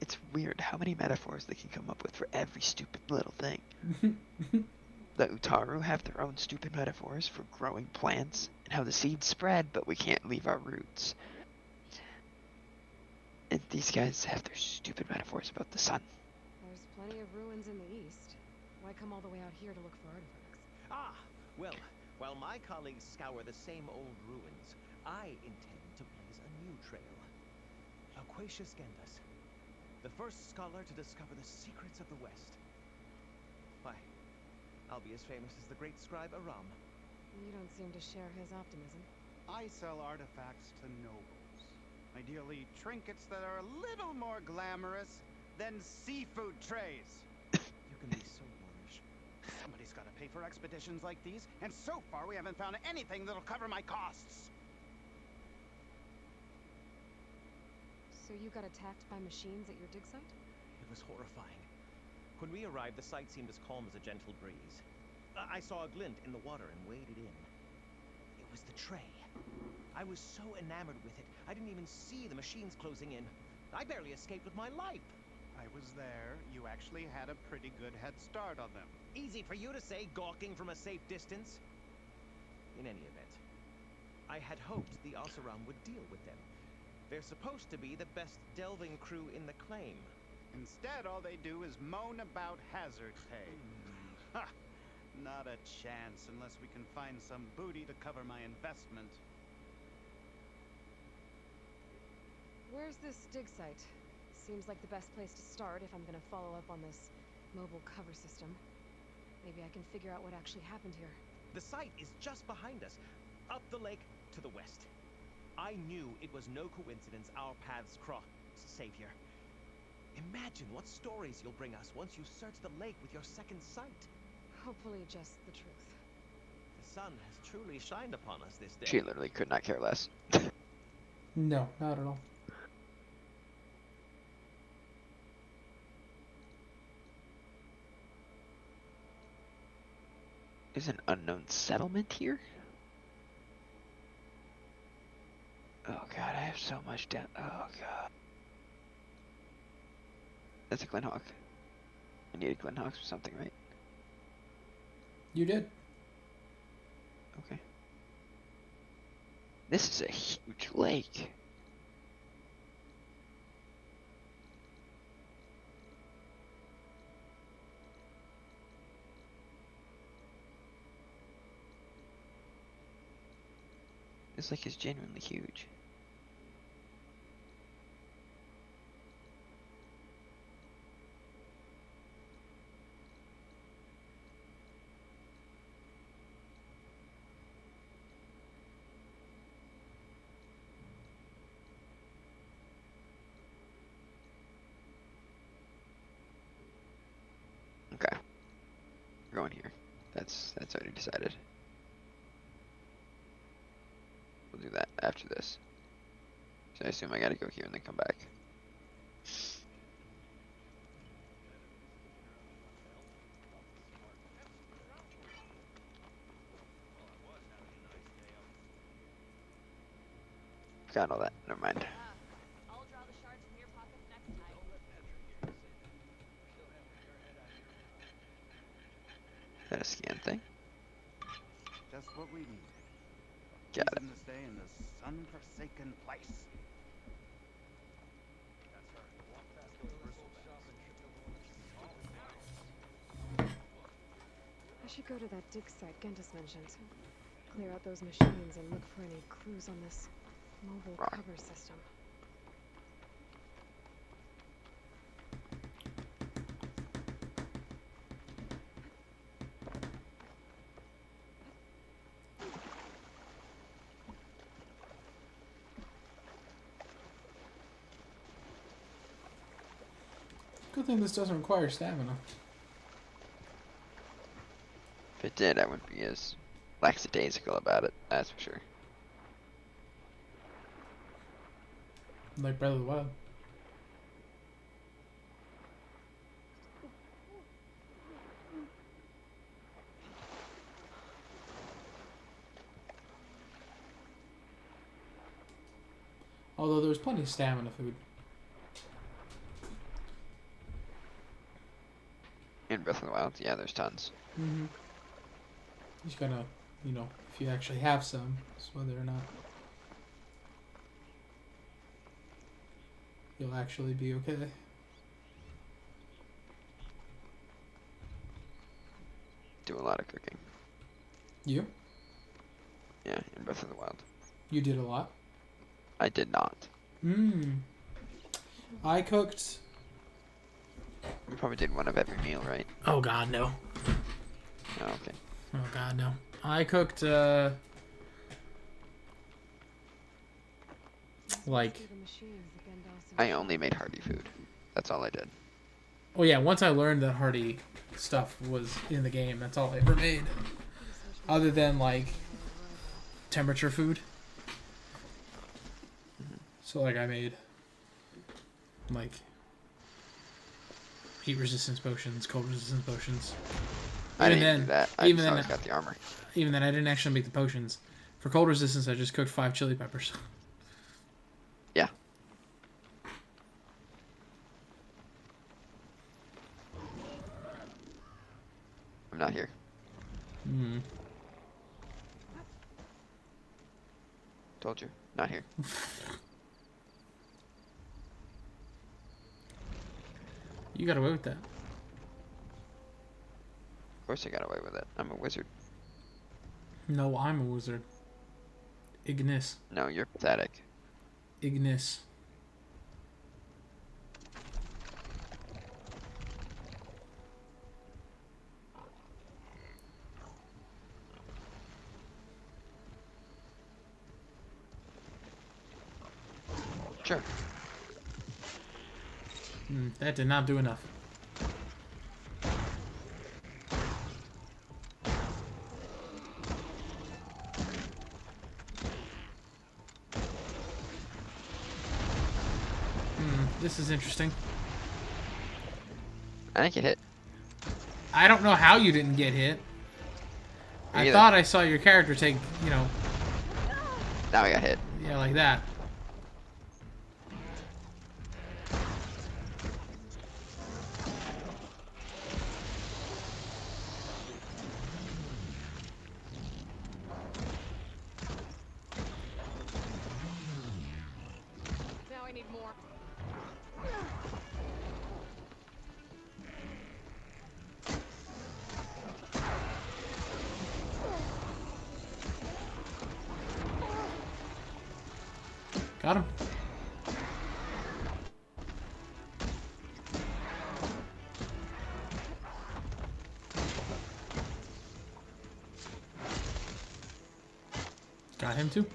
It's weird how many metaphors they can come up with for every stupid little thing. The Utaru have their own stupid metaphors for growing plants and how the seeds spread, but we can't leave our roots. And these guys have their stupid metaphors about the sun. There's plenty of ruins in the east. Why come all the way out here to look for artifacts? Ah, well, while my colleagues scour the same old ruins, I intend to blaze a new trail. Loquacious Gendas, the first scholar to discover the secrets of the West. Why, I'll be as famous as the great scribe Aram. You don't seem to share his optimism. I sell artifacts to nobles. Ideally, trinkets that are a little more glamorous than seafood trays. You can be so boorish. Somebody's got to pay for expeditions like these, and so far we haven't found anything that'll cover my costs. So you got attacked by machines at your dig site? It was horrifying. When we arrived, the site seemed as calm as a gentle breeze. I saw a glint in the water and waded in. It was the tray. I was so enamored with it, I didn't even see the machines closing in. I barely escaped with my life. I was there. You actually had a pretty good head start on them. Easy for you to say, gawking from a safe distance. In any event, I had hoped the Oseram would deal with them. They're supposed to be the best delving crew in the claim. Instead, all they do is moan about hazard pay. Ha! Not a chance unless we can find some booty to cover my investment. Where's this dig site? Seems like the best place to start if I'm gonna follow up on this mobile cover system. Maybe I can figure out what actually happened here. The site is just behind us, up the lake to the west. I knew it was no coincidence our paths crossed, Savior. Imagine what stories you'll bring us once you search the lake with your second sight. Hopefully just the truth. The sun has truly shined upon us this day. She literally could not care less. No, not at all. Is an unknown settlement here? Oh god, I have so much debt. Oh god. That's a Glenhawk. I needed Glenhawks for something, right? You did. Okay. This is a huge lake. This lake is genuinely huge. Okay. We're going here. That's already decided. We'll do that after this. So I assume I gotta go here and then come back. Got all that. Never mind. I'll draw the shards from your pockets next time. Is that a scan thing? Just what we need. Got it. Reason to stay in this sun-forsaken place. I should go to that dig site Gentis mentioned. Clear out those machines and look for any clues on this mobile Right. cover system. Good thing this doesn't require stamina. If it did, I wouldn't be as lackadaisical about it, that's for sure. Like Breath of the Wild. Although there's plenty of stamina food. In Breath of the Wild, yeah, there's tons. Mm-hmm. You just gotta, you know, if you actually have some, it's whether or not you'll actually be okay. Do a lot of cooking. You? Yeah, in Breath of the Wild. You did a lot? I did not. I cooked. You probably did one of every meal, right? Oh god, no. Oh, okay. Oh god, no. I cooked like, I only made hearty food. That's all I did. oh yeah, once I learned that hearty stuff was in the game, that's all I ever made. Other than like temperature food. So like I made like heat resistance potions, cold resistance potions. I didn't do that. I just always got the armor. Even then, I didn't actually make the potions. For cold resistance, I just cooked 5 chili peppers. Yeah. I'm not here. Hmm. Told you. Not here. You got away with that. Of course I got away with it. I'm a wizard. No, I'm a wizard. Ignis. No, you're pathetic. Ignis. Sure. That did not do enough. This is interesting. I didn't get hit. I don't know how you didn't get hit. Me I either. thought I saw your character take, you know... Now I got hit. Yeah, like that. Now I need more. Got him. Got him too.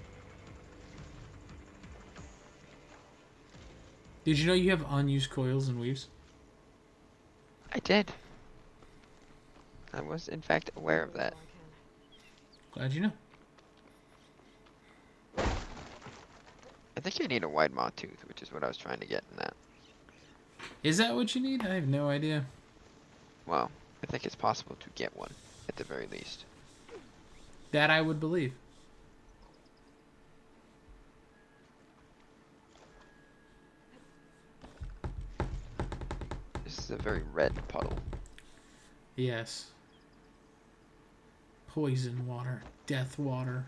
Did you know you have unused coils and weaves? I did. I was, in fact, aware of that. Glad you know. I think you need a wide maw tooth, which is what I was trying to get in that. Is that what you need? I have no idea. Well, I think it's possible to get one, at the very least. That I would believe. This is a very red puddle. Yes. Poison water. Death water.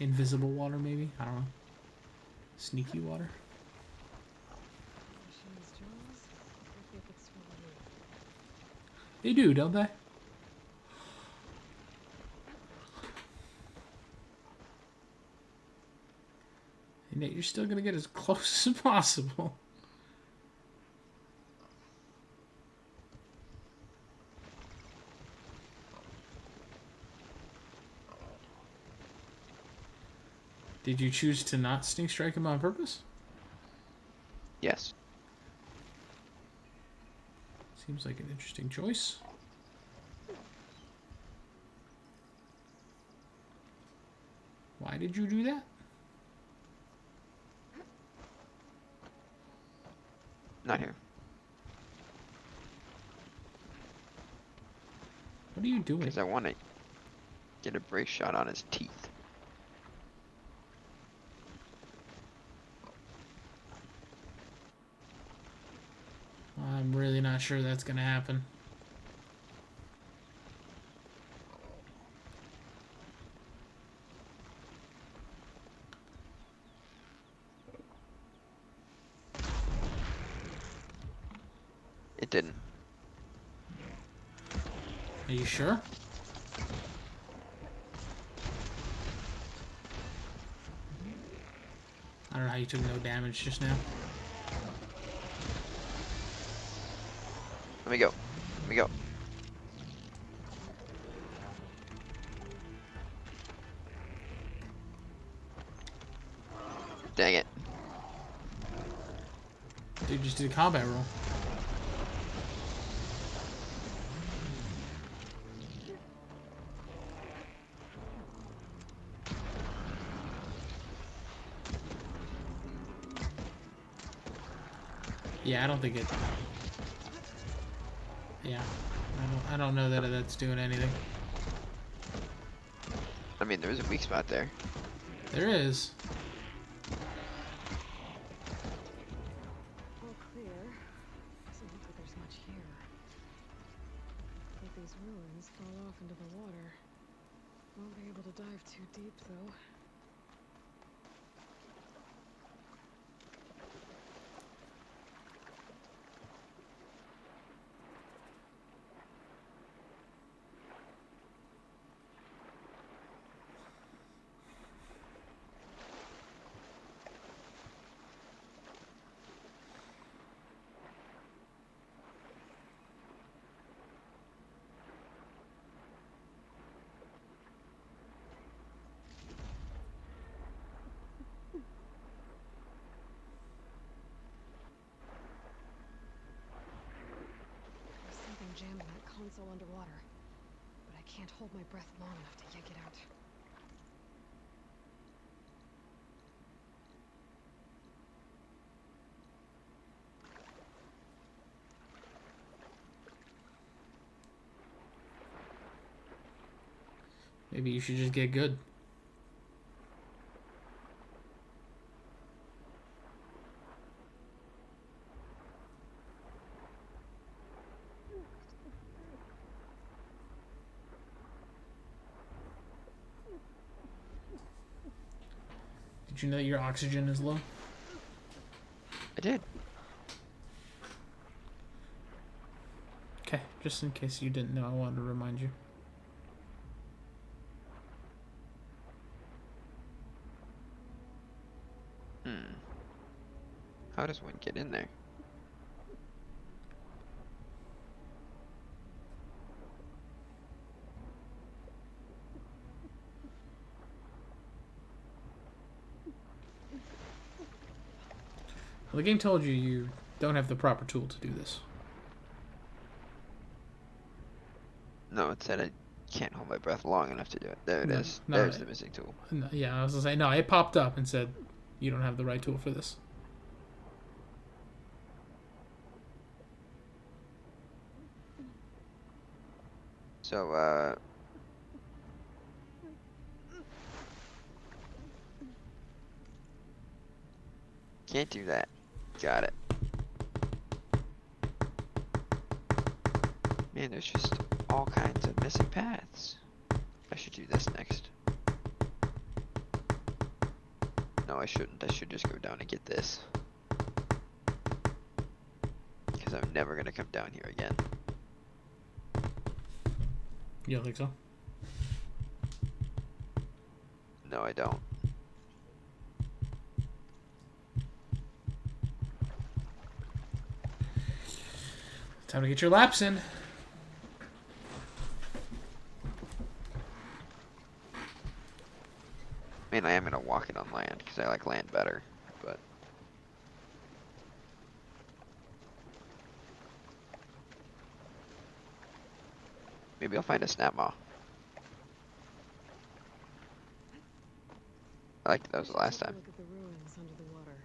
Invisible water, maybe? I don't know. Sneaky water. They do, don't they? And yet you're still gonna get as close as possible. Did you choose to not sneak strike him on purpose? Yes. Seems like an interesting choice. Why did you do that? Not here. What are you doing? Because I want to get a brace shot on his teeth. I'm really not sure that's gonna happen. It didn't. Are you sure? I don't know how you took no damage just now. Let me go. Let me go. Dang it. Dude, just did a combat roll. Yeah, I don't think it. Yeah, I don't know that that's doing anything. I mean, there's a weak spot there. There is. All clear. Doesn't look like there's much here. Let these ruins fall off into the water. Won't be able to dive too deep, though. There's something jammed in that console underwater, but I can't hold my breath long enough to yank it out. Maybe you should just get good. Did you know that your oxygen is low? I did. Okay, just in case you didn't know, I wanted to remind you. How does one get in there? Well, the game told you you don't have the proper tool to do this. No, it said I can't hold my breath long enough to do it. There it No, is. no, There's the missing tool. No, yeah, I was gonna say, no, it popped up and said you don't have the right tool for this. So, can't do that. Got it. Man, there's just all kinds of missing paths. I should do this next. No, I shouldn't. I should just go down and get this. Because I'm never going to come down here again. You don't think so? No, I don't. Time to get your laps in. I mean, I am going to walk it on land because I like land better, but... Maybe I'll find a snap maw. I liked those last time. Look at the ruins under the water.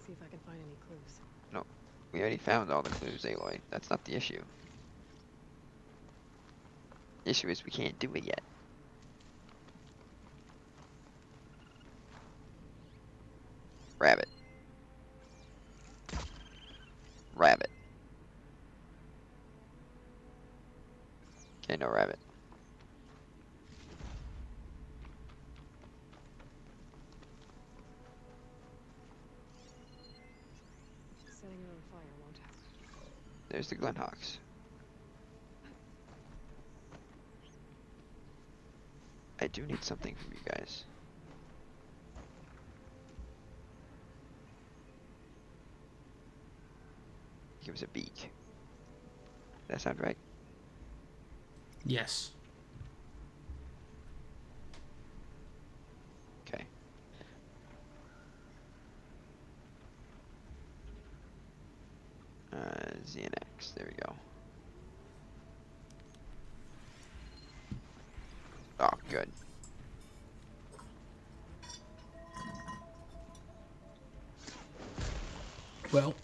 See if I can find any clues. No, we already found all the clues, Aloy. That's not the issue. The issue is we can't do it yet. Rabbit. Rabbit. Okay, no rabbit. Setting it on fire won't help. There's the Glenhawks. I do need something from you guys. Give us a beak. Does that sound right? Yes. Okay. Z and X. There we go. Oh, good. Well.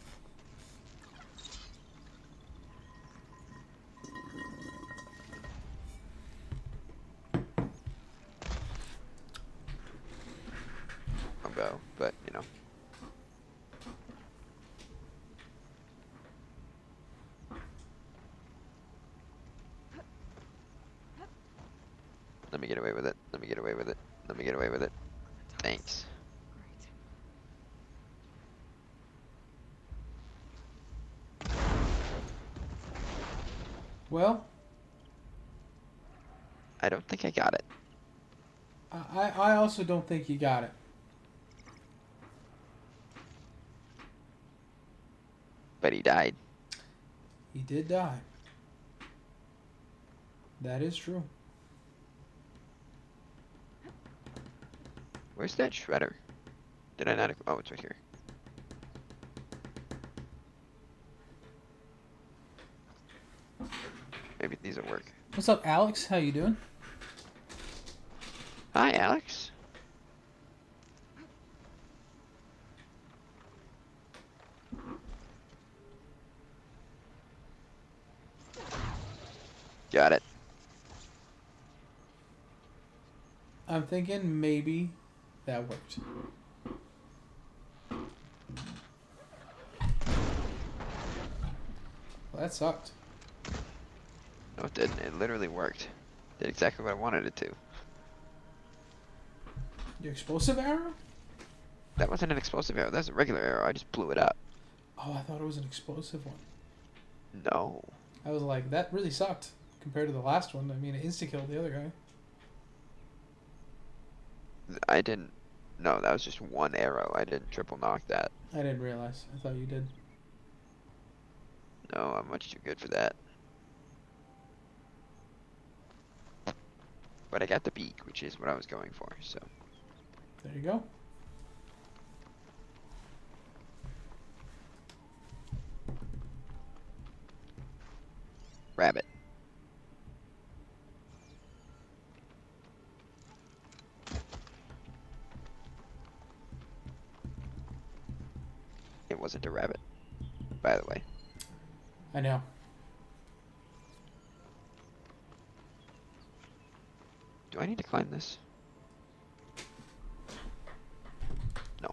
I'll go, but you know. Let me get away with it. Let me get away with it. Let me get away with it. Thanks. Well, I don't think I got it. I also don't think you got it. But he died. He did die. That is true. Where's that shredder? Did I not? Oh, it's right here. Maybe these will work. What's up, Alex? How you doing? Hi, Alex. Got it. I'm thinking maybe that worked. Well, that sucked. No, it didn't. It literally worked. Did exactly what I wanted it to. Your explosive arrow? That wasn't an explosive arrow. That's a regular arrow. I just blew it up. Oh, I thought it was an explosive one. No. I was like, that really sucked compared to the last one. I mean, it insta-killed the other guy. I didn't. No, that was just one arrow. I didn't triple knock that. I didn't realize. I thought you did. No, I'm much too good for that. But I got the beak, which is what I was going for, so. There you go. Rabbit. It wasn't a rabbit, by the way. I know. Do I need to climb this? No.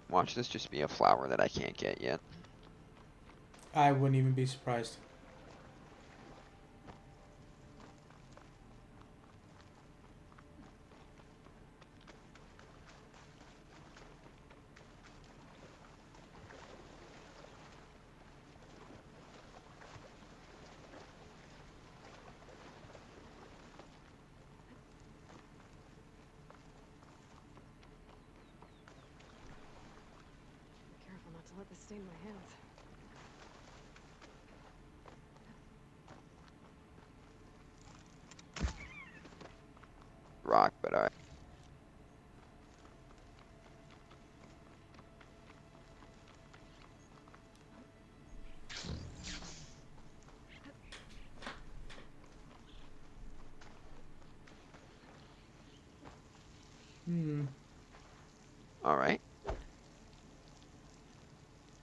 Watch this just be a flower that I can't get yet. I wouldn't even be surprised. Careful not to let this stain my hands. Rock, but alright. Alright.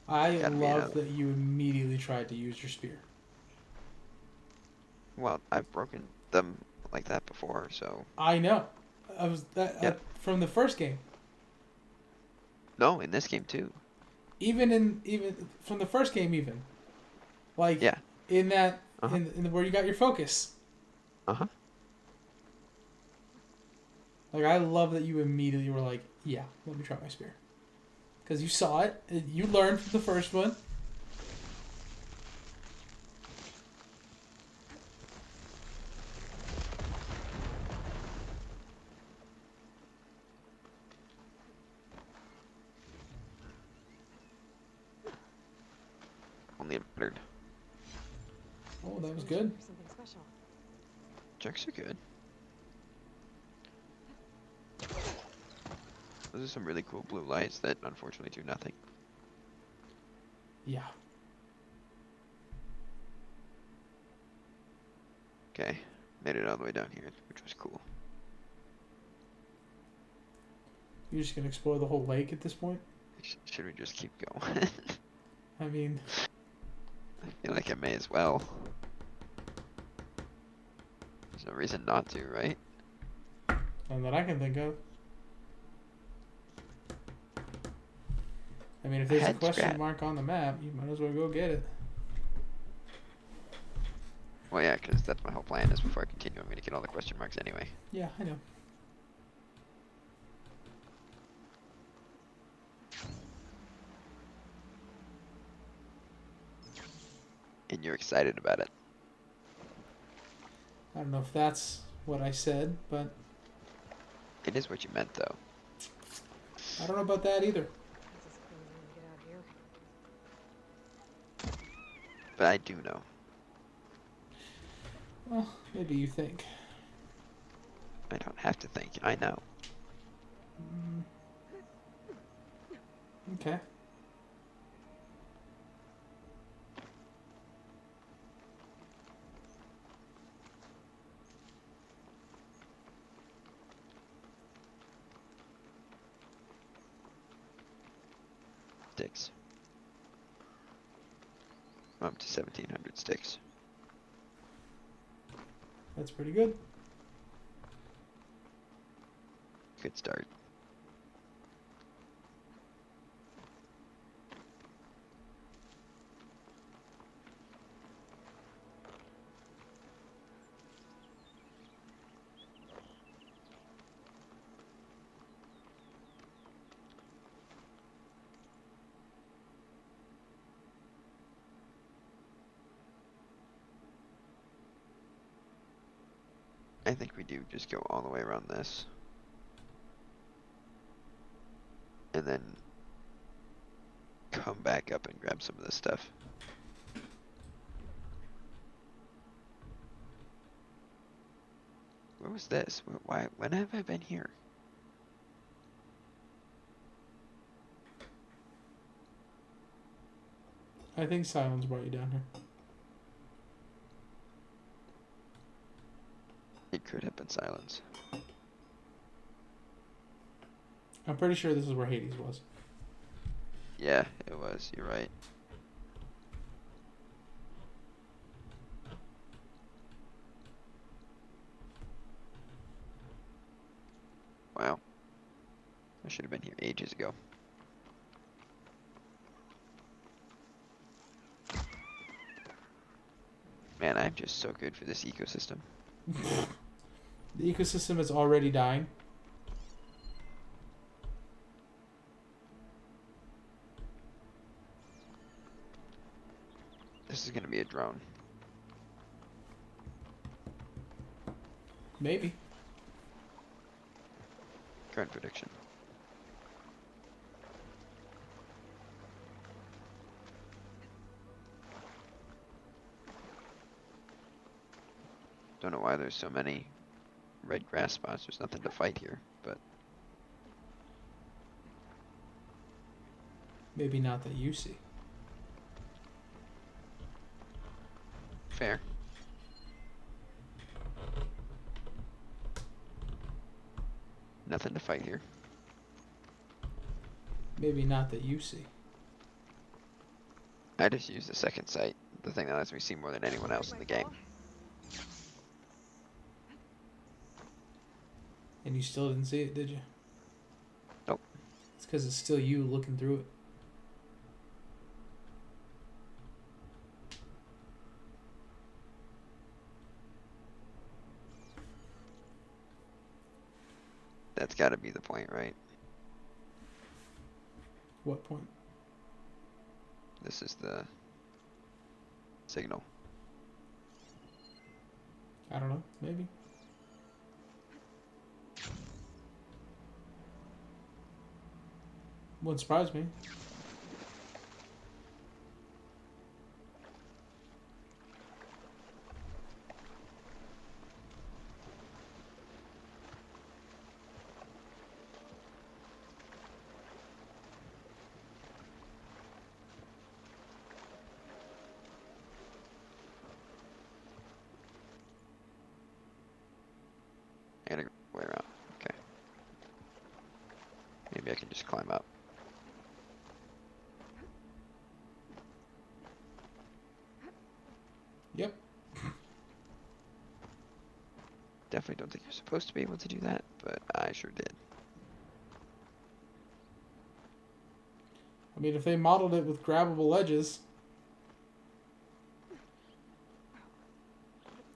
I Gotta be love another. that you immediately tried to use your spear. Well, I've broken them like that before, so. I know. I was Yep. from the first game. No, in this game too. Even from the first game, even like Yeah. in that Uh-huh. in where you got your focus. Uh-huh. Like, I love that you immediately were like, yeah, let me try my spear. Because you saw it. You learned from the first one. Only a bird. Oh, that was good. Something special. Checks are good. Those are some really cool blue lights that unfortunately do nothing. Yeah. Okay, made it all the way down here, which was cool. You're just gonna explore the whole lake at this point? Should we just keep going? I mean, I feel like I may as well. There's no reason not to, right? none that I can think of. I mean, if there's a Head question scratch. mark on the map, you might as well go get it. Well, yeah, because that's my whole plan is before I continue, I'm going to get all the question marks anyway. Yeah, I know. And you're excited about it. I don't know if that's what I said, but It is what you meant, though. I don't know about that either. This is crazy to get out here. But I do know. Well, maybe you think. I don't have to think. I know. Okay. Sticks. I'm up to 1,700 sticks. That's pretty good. Good start. I think we do just go all the way around this. And then come back up and grab some of this stuff. Where was this? Why? When have I been here? I think silence brought you down here. It could have been silence. I'm pretty sure this is where Hades was. Yeah, it was. You're right. Wow. I should have been here ages ago. Man, I'm just so good for this ecosystem. The ecosystem is already dying. This is gonna be a drone. Maybe. Current prediction. Don't know why there's so many red grass spots. There's nothing to fight here, but Maybe not that you see. fair. Nothing to fight here. Maybe not that you see. I just use the second sight, the thing that lets me see more than anyone else in the game. And you still didn't see it, did you? Nope. It's because it's still you looking through it. That's gotta be the point, right? What point? This is the signal. I don't know. Maybe. Wouldn't surprise me. I gotta go way around. Okay. Maybe I can just climb up. Yep. Definitely don't think you're supposed to be able to do that, but I sure did. I mean, if they modeled it with grabbable ledges,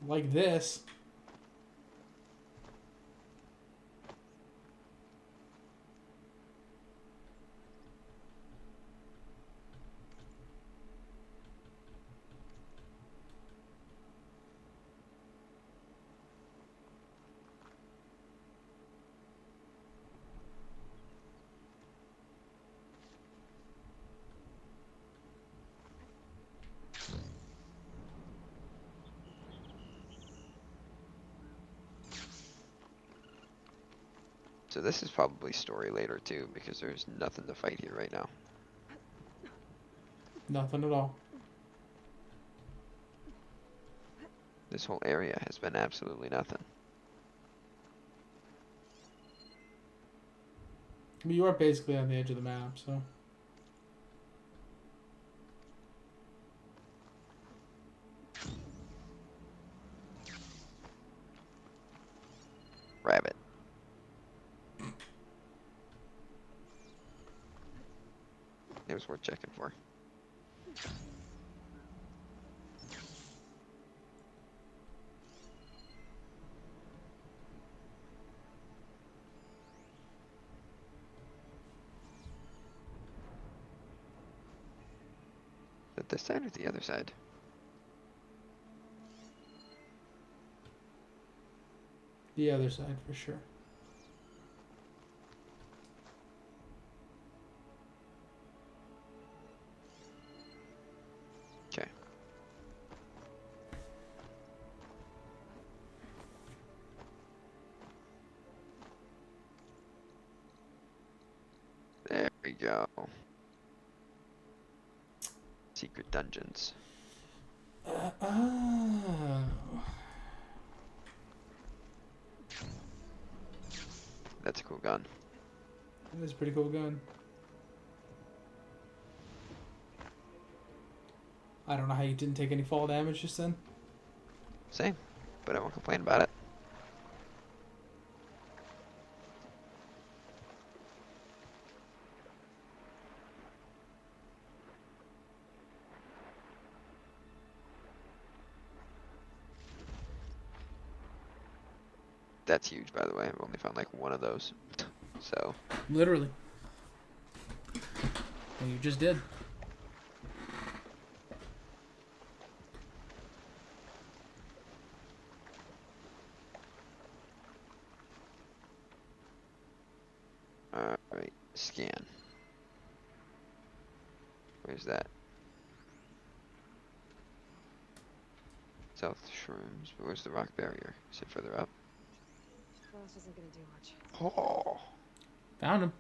like this. So this is probably story later too, because there's nothing to fight here right now. Nothing at all. This whole area has been absolutely nothing. I mean, you are basically on the edge of the map, so. Rabbit. It was worth checking for. Is it this side or the other side? The other side, for sure. Okay. There we go. Secret dungeons. That's a cool gun. That is a pretty cool gun. I don't know how you didn't take any fall damage just then. Same, but I won't complain about it. That's huge, by the way. I've only found like one of those. So. Literally. Well, you just did. Alright, scan. Where's that? South shrooms. But where's the rock barrier? Is it further up? Frost isn't gonna do much. Oh. Found him.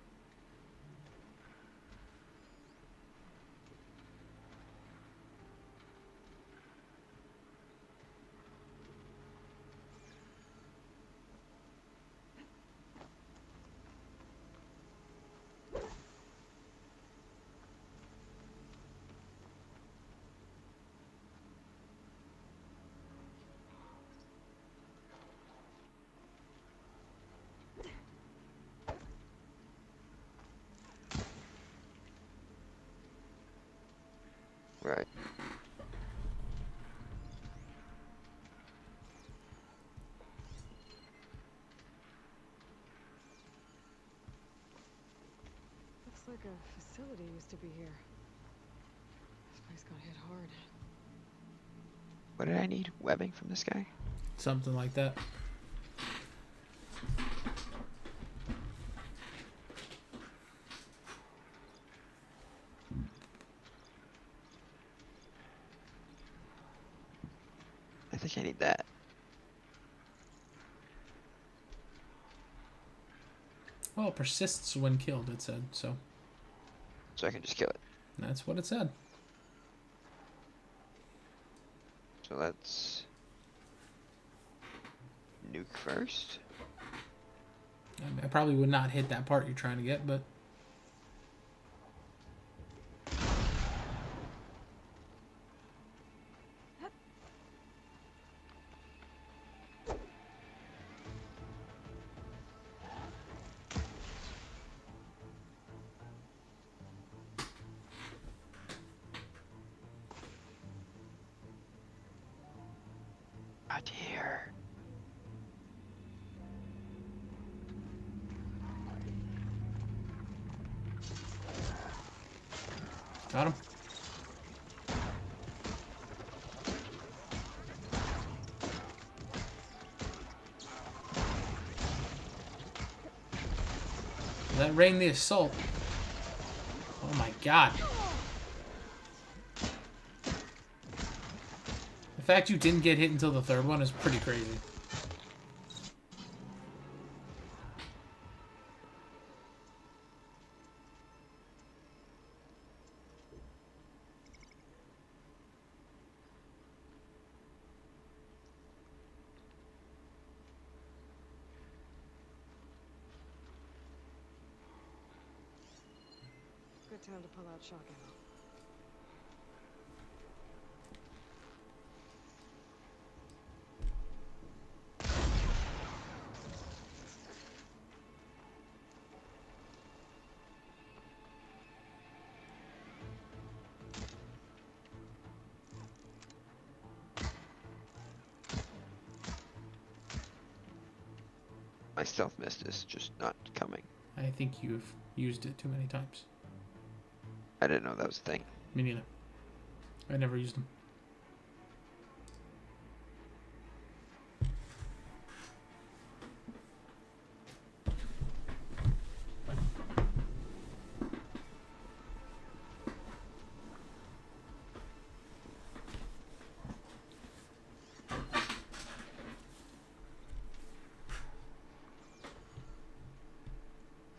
Right. Looks like a facility used to be here. This place got hit hard. What did I need? Webbing from this guy? Something like that. I think I need that. Well, it persists when killed, it said, so. So I can just kill it. That's what it said. So let's nuke first. I probably would not hit that part you're trying to get, but... Not here. Got him. That rain the assault. Oh my god. The fact you didn't get hit until the third one is pretty crazy. Good time to pull out shock ammo. My stealth mist is just not coming. I think you've used it too many times. I didn't know that was a thing. Me neither. I never used them.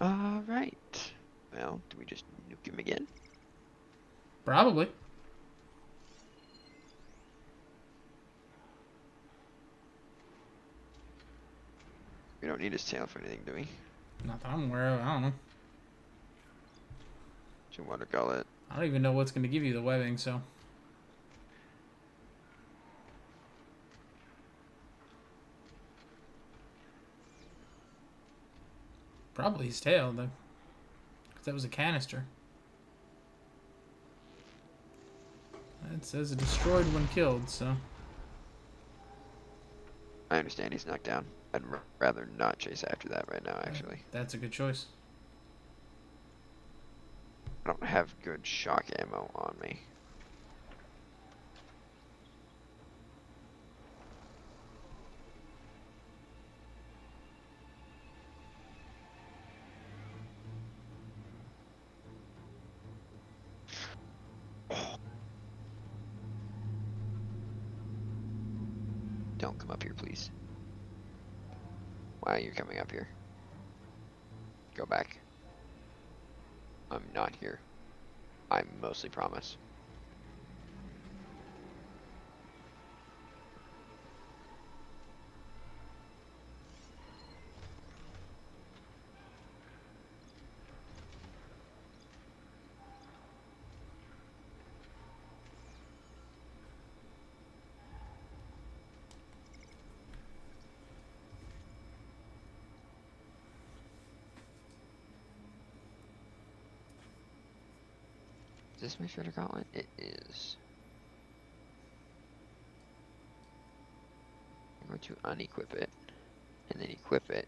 Alright. Well, do we just nuke him again? Probably. We don't need his tail for anything, do we? Not that I'm aware of. I don't know. Should water gullet. I don't even know what's going to give you the webbing, so... Probably his tail, though. Because that was a canister. It says it destroyed when killed, so... I understand he's knocked down. I'd rather not chase after that right now, actually. That's a good choice. I don't have good shock ammo on me. Don't come up here, please. Why are you coming up here? Go back. I'm not here. I mostly promise. Is this my shredder gauntlet? It is. I'm going to unequip it and then equip it.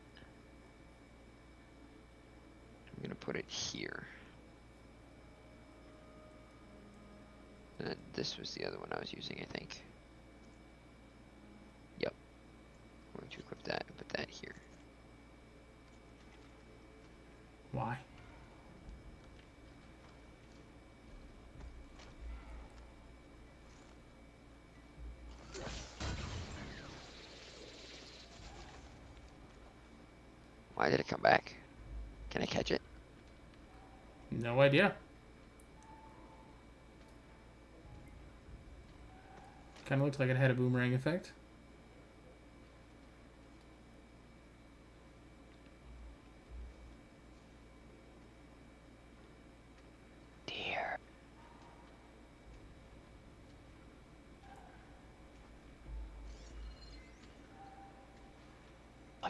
I'm going to put it here. And then this was the other one I was using, I think. Yep. I'm going to equip that and put that here. Why? Why did it come back? Can I catch it? No idea. Kind of looked like it had a boomerang effect.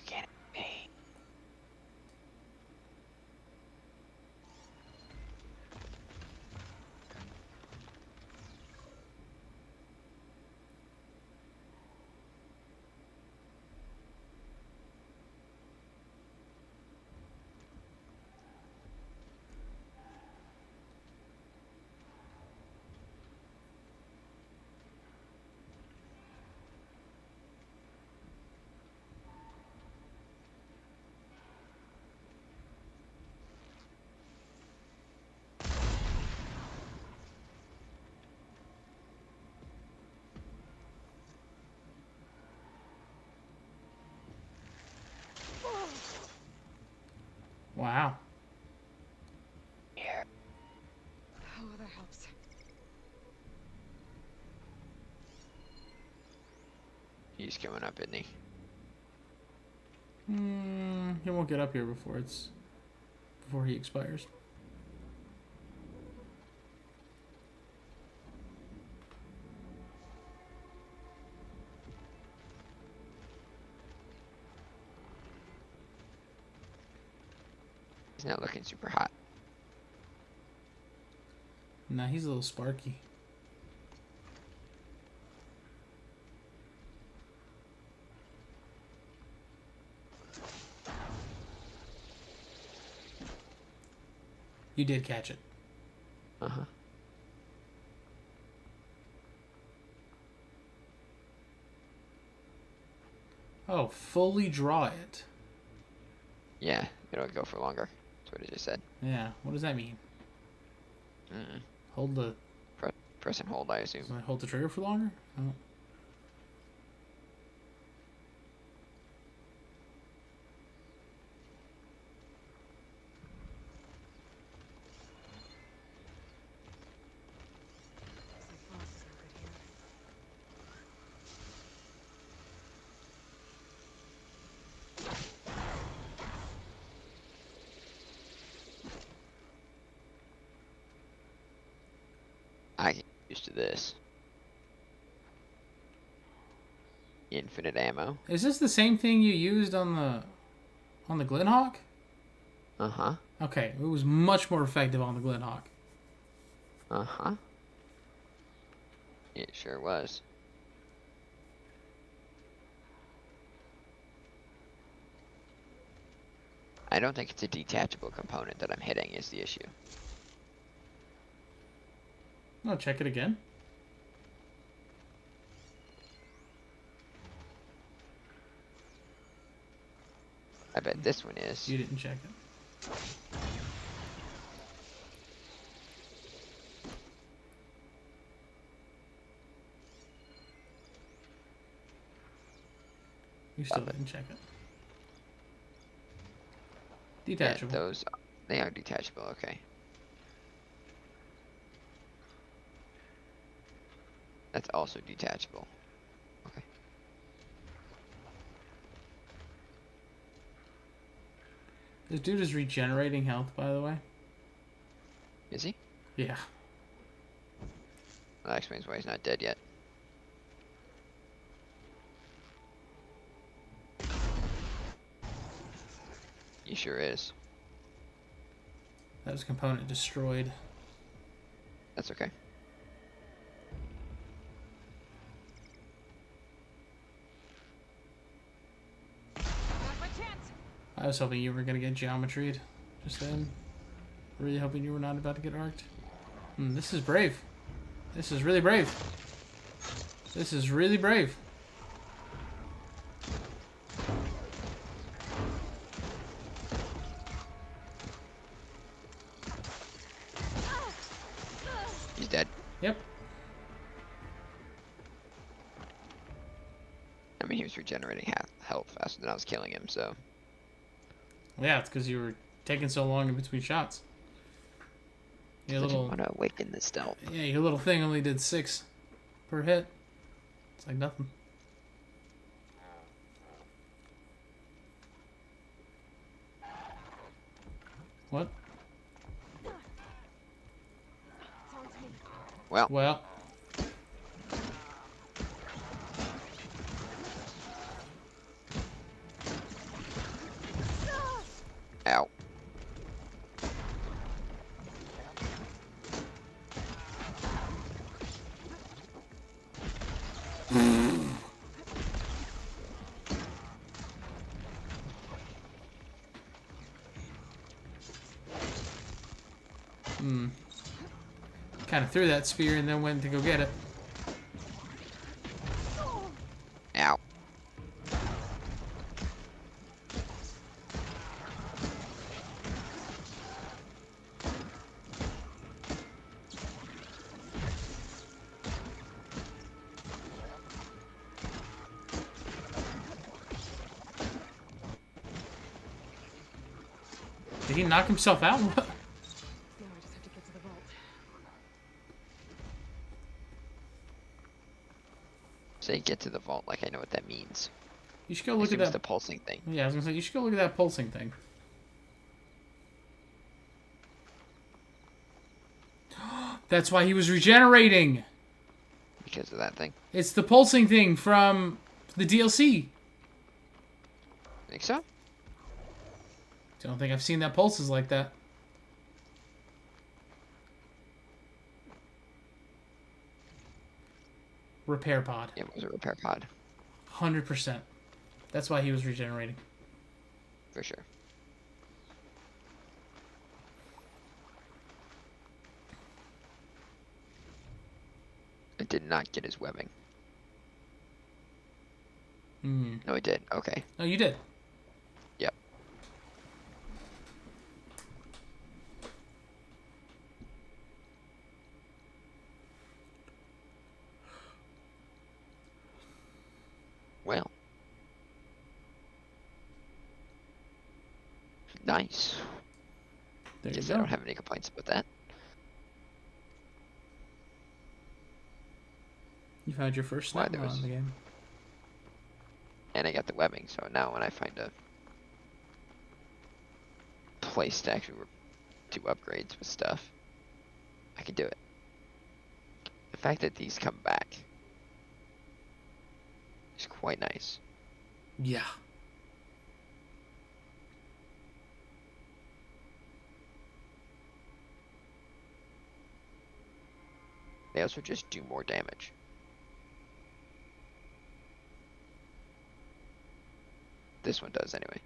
looking at me. Wow. Here. Oh, that helps. He's coming up, isn't he? He won't get up here before he expires. He's not looking super hot. Nah, he's a little sparky. You did catch it. Uh-huh. Oh, fully draw it. Yeah, it'll go for longer. That's what it just said. Yeah, what does that mean? Hold the... Press and hold, I assume. Does I hold the trigger for longer? Oh. I get used to this. Infinite ammo. Is this the same thing you used on the Glenhawk? Uh-huh. Okay, it was much more effective on the Glenhawk. Uh-huh. It sure was. I don't think it's a detachable component that I'm hitting is the issue. Oh, check it again. I bet this one is. You didn't check it. You still didn't check it. Detachable. Yeah, they are detachable, okay. That's also detachable. Okay. This dude is regenerating health, by the way. Is he? Yeah. Well, that explains why he's not dead yet. He sure is. That was component destroyed. That's okay. I was hoping you were going to get geometried just then. Really hoping you were not about to get arced. This is brave. This is really brave. This is really brave. He's dead. Yep. I mean, he was regenerating health faster than I was killing him, so... Yeah, it's because you were taking so long in between shots. Your I didn't little... want to awaken the stealth. Yeah, your little thing only did 6 per hit. It's like nothing. What? Well. Ow. Kind of threw that spear and then went to go get it. Ow. Did he knock himself out? What? Now I just have to get to the vault. Say get to the vault like I know what that means. You should go I look assume at it's that. the pulsing thing. Yeah, I was gonna say you should go look at that pulsing thing. That's why he was regenerating. Because of that thing. It's the pulsing thing from the DLC. Think so? Don't think I've seen that pulses like that. Repair pod. It was a repair pod. 100%. That's why he was regenerating. For sure. It did not get his webbing. No, it did. Okay. No, you did. Yep. Well. Nice. There Guess you I go. don't have any complaints about that. You've had your first Why, snap there on was- the game. And I got the webbing, so now when I find a place to actually do upgrades with stuff, I can do it. The fact that these come back is quite nice. Yeah. They also just do more damage. This one does anyway.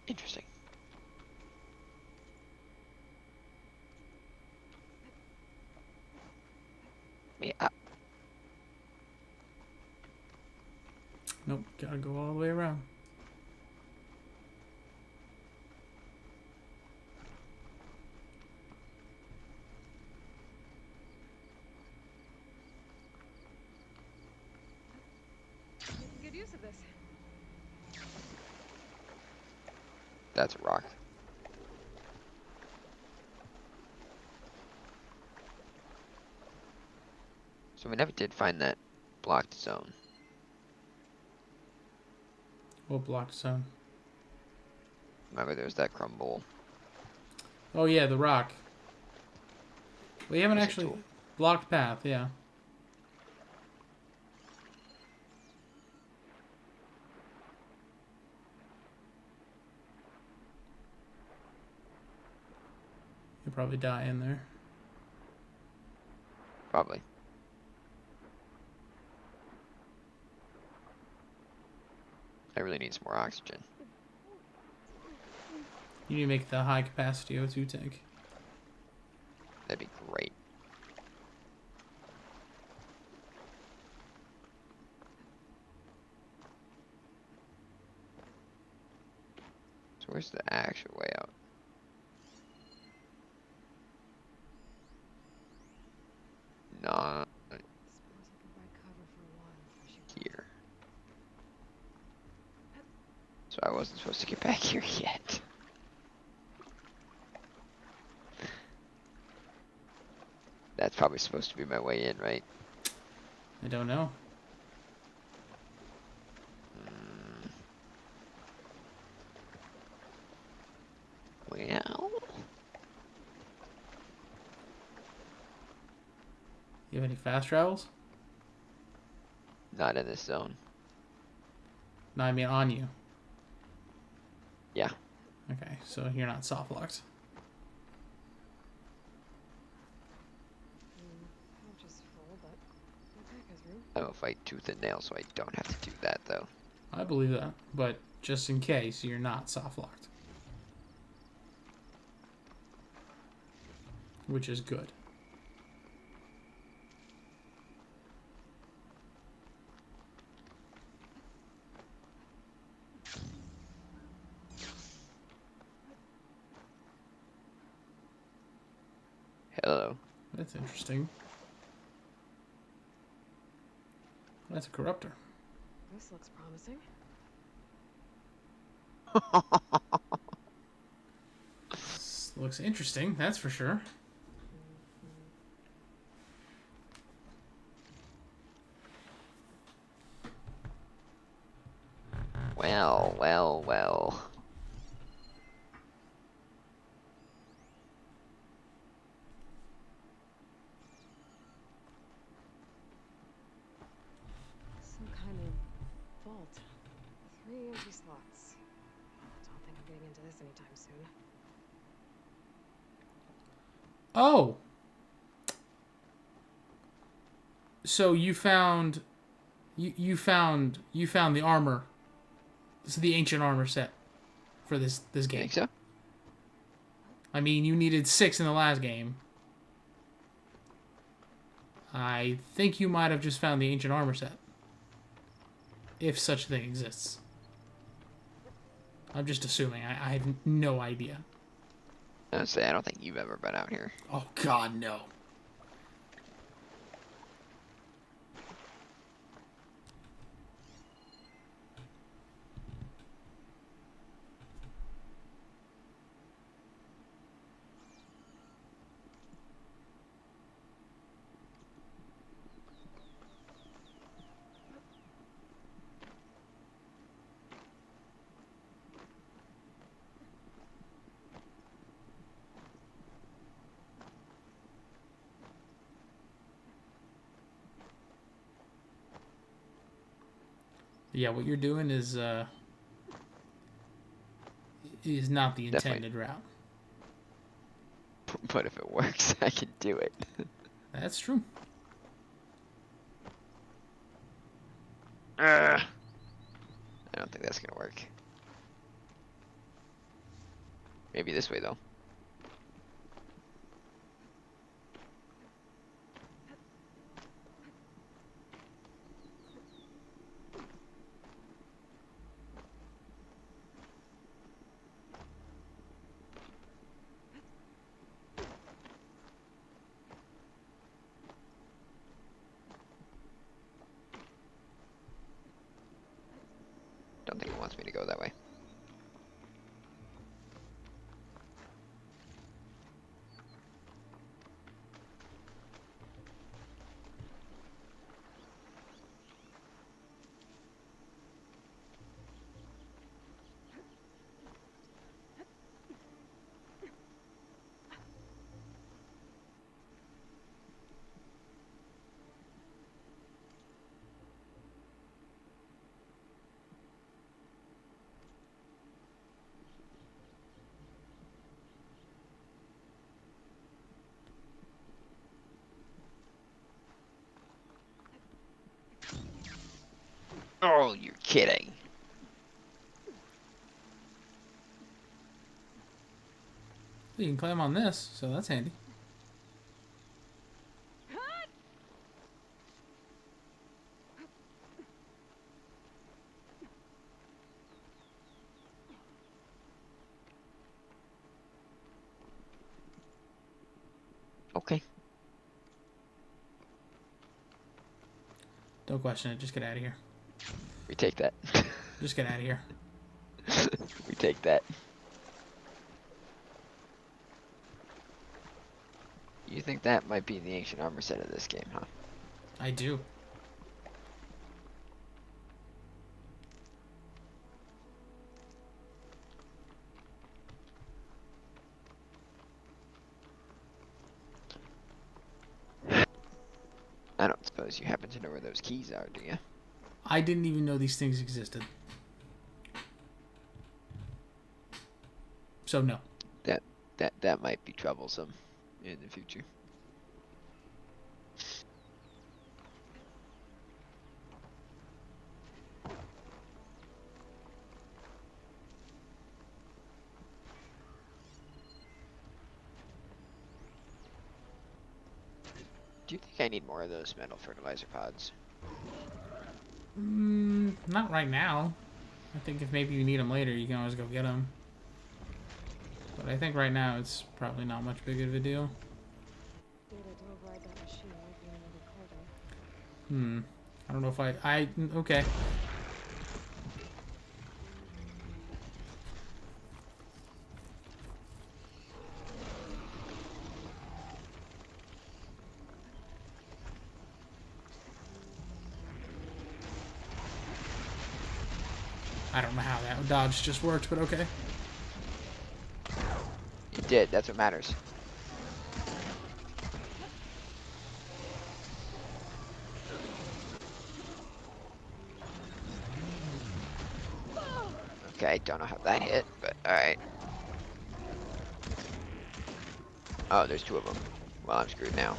Interesting. Yeah. Nope, gotta go all the way around. Good use of this. That's a rock. So we never did find that blocked zone. What blocked zone? Remember there was that crumble. Oh yeah, the rock. We haven't Is it actually tool? blocked path, yeah. You'll probably die in there. Probably. I really need some more oxygen. You need to make the high capacity O2 tank. That'd be great. So where's the actual way out? Not Suppose I can buy cover for a while if I should. here. So I wasn't supposed to get back here yet. That's probably supposed to be my way in, right? I don't know. Well, you have any fast travels? Not in this zone. No, I mean on you. Yeah. Okay, so you're not soft locked. Pouch is full, but my pack has room. I will fight tooth and nail, so I don't have to do that though. I believe that, but just in case, you're not soft locked. Which is good. Hello. That's interesting. That's a corruptor. This looks promising. This looks interesting, that's for sure. Well, well, well. Some kind of vault. 3 empty slots. Don't think I'm getting into this anytime soon. Oh! So you found... You found the armor. This is the ancient armor set for this game. Think so? I mean, you needed 6 in the last game. I think you might have just found the ancient armor set. If such a thing exists. I'm just assuming. I have no idea. Honestly, I don't think you've ever been out here. Oh, God, no. Yeah, what you're doing is not the intended route. But if it works, I can do it. That's true. I don't think that's gonna work. Maybe this way though. Don't think it wants me to go that way. Oh, you're kidding. You can climb on this, so that's handy. Okay. Don't question it, just get out of here. We take that. Just get out of here. We take that. You think that might be the ancient armor set of this game, huh? I do. suppose you happen to know where those keys are, do you? I didn't even know these things existed. So no. That might be troublesome in the future. Do you think I need more of those metal fertilizer pods? Not right now. I think if maybe you need them later, you can always go get them. But I think right now it's probably not much big of a deal. Data to override that machine might be in another corridor. I don't know if okay. I don't know how that dodge just worked, but okay. You did, that's what matters. Okay, don't know how that hit, but alright. Oh, there's two of them. Well, I'm screwed now.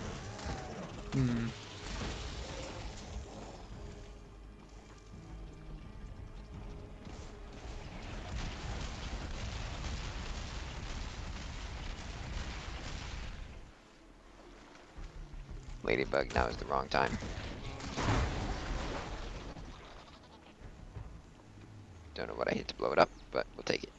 Ladybug, now is the wrong time. Don't know what I hit to blow it up, but we'll take it.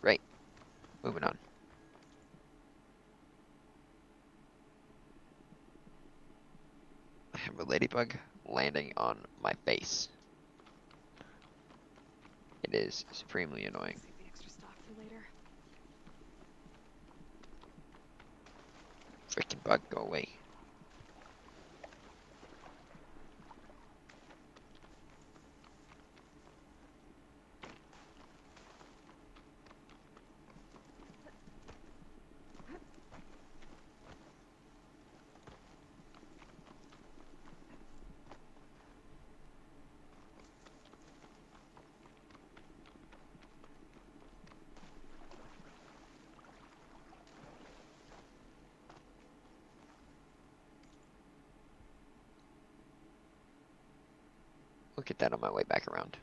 Right. Moving on. I have a ladybug landing on my face. It is supremely annoying. Save the extra stock for later. Freaking bug, go away. Look at that on my way back around.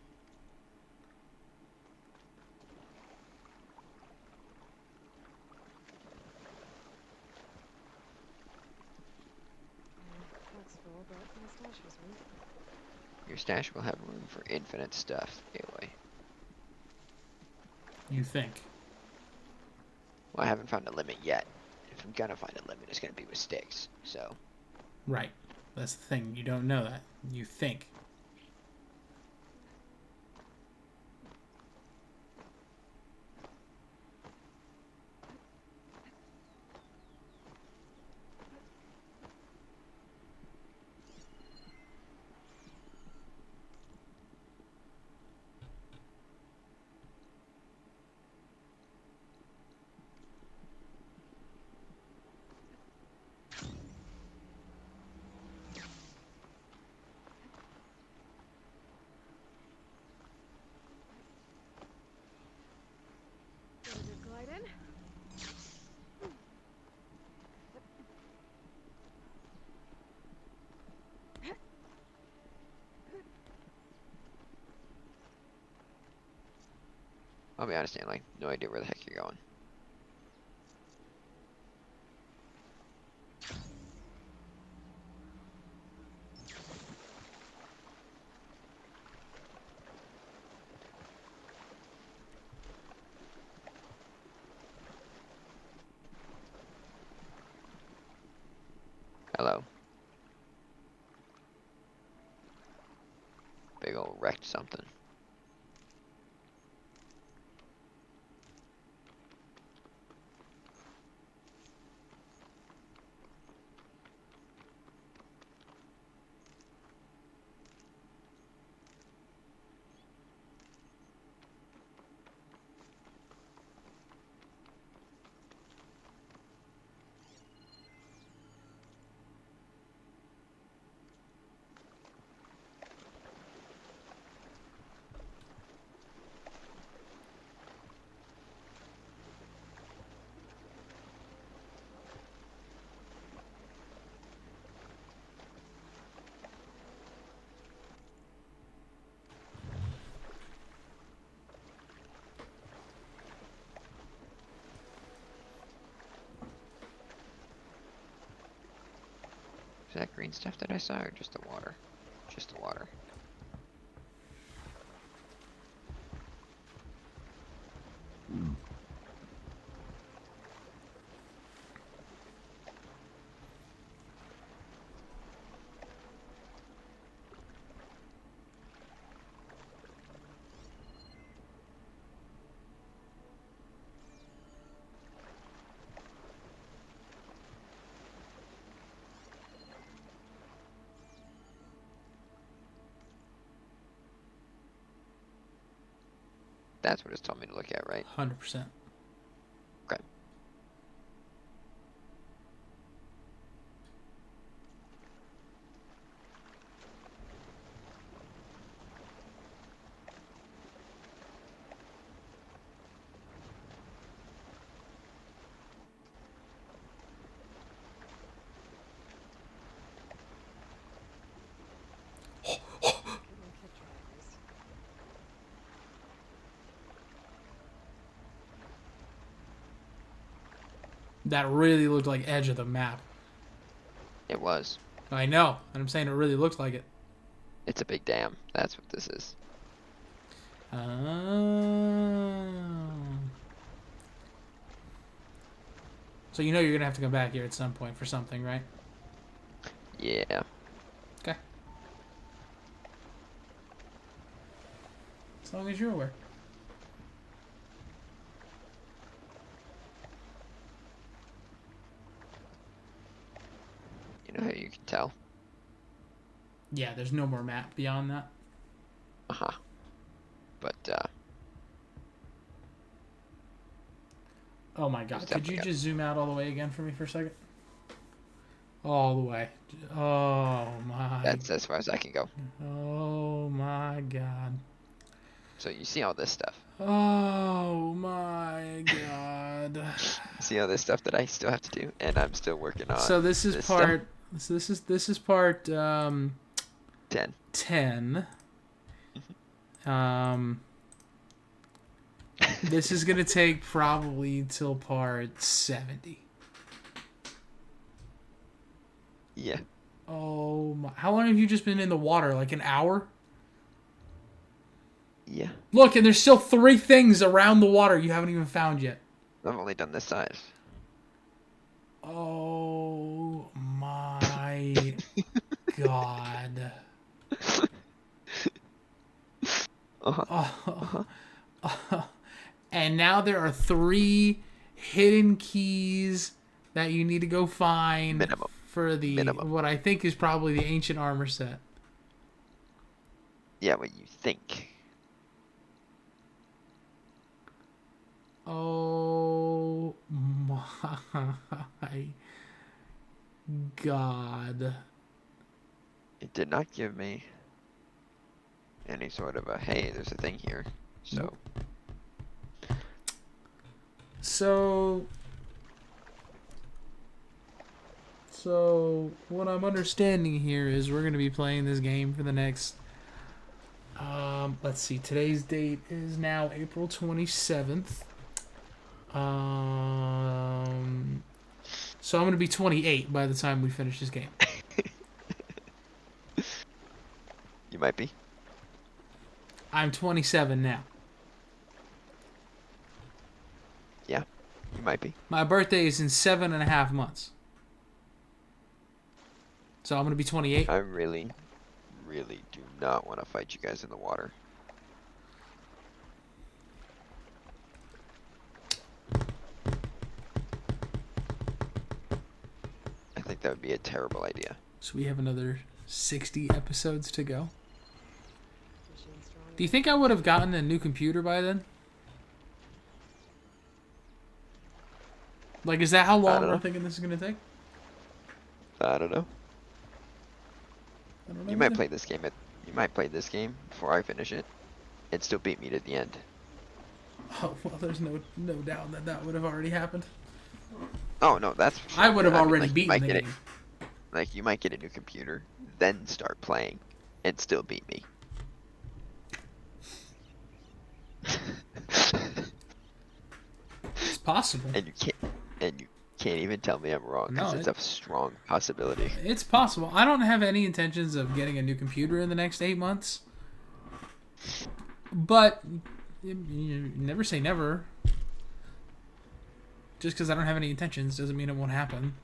That's full, but my stash has room. Your stash will have room for infinite stuff, Aloy. You think? Well, I haven't found a limit yet. If I'm gonna find a limit, it's gonna be with sticks, so. Right. That's the thing. You don't know that. You think. Ready to glide in? I'll be honest, Aloy, no idea where the heck you're going. Hello. Big ol' wrecked something. that green stuff that I saw, or just the water? Just the water. That's what it's told me to look at, right? 100%. Okay. That really looked like edge of the map. It was. I know, and I'm saying it really looks like it. It's a big dam. That's what this is. So you know you're gonna have to come back here at some point for something, right? Yeah. Okay. As long as you're aware. You know how you can tell? Yeah, there's no more map beyond that. Uh-huh. But, oh my god, There's could you definitely just zoom out all the way again for me for a second? All the way. Oh my. that's as far as I can go. Oh my god. So you see all this stuff. Oh my god. See all this stuff that I still have to do, and I'm still working on. So this is this part. So this is part 10. 10. This is gonna take probably till part 70. Yeah. Oh my! How long have you just been in the water? Like an hour? Yeah. Look, and there's still 3 things around the water you haven't even found yet. I've only done this size. Oh my god. And now there are 3 hidden keys that you need to go find Minimum. for the what I think is probably the ancient armor set. Yeah, what you think. Oh my god. It did not give me any sort of a, hey, there's a thing here. So. Nope. So what I'm understanding here is we're going to be playing this game for the next let's see, today's date is now April 27th. So I'm going to be 28 by the time we finish this game. You might be. I'm 27 now. Yeah, you might be. My birthday is in 7.5 months. So I'm going to be 28. I really, really do not want to fight you guys in the water. I think that would be a terrible idea. So we have another 60 episodes to go. Do you think I would have gotten a new computer by then? Like, is that how long we're thinking this is going to take? I don't know. I don't know You might either. play this game. You might play this game before I finish it, and still beat me to the end. Oh, well, there's no doubt that would have already happened. Oh no, that's for sure. I would have mean, already like, you beaten might the get game. Like, you might get a new computer, then start playing, and still beat me. It's possible. And you can't. And Can't even tell me I'm wrong, because No, it's a strong possibility. It's possible. I don't have any intentions of getting a new computer in the next 8 months. But you never say never. Just because I don't have any intentions doesn't mean it won't happen.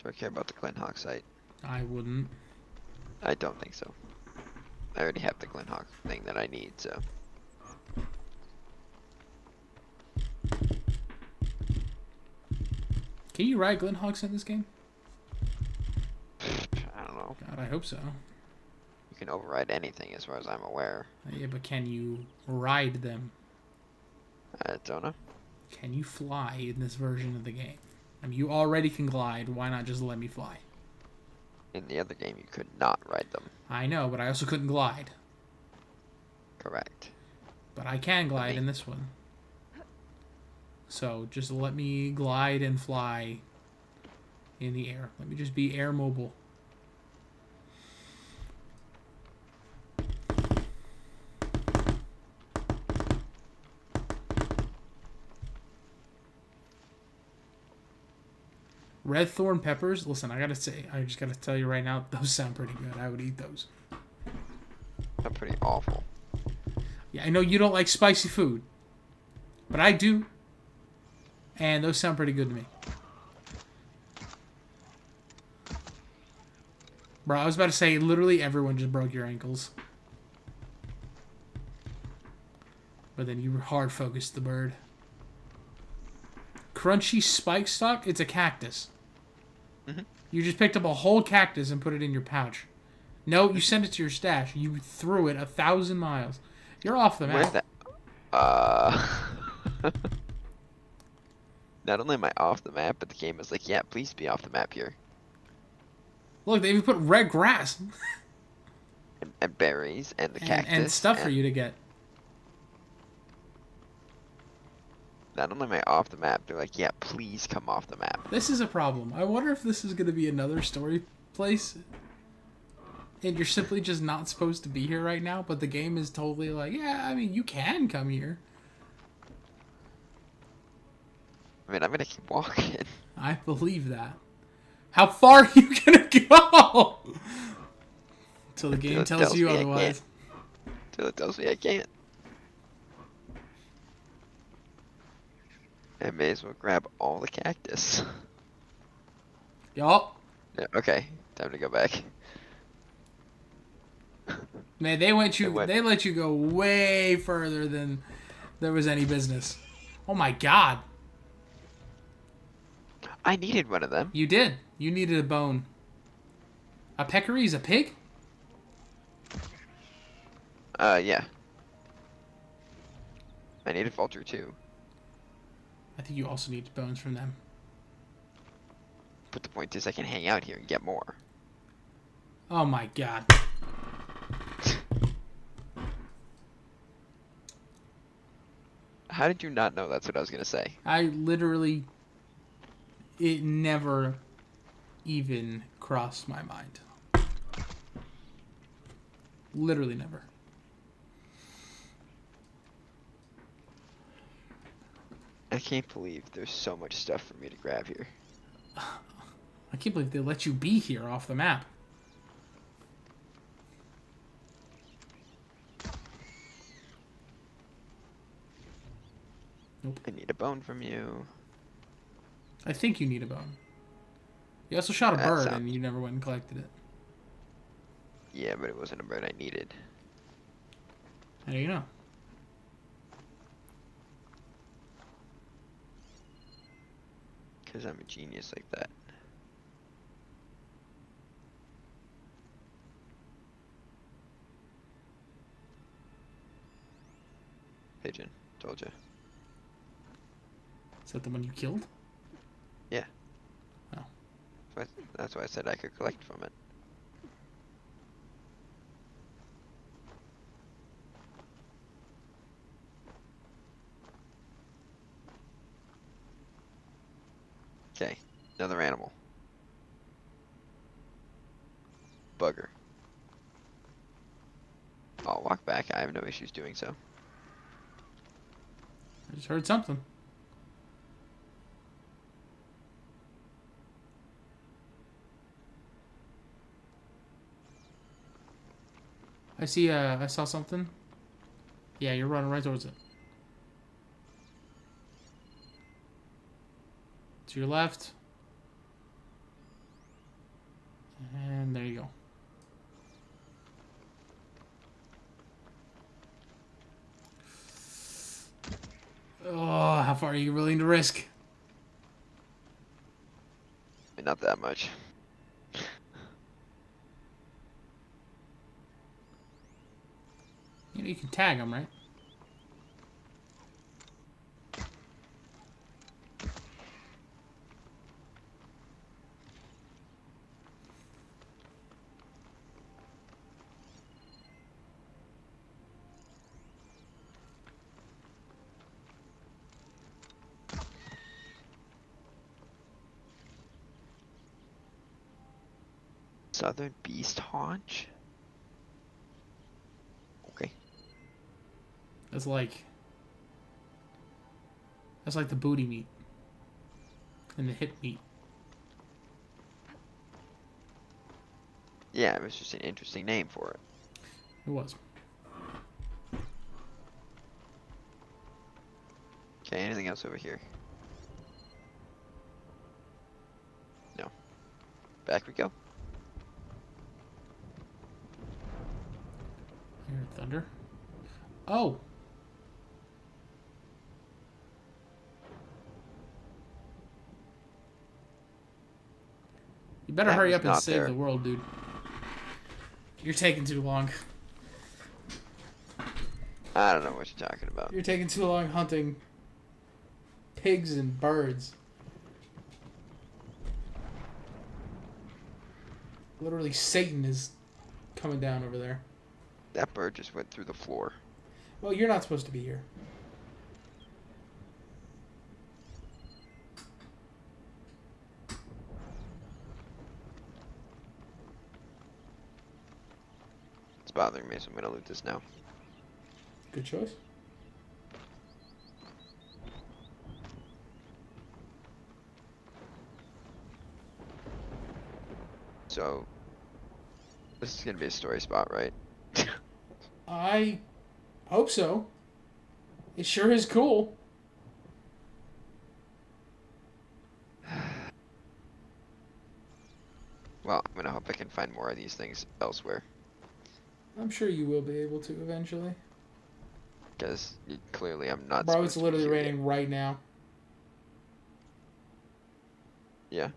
Do I care about the Glen Hawk site? I wouldn't. I don't think so. I already have the Glen Hawk thing that I need, so. Can you ride Glenhawks in this game? I don't know. God, I hope so. You can override anything as far as I'm aware. Yeah, but can you ride them? I don't know. Can you fly in this version of the game? I mean, you already can glide. Why not just let me fly? In the other game, you could not ride them. I know, but I also couldn't glide. Correct. But I can glide in this one. So just let me glide and fly in the air. Let me just be air mobile. Red thorn peppers. Listen, I just gotta tell you right now, those sound pretty good. I would eat those. They're pretty awful. Yeah, I know you don't like spicy food, but I do. And those sound pretty good to me. Bro, I was about to say, literally everyone just broke your ankles. But then you hard focused the bird. Crunchy spike stock? It's a cactus. Mm-hmm. You just picked up a whole cactus and put it in your pouch. No, you sent it to your stash. You threw it 1,000 miles. You're off the map. Where's that? Not only am I off the map, but the game is like, yeah, please be off the map here. Look, they even put red grass. And berries, and the cactus. And stuff for you to get. Not only am I off the map, they're like, yeah, please come off the map. This is a problem. I wonder if this is going to be another story place. And you're simply just not supposed to be here right now, but the game is totally like, yeah, I mean, you can come here. I mean, I'm gonna keep walking. I believe that. How far are you gonna go? Until the game tells you otherwise. Until it tells me I can't. I may as well grab all the cactus. Yup. Yeah, okay, time to go back. Man, they let you go way further than there was any business. Oh my god. I needed one of them. You did. You needed a bone. A peccary is a pig? Yeah. I needed vulture too. I think you also need bones from them. But the point is I can hang out here and get more. Oh my god. How did you not know that's what I was gonna say? I literally... It never even crossed my mind. Literally never. I can't believe there's so much stuff for me to grab here. I can't believe they let you be here off the map. Nope. I need a bone from you. I think you need a bone. You also shot a bird and you never went and collected it. Yeah, but it wasn't a bird I needed. How do you know? Because I'm a genius like that. Pigeon, told you. Is that the one you killed? Yeah. Oh. That's why I said I could collect from it. Okay, another animal. Bugger. I'll walk back. I have no issues doing so. I just heard something. I see, I saw something. Yeah, you're running right towards it. To your left. And there you go. Oh, how far are you willing to risk? Not that much. You know, you can tag them, right? Southern beast haunch? Okay. That's like the booty meat and the hip meat. Yeah, it was just an interesting name for it. It was. Okay, anything else over here? No. Back we go. I hear thunder. Oh! You better That hurry was up and not save there. the world, dude. You're taking too long. I don't know what you're talking about. You're taking too long hunting pigs and birds. Literally, Satan is coming down over there. That bird just went through the floor. Well, you're not supposed to be here. It's bothering me, so I'm gonna loot this now. Good choice. So, this is gonna be a story spot, right? I hope so. It sure is cool. Well, I'm gonna hope I can find more of these things elsewhere. I'm sure you will be able to eventually. Because clearly I'm not. Bro, it's supposed to be literally here yet. raining right now. Yeah.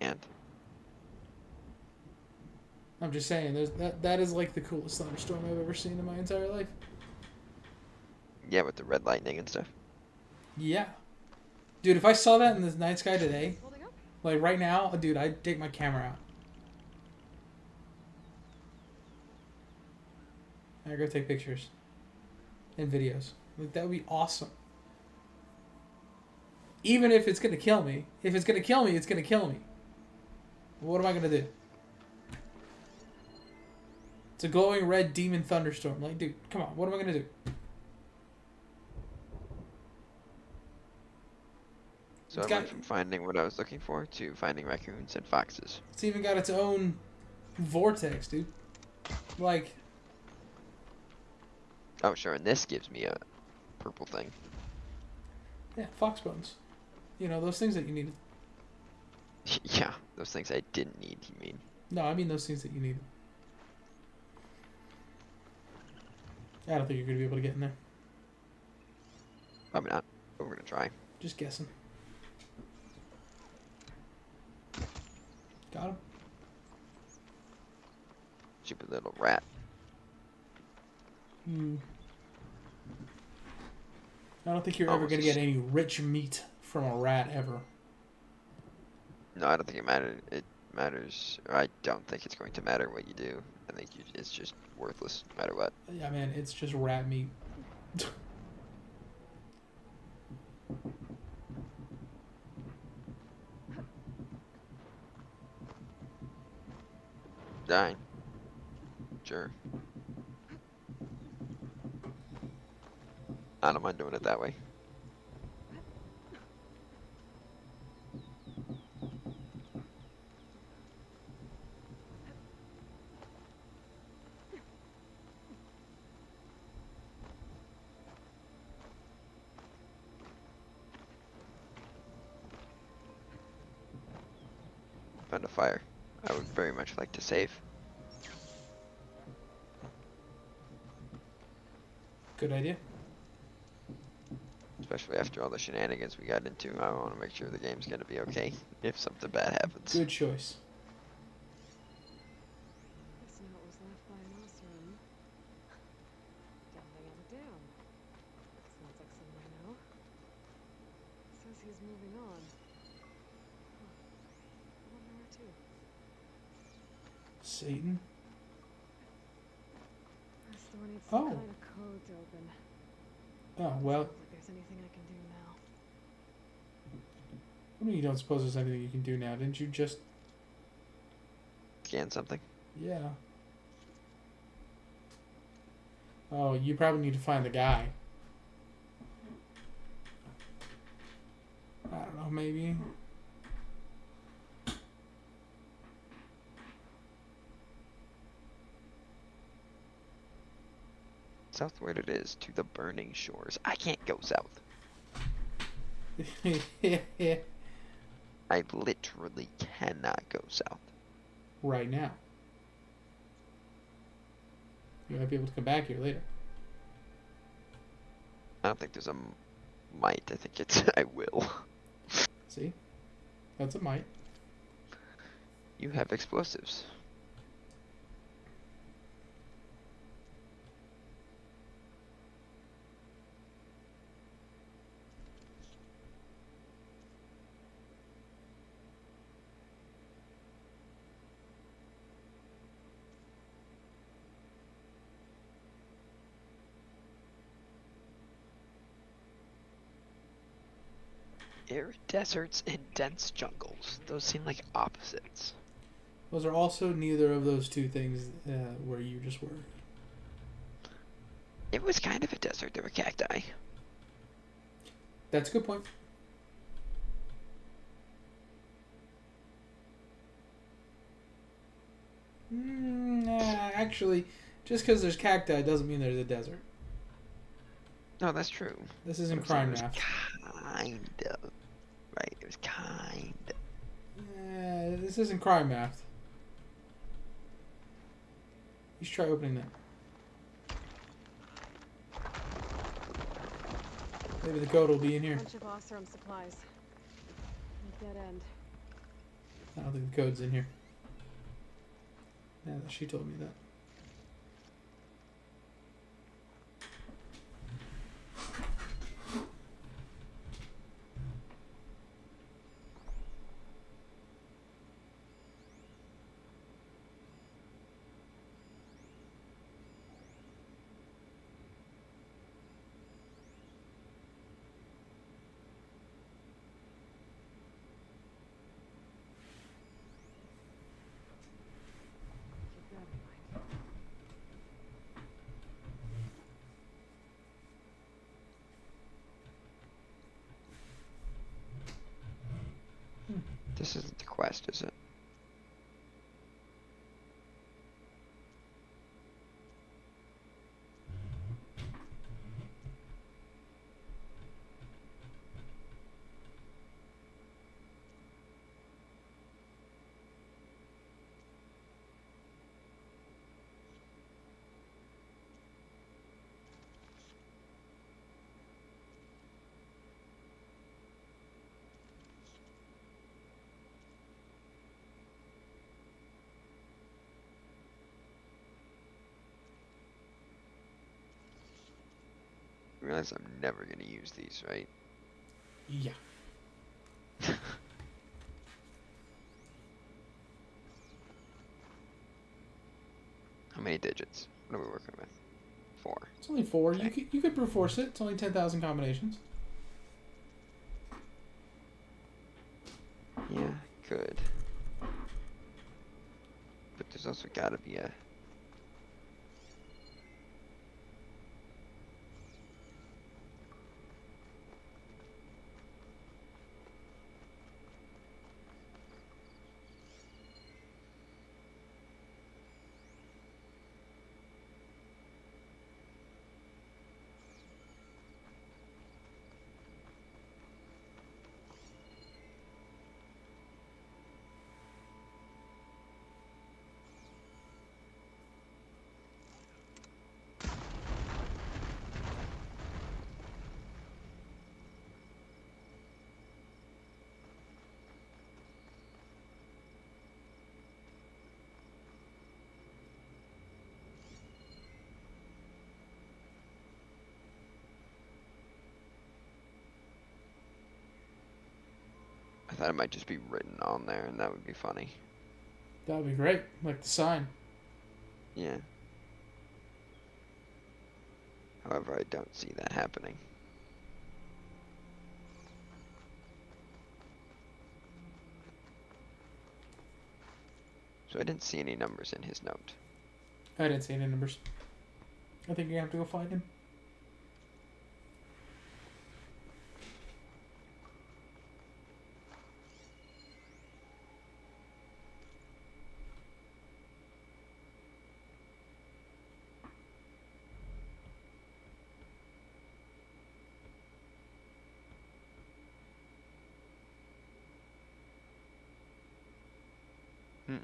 And I'm just saying, that is like the coolest thunderstorm I've ever seen in my entire life. yeah, with the red lightning and stuff. Yeah. Dude, if I saw that in the night sky today, Holding up? like right now, dude, I'd take my camera out. I'd go take pictures. And videos. Like, that would be awesome. Even if it's gonna kill me. If it's gonna kill me, it's gonna kill me. What am I gonna do? It's a glowing red demon thunderstorm. Like, dude, come on. What am I gonna do? So It's I got- went from finding what I was looking for to finding raccoons and foxes. It's even got its own vortex, dude. Like, Oh, sure, and this gives me a purple thing. yeah, fox bones. You know, those things that you needed. Yeah, those things I didn't need, you mean? No, I mean those things that you needed. I don't think you're gonna be able to get in there. Probably not, but we're gonna try. Just guessing. Got him. Stupid little rat. Hmm. I don't think you're Oh, ever gonna it's get just- any rich meat from a rat ever. No, I don't think it matters. It matters. Or I don't think it's going to matter what you do. I think it's just worthless, no matter what. Yeah, man, it's just rat meat. Dying. Sure. I don't mind doing it that way. Found a fire. I would very much like to save. Good idea. Especially after all the shenanigans we got into. I want to make sure the game's going to be okay if something bad happens. Good choice. This note was left by an Osram. Dumping on the dam. Sounds like someone I know. Says he's moving on. Huh. I wonder where to. Satan. This door needs some Oh. kind of code to open. Oh, well. Sounds like there's anything I can do now. What do you mean you don't suppose there's anything you can do now? Didn't you just... Scan something. Yeah. Oh, you probably need to find the guy. I don't know, maybe. Southward it is, to the burning shores. I can't go south. I literally cannot go south. Right now. You might be able to come back here later. I don't think there's a might. I think it's I will. See? That's a might. You have explosives. Arid deserts and dense jungles. Those seem like opposites. Those are also neither of those two things where you just were. It was kind of a desert. There were cacti. That's a good point. Actually, just because there's cacti doesn't mean there's a desert. No, that's true. This isn't What I'm saying crime was math. kind of. Right, it was kind of. This isn't crime math. You should try opening that. Maybe the code will be in here. Bunch of Osram supplies. Dead end. I don't think the code's in here. Yeah, she told me that. Keep that in mind. This isn't the quest, is it? I realize I'm never gonna use these, right? Yeah. How many digits? What are we working with? 4. It's only 4. Okay. You could brute force it. It's only 10,000 combinations. Yeah, good. But there's also got gotta be a... I thought it might just be written on there, and that would be funny. That would be great, like the sign. Yeah. However, I don't see that happening. So I didn't see any numbers in his note. I didn't see any numbers. I think you have to go find him. Hmm.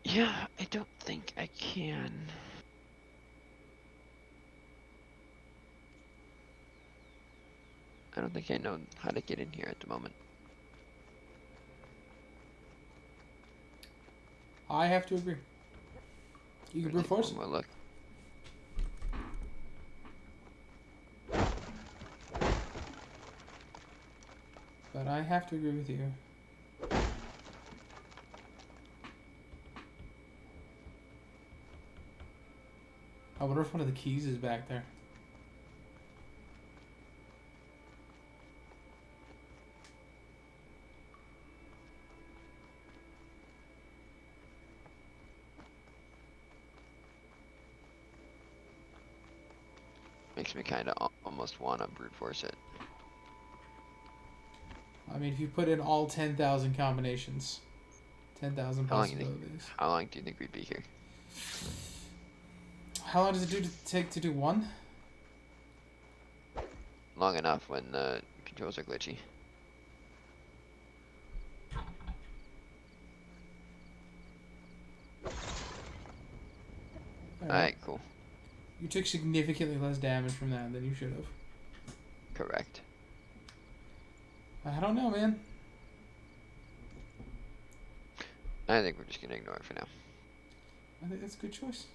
Yeah, I don't think I can. I don't think I know how to get in here at the moment. I have to agree. You can brute force it. One more look. But I have to agree with you. I wonder if one of the keys is back there. Makes me kind of almost want to brute force it. I mean, if you put in all 10,000 combinations, 10,000 possibilities. How long do you think we'd be here? How long does it take to do one? Long enough when the controls are glitchy. Alright, cool. You took significantly less damage from that than you should have. Correct. I don't know, man. I think we're just gonna ignore it for now. I think that's a good choice.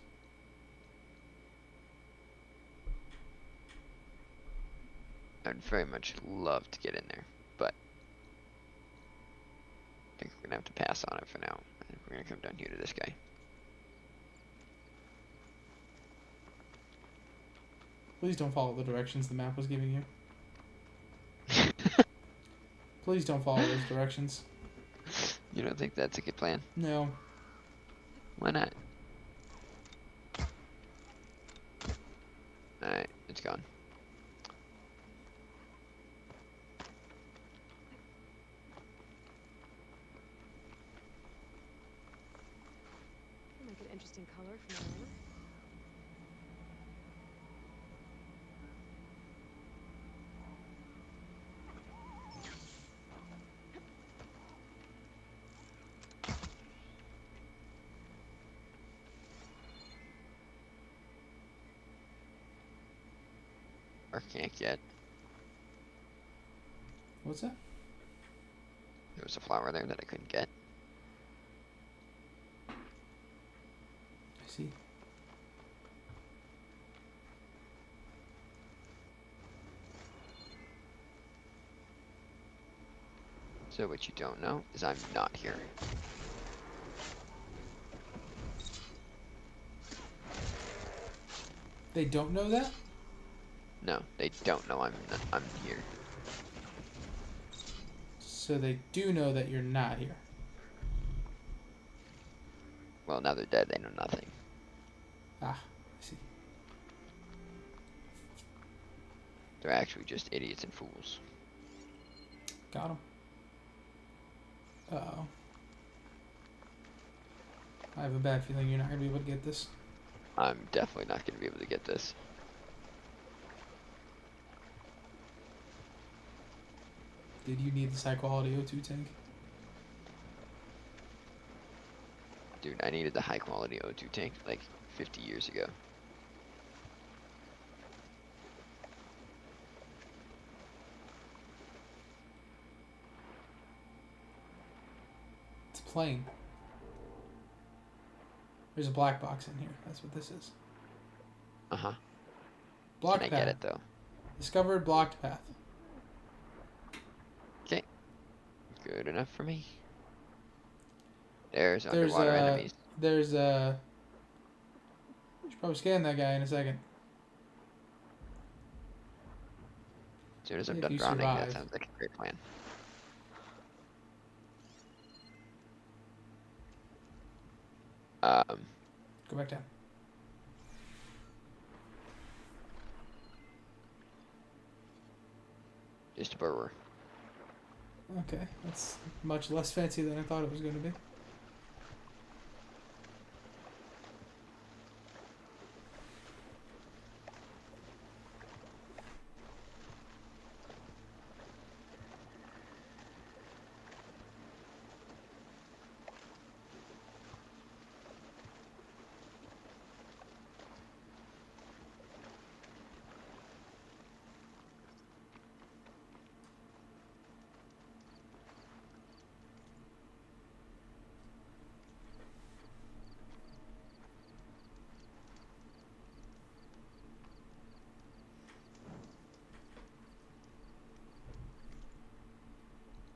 I'd very much love to get in there, but I think we're gonna have to pass on it for now. I think we're gonna come down here to this guy. Please don't follow the directions the map was giving you. Please don't follow those directions. You don't think that's a good plan? No. Why not? Alright, it's gone. Make an interesting color for my armor. Or can't get. What's that? There was a flower there that I couldn't get. I see. So what you don't know is I'm not here. They don't know that? No, they don't know I'm here. So they do know that you're not here. Well, now they're dead. They know nothing. Ah, I see. They're actually just idiots and fools. Got him. Uh-oh. I have a bad feeling you're not going to be able to get this. I'm definitely not going to be able to get this. Did you need this high quality O2 tank? Dude, I needed the high quality O2 tank like 50 years ago. It's plain. There's a black box in here. That's what this is. Uh-huh. Blocked Can I path. get it, though? Discovered blocked path. Okay. Good enough for me. There's underwater enemies. There's you should probably scan that guy in a second. As soon as I'm If done you drowning, that survive. sounds like a great plan. Go back down. Just a burrower. Okay, that's much less fancy than I thought it was going to be.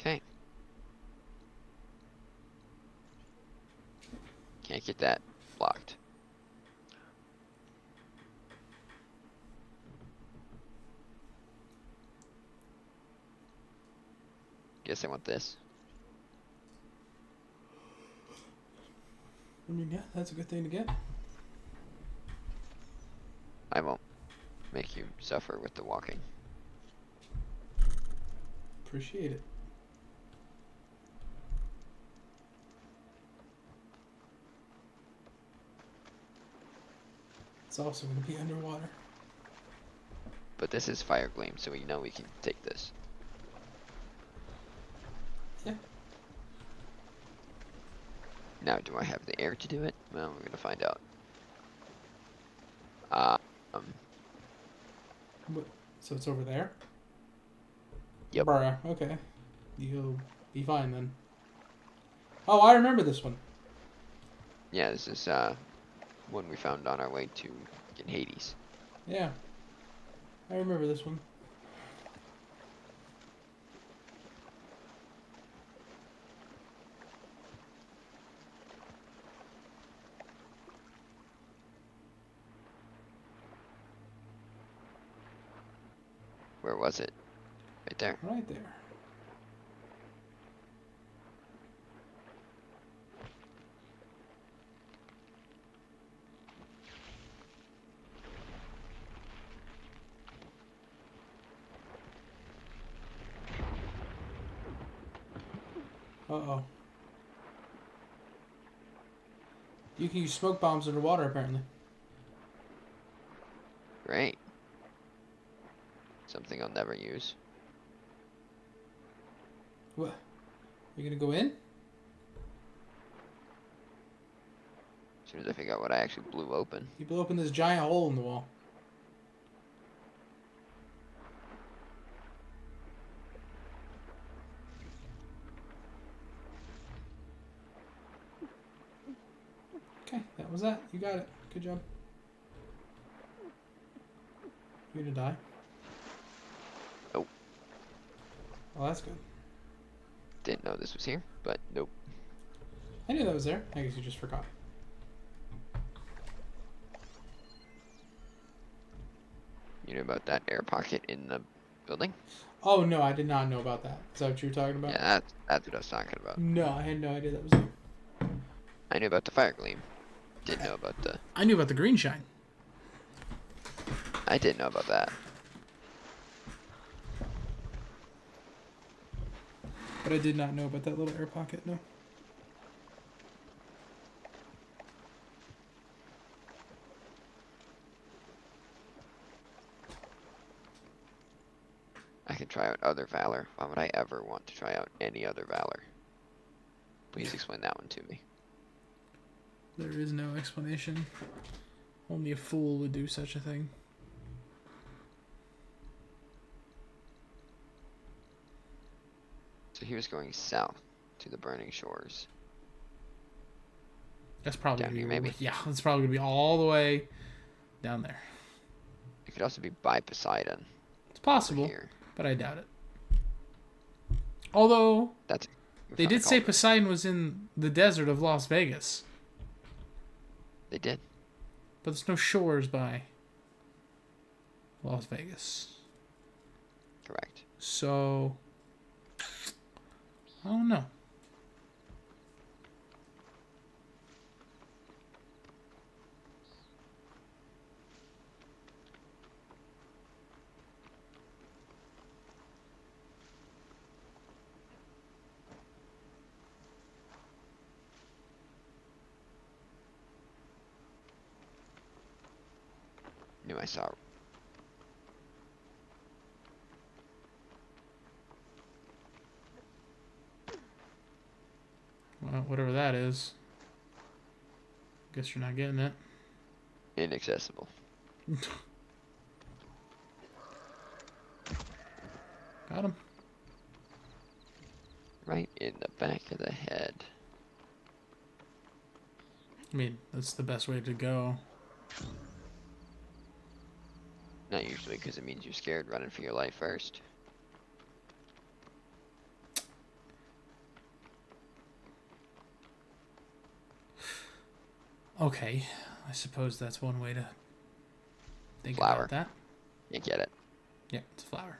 Okay. Can't get that blocked. Guess I want this. I mean, yeah, that's a good thing to get. I won't make you suffer with the walking. Appreciate it. It's also going to be underwater. But this is Fire Gleam, so we know we can take this. Yeah. Now, do I have the air to do it? Well, we're gonna find out. So it's over there? Yep. Bruh, okay. You'll be fine then. Oh, I remember this one. Yeah, this is one we found on our way to in Hades. Yeah. I remember this one. Where was it? Right there. Right there. Uh-oh. You can use smoke bombs underwater, apparently. Great. Something I'll never use. What? You gonna go in? As soon as I figure out what I actually blew open. You blew open this giant hole in the wall. Okay, that was that. You got it. Good job. You gonna die? Nope. Well, that's good. Didn't know this was here, but nope. I knew that was there. I guess you just forgot. You know about that air pocket in the building? Oh no, I did not know about that. Is that what you were talking about? Yeah, that's what I was talking about. No, I had no idea that was there. I knew about the fire gleam. Didn't know about the... I knew about the green shine. I didn't know about that. But I did not know about that little air pocket, no. I can try out other Valor. Why would I ever want to try out any other Valor? Please explain that one to me. There is no explanation. Only a fool would do such a thing. So he was going south to the burning shores. That's probably Down gonna here, be, maybe? yeah, that's probably gonna be all the way down there. It could also be by Poseidon. It's possible, Here. but I doubt it. Although That's they did say Poseidon was in the desert of Las Vegas, They did. but there's no shores by Las Vegas. Correct. So I don't know. Knew I saw. Well, whatever that is. Guess you're not getting it. Inaccessible. Got him. Right in the back of the head. I mean, that's the best way to go. Not usually, because it means you're scared running for your life first. Okay, I suppose that's one way to think Flower. about that. You get it. Yeah, it's a flower.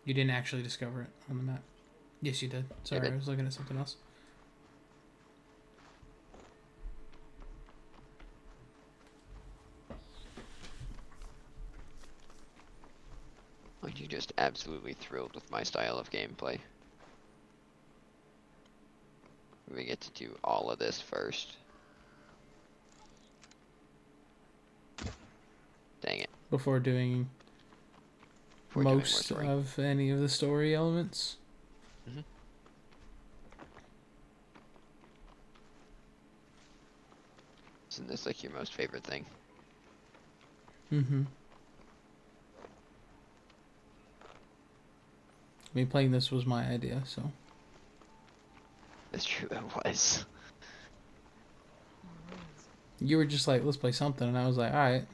You didn't actually discover it on the map. Yes, you did. Sorry, I was looking at something else. Aren't you just absolutely thrilled with my style of gameplay? We get to do all of this first. Dang it. Before doing Before doing more most story. of any of the story elements. Mhm. Isn't this like your most favorite thing? Mm-hmm. Me playing this was my idea, so. That's true, it was. You were just like, let's play something, and I was like, alright,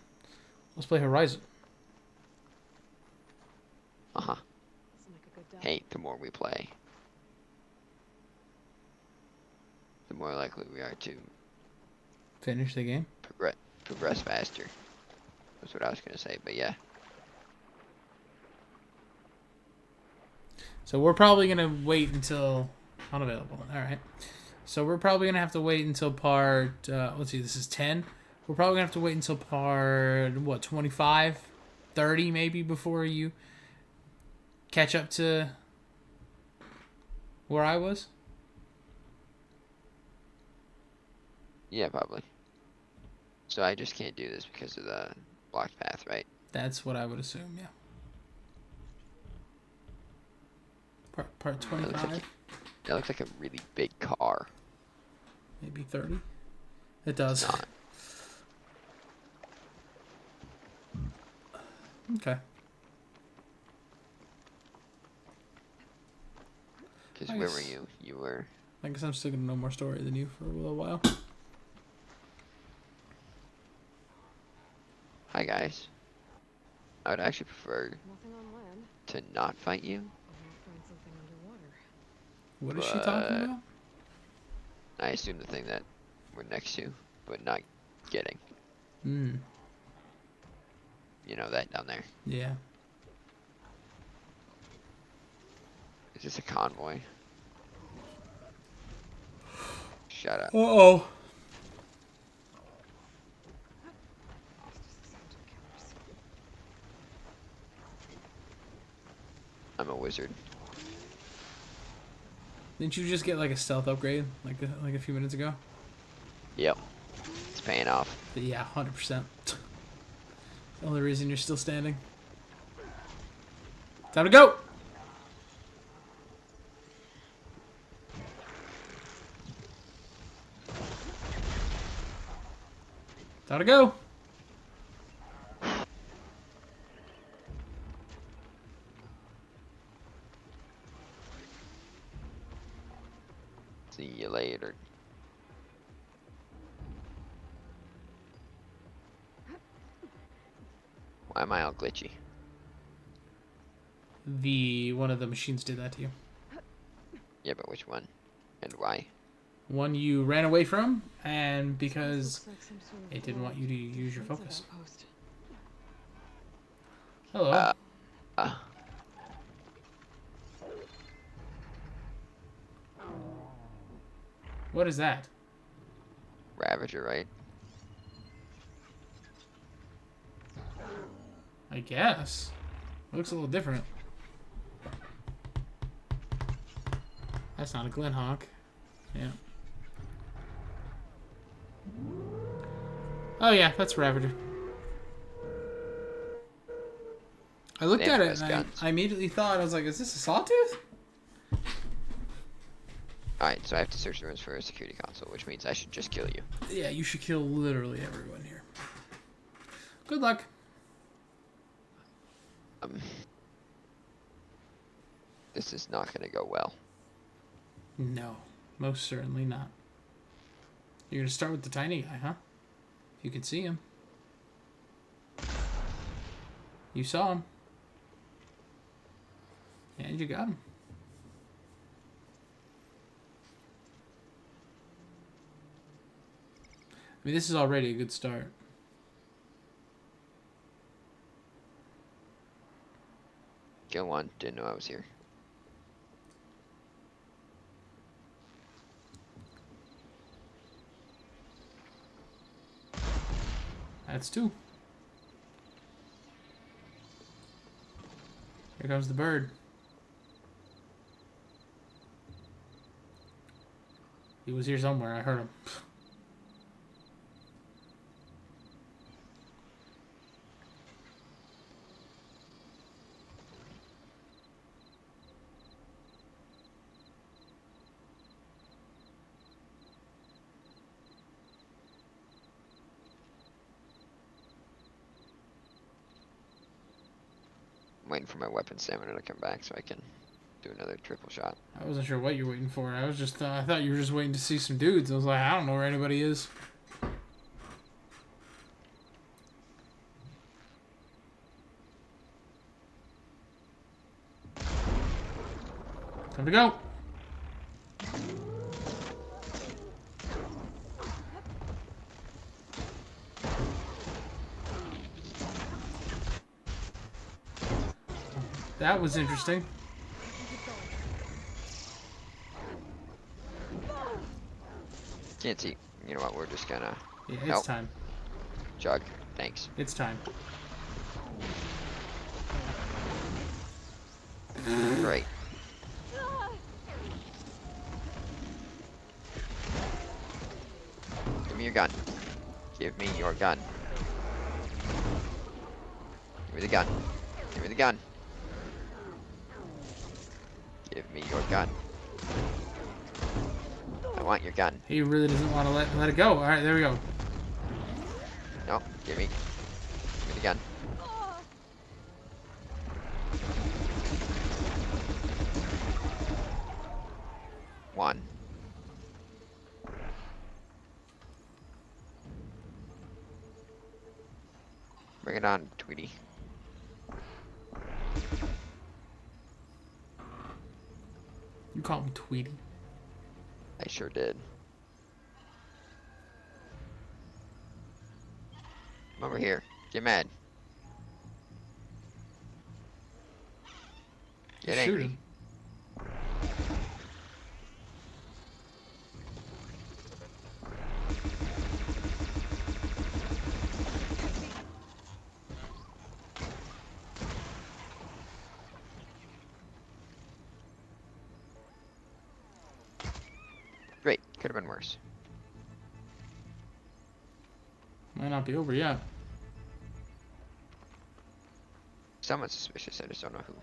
let's play Horizon. Uh-huh. Doesn't make a good dog. Hey, the more we play, the more likely we are to Finish the game. progress faster. That's what I was gonna say, but yeah. So we're probably going to wait until... Unavailable. Alright. So we're probably going to have to wait until part... let's see, this is 10. We're probably going to have to wait until part, what, 25? 30 maybe before you catch up to where I was? Yeah, probably. So I just can't do this because of the blocked path, right? That's what I would assume, yeah. Part That looks 25? like that looks like a really big car. Maybe 30? It does. Not. Okay. Because I where guess- were you? You were... I guess I'm still going to know more story than you for a little while. Hi, guys. I would actually prefer Nothing on land. to not fight you. I might find something underwater. What is she talking about? I assume the thing that we're next to, but not getting. Hmm. You know that down there. Yeah. Is this a convoy? Shut up. Uh-oh. I'm a wizard. Didn't you just get like a stealth upgrade like a few minutes ago? Yep. It's paying off. Yeah, 100%. The only reason you're still standing. Time to go! Time to go! See you later. Why am I all glitchy? One of the machines did that to you. Yeah, but which one? And why? One you ran away from, and because Looks like some sort of it didn't want you to use your defensive focus. outpost. Hello. What is that? Ravager, right? I guess. Looks a little different. That's not a Glenhawk. Yeah. Oh yeah, that's Ravager. I looked They at have it and guns. I immediately thought, I was like, is this a Sawtooth? Alright, so I have to search the rooms for a security console, which means I should just kill you. Yeah, you should kill literally everyone here. Good luck. This is not going to go well. No, most certainly not. You're gonna start with the tiny guy, huh? You can see him. You saw him. And you got him. I mean, this is already a good start. Kill one. Didn't know I was here. That's two. Here comes the bird. He was here somewhere. I heard him. I'm waiting for my weapon stamina to come back so I can do another triple shot. I wasn't sure what you were waiting for. I thought you were just waiting to see some dudes. I was like, I don't know where anybody is. Time to go. That was interesting. Can't see. You know what? We're just gonna. Yeah, it's Nope. time. Chug. Thanks. It's time. Great. Give me your gun. Give me your gun. Give me the gun. Give me the gun. Give me your gun. I want your gun. He really doesn't want to let it go. All right, there we go. No, give me the gun. One. Bring it on, Tweety. You call him Tweety. I sure did. Come over here. Get mad. Get Shoot angry. him. Great. Could have been worse. Might not be over yet. Someone's suspicious. I just don't know who.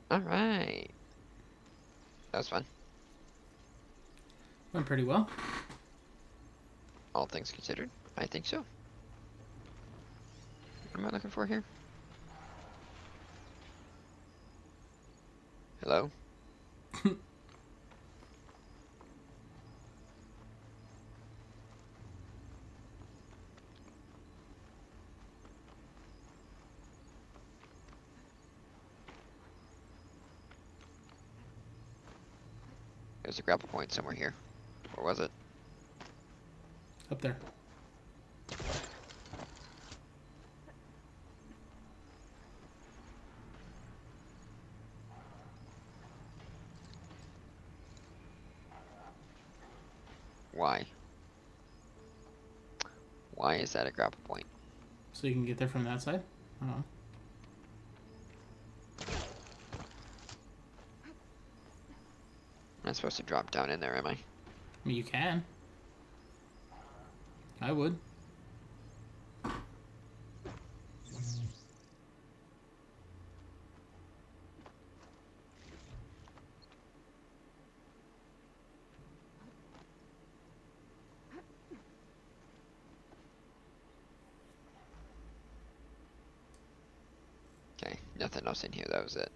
All right. That was fun. Went pretty well. All things considered, I think so. What am I looking for here? Hello? There's a grapple point somewhere here. Where was it? Up there. Why? Why is that a grapple point? So you can get there from that side? Oh. I'm not supposed to drop down in there, am I? I mean, you can. I would. Okay, nothing else in here. That was it.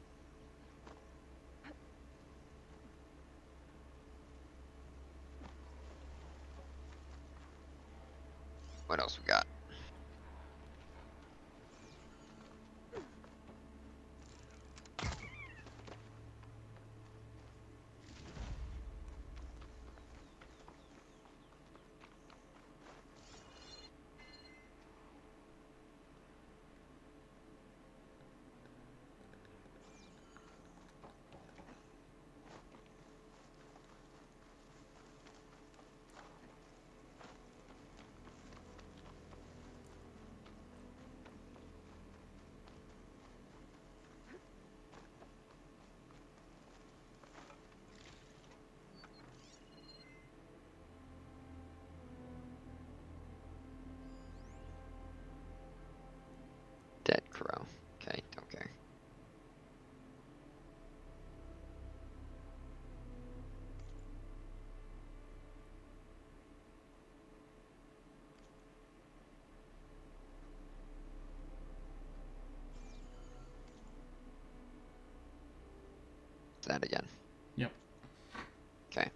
What else we got? Dead crow. Okay, don't care. That again. Yep. Okay.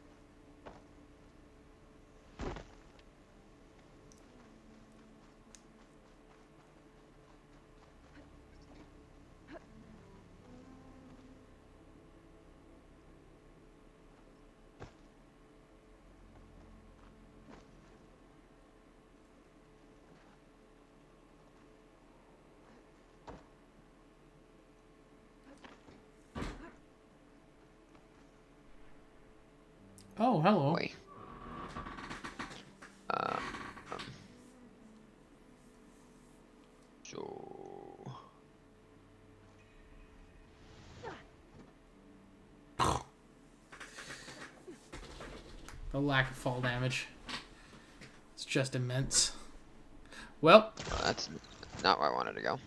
Oh, hello. Boy. Um, so The lack of fall damage. It's just immense. Well, that's not where I wanted to go.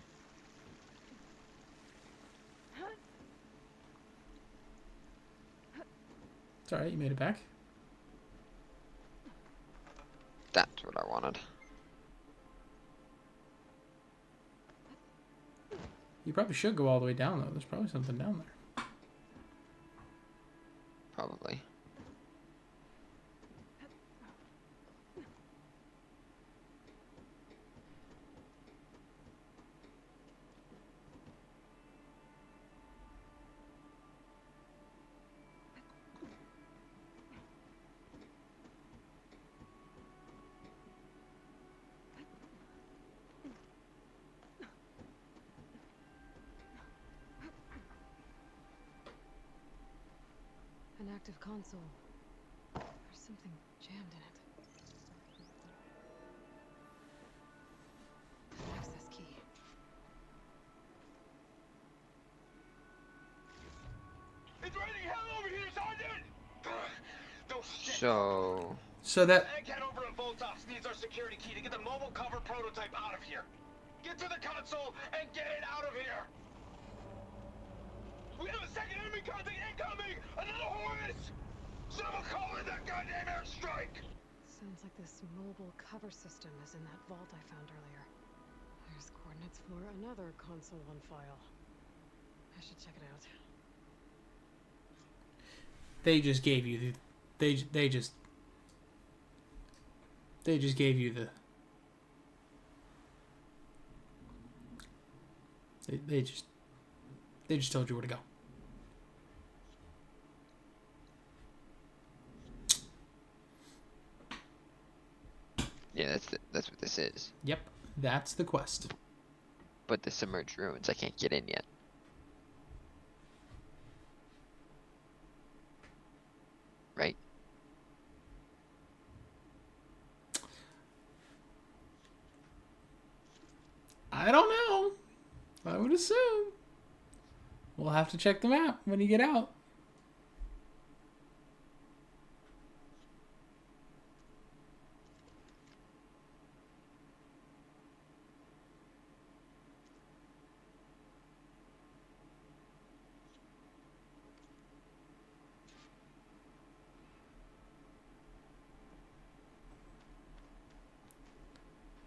it's alright, you made it back. That's what I wanted. You probably should go all the way down, though. There's probably something down there. Probably. defective console. There's something jammed in it. An access key. It's raining hell over here, Sergeant! So that Egghead over at Voltox needs our security key to get the mobile cover prototype out of here. Get to the console and get it out of here! We have a second enemy contact incoming! Another Horus! Someone call in that goddamn airstrike! Sounds like this mobile cover system is in that vault I found earlier. There's coordinates for another console on file. I should check it out. they just gave you the they just gave you the they just told you where to go. Yeah, that's what this is. Yep, that's the quest. But the submerged ruins, I can't get in yet. Right? I don't know. I would assume. We'll have to check the map when you get out.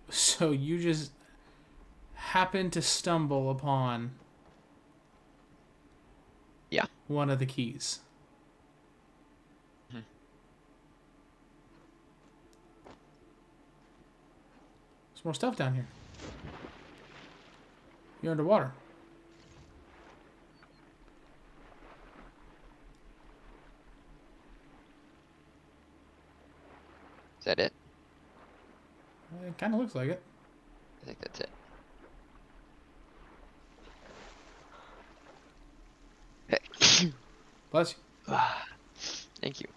So you just happen to stumble upon one of the keys. Mhm. There's more stuff down here. You're underwater. Is that it? It kind of looks like it. I think that's it. Bless you. Thank you.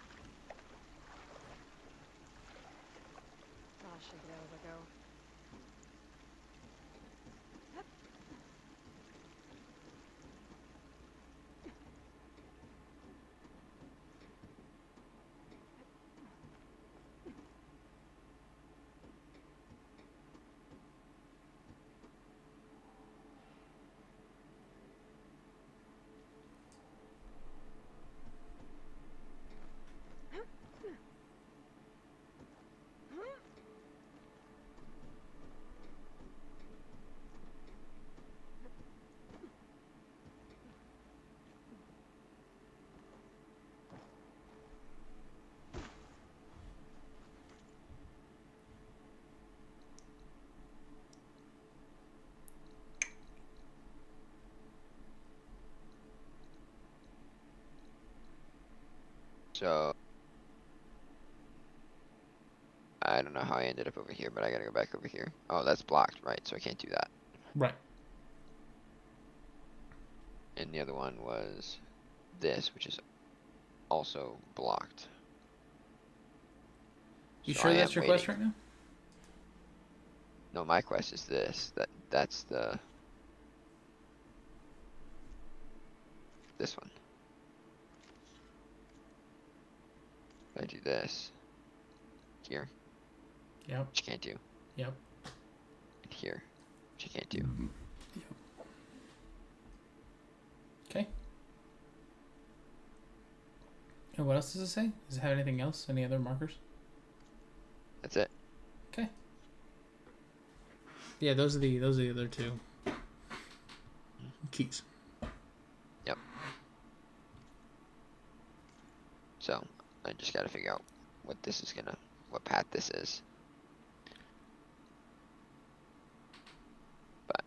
I'll shake it out as I go. So I don't know how I ended up over here, but I gotta go back over here. Oh, that's blocked, right? So I can't do that. Right. And the other one was this, which is also blocked. You So sure I that's am your quest waiting. right now? No, my quest is this. That's the this one. If I do this here, Yep. which you can't do, Yep. and here, which you can't do. Okay. And what else does it say? Does it have anything else? Any other markers? That's it. Okay. Yeah, those are the other two keys. Yep. So I just gotta figure out what this is what path this is. But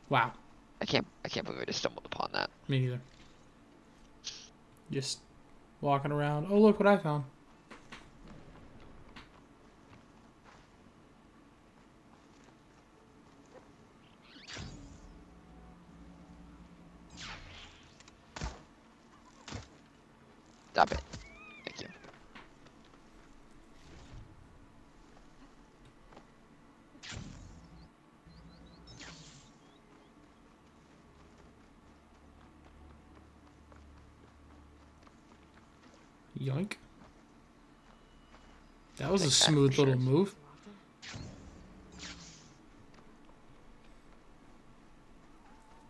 Wow. I can't believe I just stumbled upon that. Me neither. Just walking around. Oh, look what I found. Stop it. Thank you. Yoink. That was a Like that smooth for little sure. move.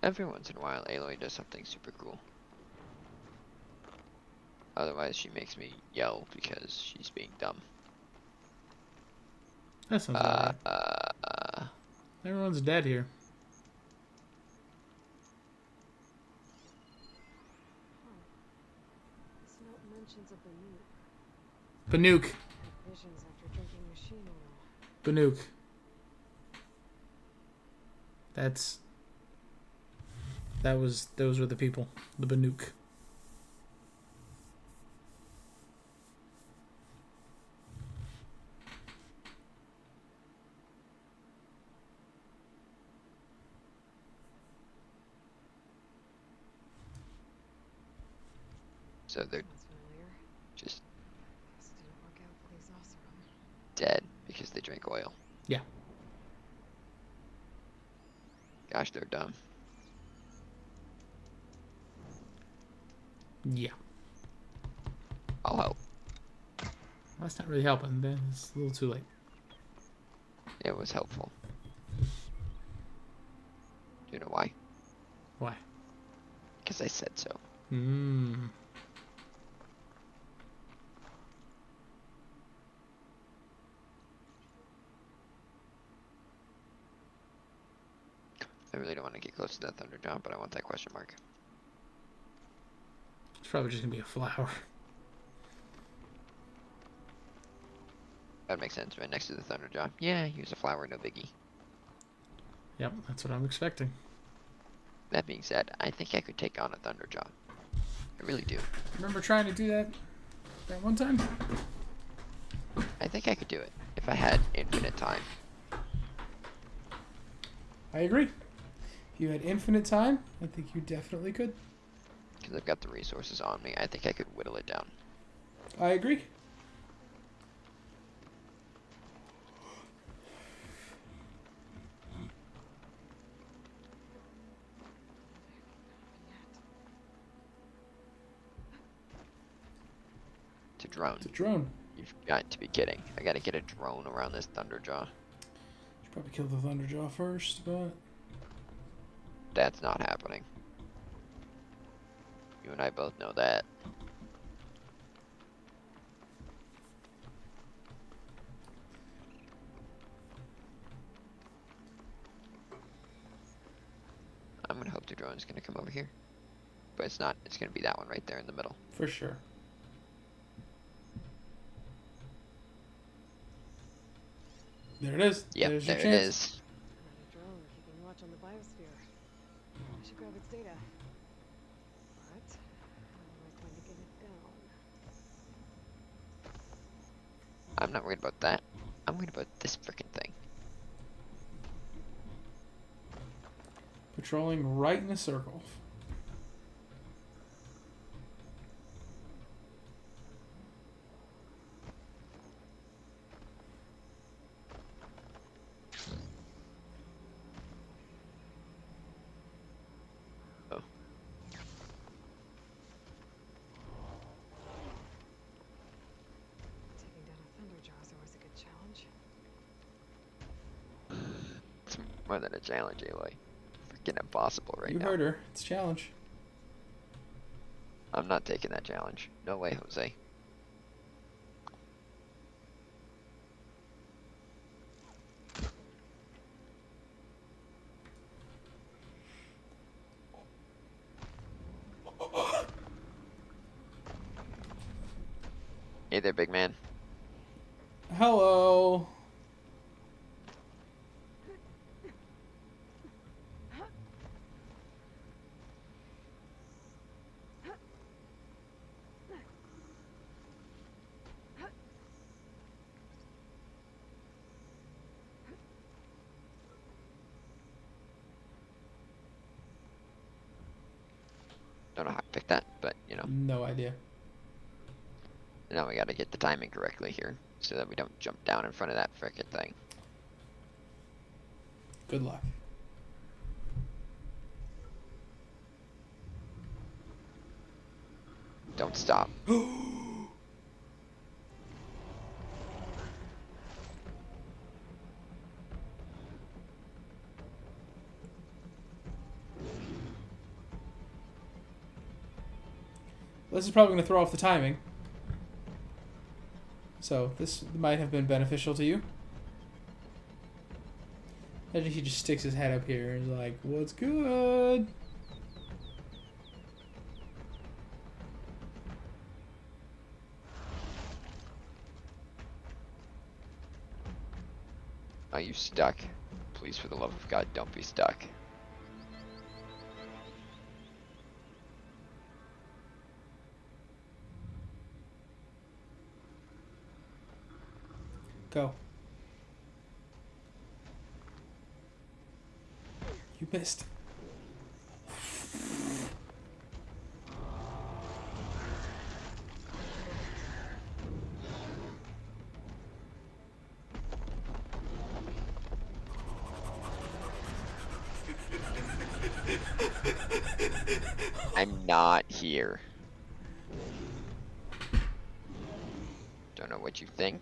Every once in a while, Aloy does something super cool. Otherwise, she makes me yell because she's being dumb. That sounds about right. Everyone's dead here. This note mentions a Banuk. Banook. Had visions after drinking machine oil. Banook. Those were the people. The Banook. So they're Sounds familiar. just Guess it didn't work out for these Oseram. dead because they drink oil. Yeah. Gosh, they're dumb. Yeah. I'll help. That's not really helping. Then it's a little too late. It was helpful. Do you know why? Why? Because I said so. Hmm. I really don't want to get close to that thunder jump, but I want that question mark. It's probably just gonna be a flower. That makes sense, right next to the thunder jump. Yeah, use a flower, no biggie. Yep, that's what I'm expecting. That being said, I think I could take on a thunder jump. I really do. Remember trying to do that one time? I think I could do it if I had infinite time. I agree. If you had infinite time, I think you definitely could. Because I've got the resources on me. I think I could whittle it down. I agree. To drone. It's a drone. You've got to be kidding. I gotta get a drone around this thunderjaw. Should probably kill the Thunderjaw first, but That's not happening. You and I both know that. I'm gonna hope the drone's gonna come over here. But it's not. It's gonna be that one right there in the middle. for sure. There it is. Yep, There's there your it chance. is. Got a drone keeping watch on the biosphere. I should grab its data. But how am I going to get it down? I'm not worried about that. I'm worried about this frickin' thing. Patrolling right in a circle. Oh. Taking down a thunderjaw is always a good challenge. It's more than a challenge, Aloy. Freaking impossible right You now. heard her. It's a challenge. I'm not taking that challenge. No way, Jose. Hey there, big man. Hello. No idea. Now we gotta get the timing correctly here, so that we don't jump down in front of that frickin' thing. Good luck. Don't stop. This is probably going to throw off the timing. So this might have been beneficial to you. Imagine he just sticks his head up here and is like, "What's good?" Are you stuck? Please, for the love of God, don't be stuck. Go. You missed. I'm not here. Don't know what you think.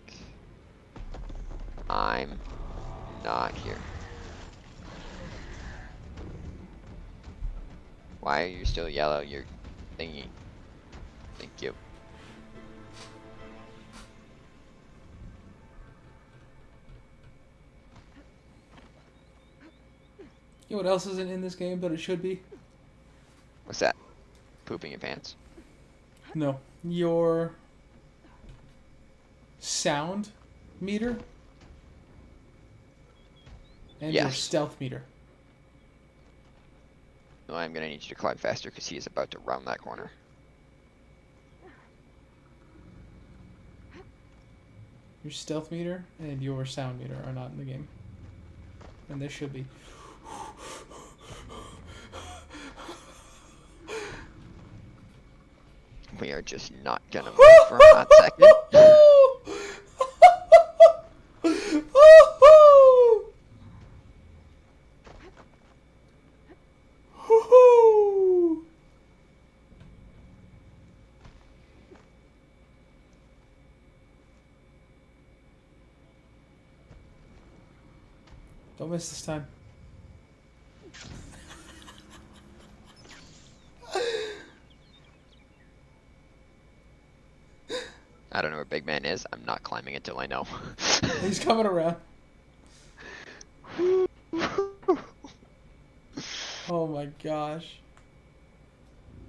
I'm not here. Why are you still yellow? You're thingy. Thank you. You know what else isn't in this game, but it should be? What's that? Pooping your pants? No. Your sound meter and your Yes. stealth meter. Well, I'm gonna need you to climb faster because he is about to round that corner. Your stealth meter and your sound meter are not in the game. And they should be. We are just not gonna move for a hot second. Don't miss this time. I don't know where Big Man is. I'm not climbing it till I know. He's coming around. Oh my gosh.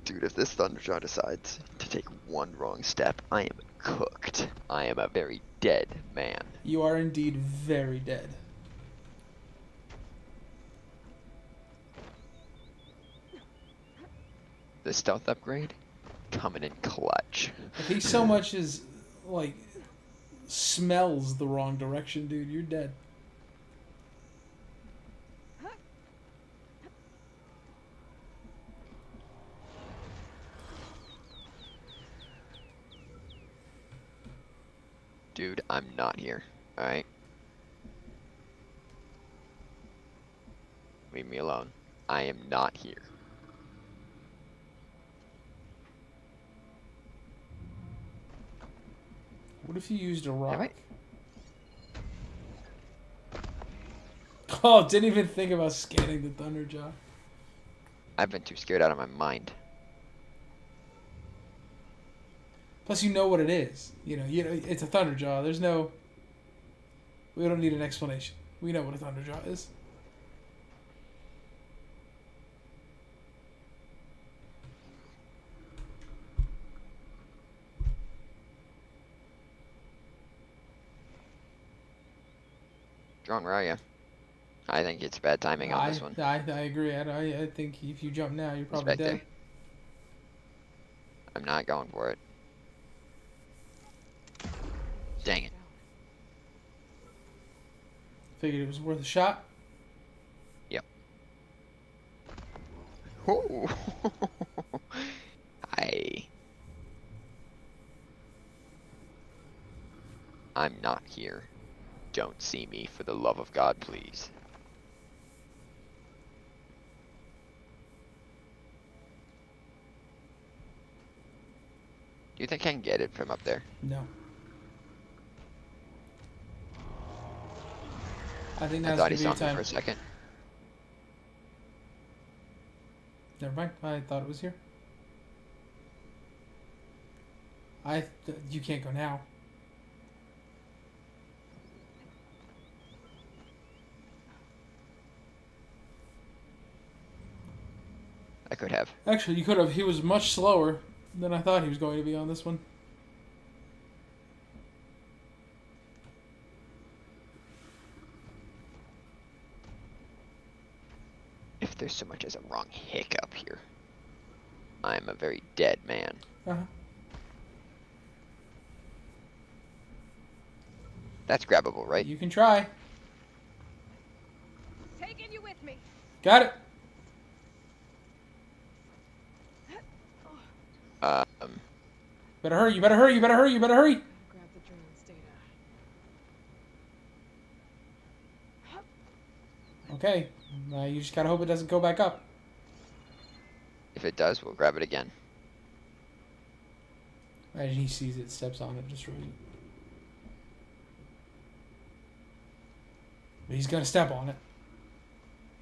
Dude, if this Thunderjaw decides to take one wrong step, I am cooked. I am a very dead man. You are indeed very dead. The stealth upgrade coming in clutch. If he so much as, like, smells the wrong direction, dude, you're dead. Dude, I'm not here. Alright? Leave me alone. I am not here. What if you used a rock? Right. Oh, didn't even think about scanning the Thunderjaw. I've been too scared out of my mind. Plus, you know what it is. You know, it's a Thunderjaw. There's no. We don't need an explanation. We know what a Thunderjaw is. Drone, where are you? I think it's bad timing on this one. I agree. I think if you jump now, you're He's probably back dead. there. I'm not going for it. Dang it. Figured it was worth a shot. Yep. Ooh. I'm not here. Don't see me, for the love of God, please. Do you think I can get it from up there? No. I think I that's thought gonna he be saw your me time. for a second. Never mind. I thought it was here. You can't go now. I could have. Actually, you could have. He was much slower than I thought he was going to be on this one. If there's so much as a wrong hiccup here, I'm a very dead man. Uh-huh. That's grabbable, right? You can try. Taking you with me. Got it. Better hurry. You better hurry. You better hurry. You better hurry. Grab the drone's data. Okay. You just gotta hope it doesn't go back up. If it does, we'll grab it again. Imagine he sees it, steps on it, destroys it. But he's gonna step on it.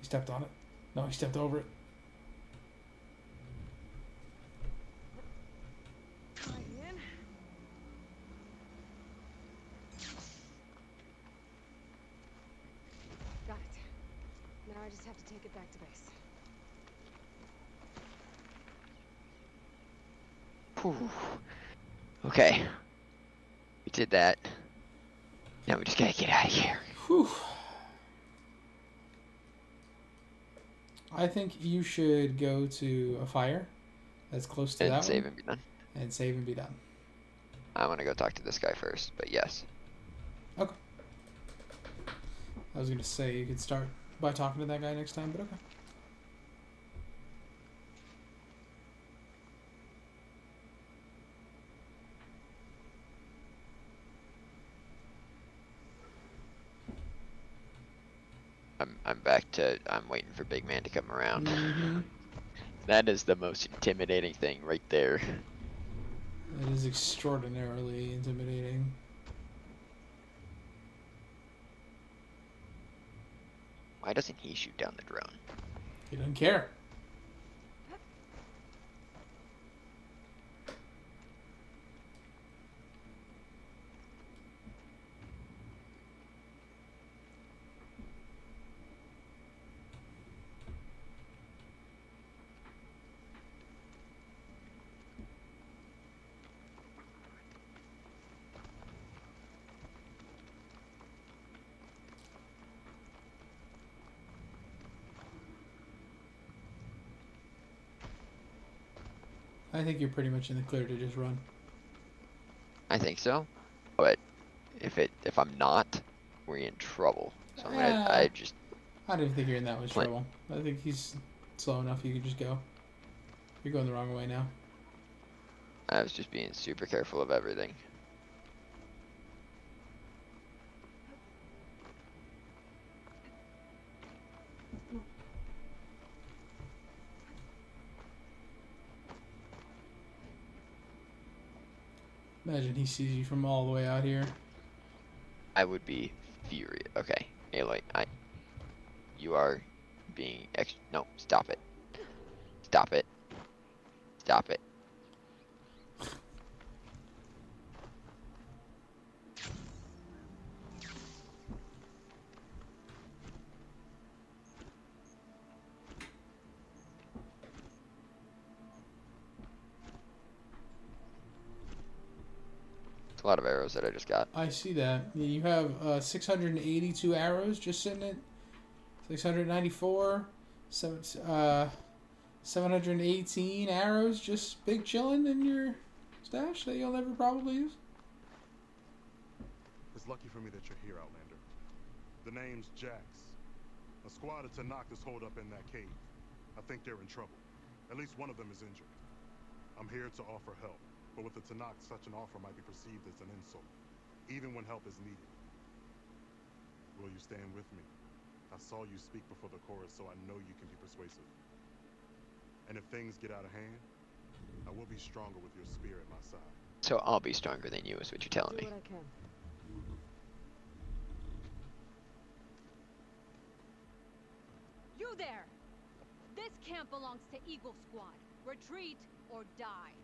He stepped on it. No, he stepped over it. Right in. Got it. Now I just have to take it back to base. Whew. Okay. We did that. Now we just gotta get out of here. Whew. I think you should go to a fire that's close to And that save one. and be done. And save and be done. I want to go talk to this guy first, but yes. Okay. I was gonna say you could start by talking to that guy next time, but okay. I'm back to, I'm waiting for Big Man to come around. Mm-hmm. That is the most intimidating thing right there. It is extraordinarily intimidating. Why doesn't he shoot down the drone? He doesn't care. I think you're pretty much in the clear to just run. I think so, but if I'm not, we're in trouble. So I'm gonna, I don't even think you're in that much What? trouble. I think he's slow enough you can just go. You're going the wrong way now. I was just being super careful of everything. Imagine he sees you from all the way out here. I would be furious. Okay, Aloy, you are being no, stop it. Stop it. Stop it. It's a lot of arrows that I just got. I see that. Yeah, you have 682 arrows just sitting at 694, 718 arrows just big chilling in your stash that you'll never probably use. It's lucky for me that you're here, Outlander. The name's Jax. A squad of TOTK is holed up in that cave. I think they're in trouble. At least one of them is injured. I'm here to offer help, but with the TOTK, such an offer might be perceived as an insult. even when help is needed. Will you stand with me? I saw you speak before the chorus, so I know you can be persuasive. And if things get out of hand, I will be stronger with your spear at my side. So I'll be stronger than you, is what you're telling Do me. what I can. You there! This camp belongs to Eagle Squad. Retreat or die.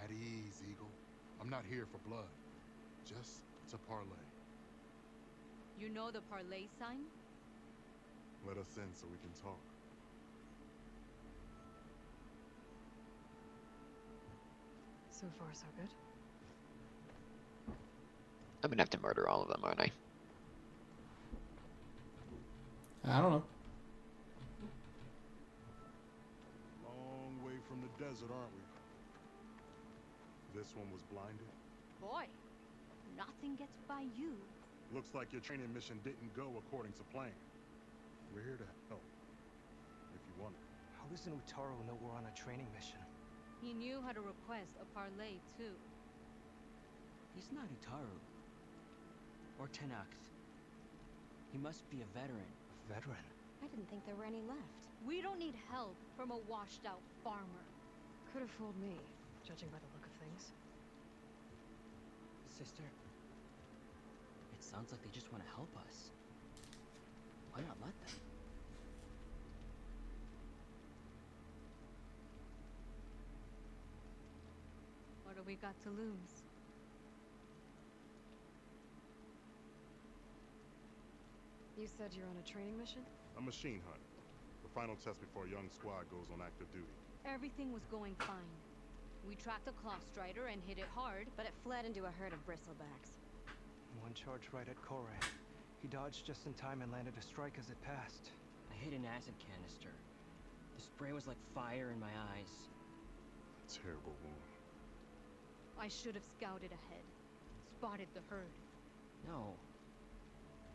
At ease, Eagle. I'm not here for blood. Just to parlay. You know the parlay sign? Let us in so we can talk. So far, so good. I'm gonna have to murder all of them, aren't I? I don't know. Long way from the desert, aren't we? This one was blinded. Boy, nothing gets by you. Looks like your training mission didn't go according to plan. We're here to help, if you want it. How does an Utaru know we're on a training mission? He knew how to request a parlay, too. He's not Utaru. Or Tenax. He must be a veteran. A veteran? I didn't think there were any left. We don't need help from a washed-out farmer. Could have fooled me, judging by the look of things. Sister, it sounds like they just want to help us. Why not let them? What do we got to lose? You said you're on a training mission? A machine hunt. The final test before a young squad goes on active duty. Everything was going fine. We tracked a claw strider and hit it hard, But it fled into a herd of bristlebacks. One charge right at Koran. He dodged just in time and landed a strike as it passed. I hit an acid canister. The spray was like fire in my eyes. Terrible wound. I should have scouted ahead, spotted the herd. No.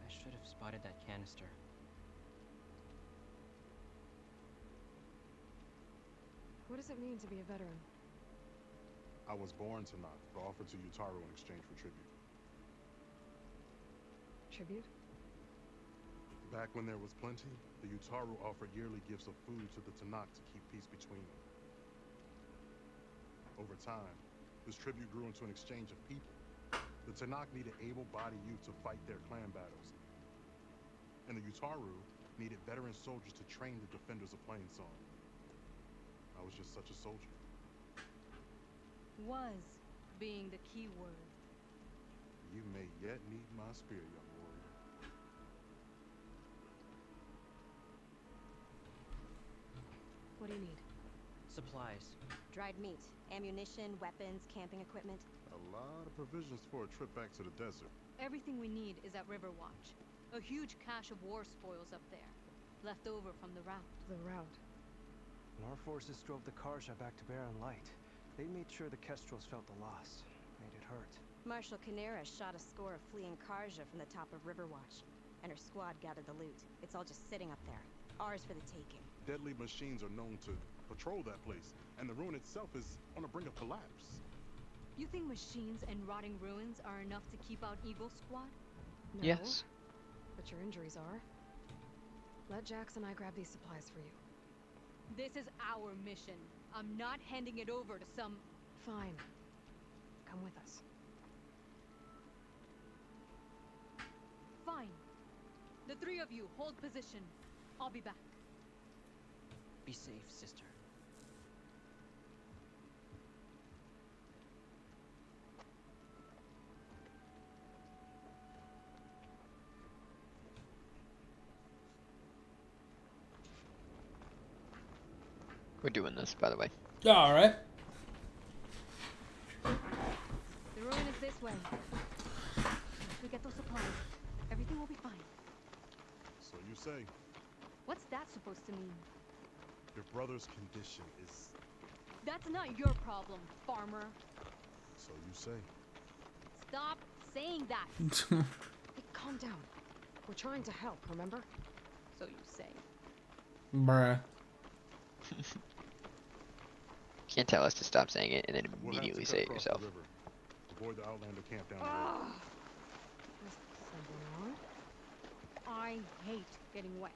I should have spotted that canister. What does it mean to be a veteran? I was born to knock, but offered to Utaru in exchange for tribute. Tribute? Back when there was plenty, the Utaru offered yearly gifts of food to the Tanakh to keep peace between them. Over time, this tribute grew into an exchange of people. The Tanakh needed able-bodied youth to fight their clan battles. And the Utaru needed veteran soldiers to train the defenders of Plainsong. I was just such a soldier. Was being the key word. You may yet need my spear, young warrior. What do you need? Supplies. Dried meat, ammunition, weapons, camping equipment. A lot of provisions for a trip back to the desert. Everything we need is at Riverwatch. A huge cache of war spoils up there, left over from the rout. The route. When our forces drove the Karja back to Barren Light, they made sure the Kestrels felt the loss. Made it hurt. Marshal Canera shot a score of fleeing Karja from the top of Riverwatch, and her squad gathered the loot. It's all just sitting up there. Ours for the taking. Deadly machines are known to patrol that place, and the ruin itself is on the brink of collapse. You think machines and rotting ruins are enough to keep out Eagle Squad? No, Yes. but your injuries are. Let Jax and I grab these supplies for you. This is our mission. I'm not handing it over to some... Fine. Come with us. Fine. The three of you hold position. I'll be back. Be safe, sister. We're doing this, by the way. All right. The ruin is this way. If we get those supplies, everything will be fine. So you say. What's that supposed to mean? Your brother's condition is... That's not your problem, farmer. So you say. Stop saying that. Hey, calm down. We're trying to help, remember? So you say. Bruh. Can't tell us to stop saying it and then We'll have immediately to say cut it across yourself. the river. The avoid the Outlander camp down the road. Ah! Someone on? I hate getting wet.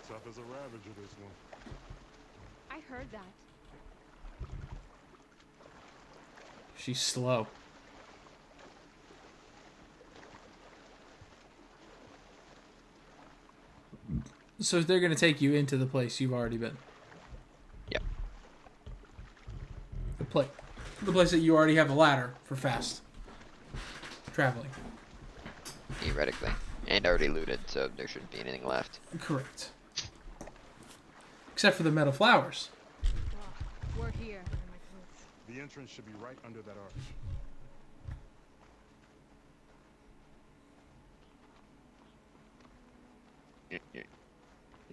Tough as a Ravager, this one. I heard that. She's slow. So they're gonna take you into the place you've already been. Yep. The place that you already have a ladder for fast traveling. Theoretically. And already looted, so there shouldn't be anything left. Correct. Except for the metal flowers. We're here. The entrance should be right under that arch. You're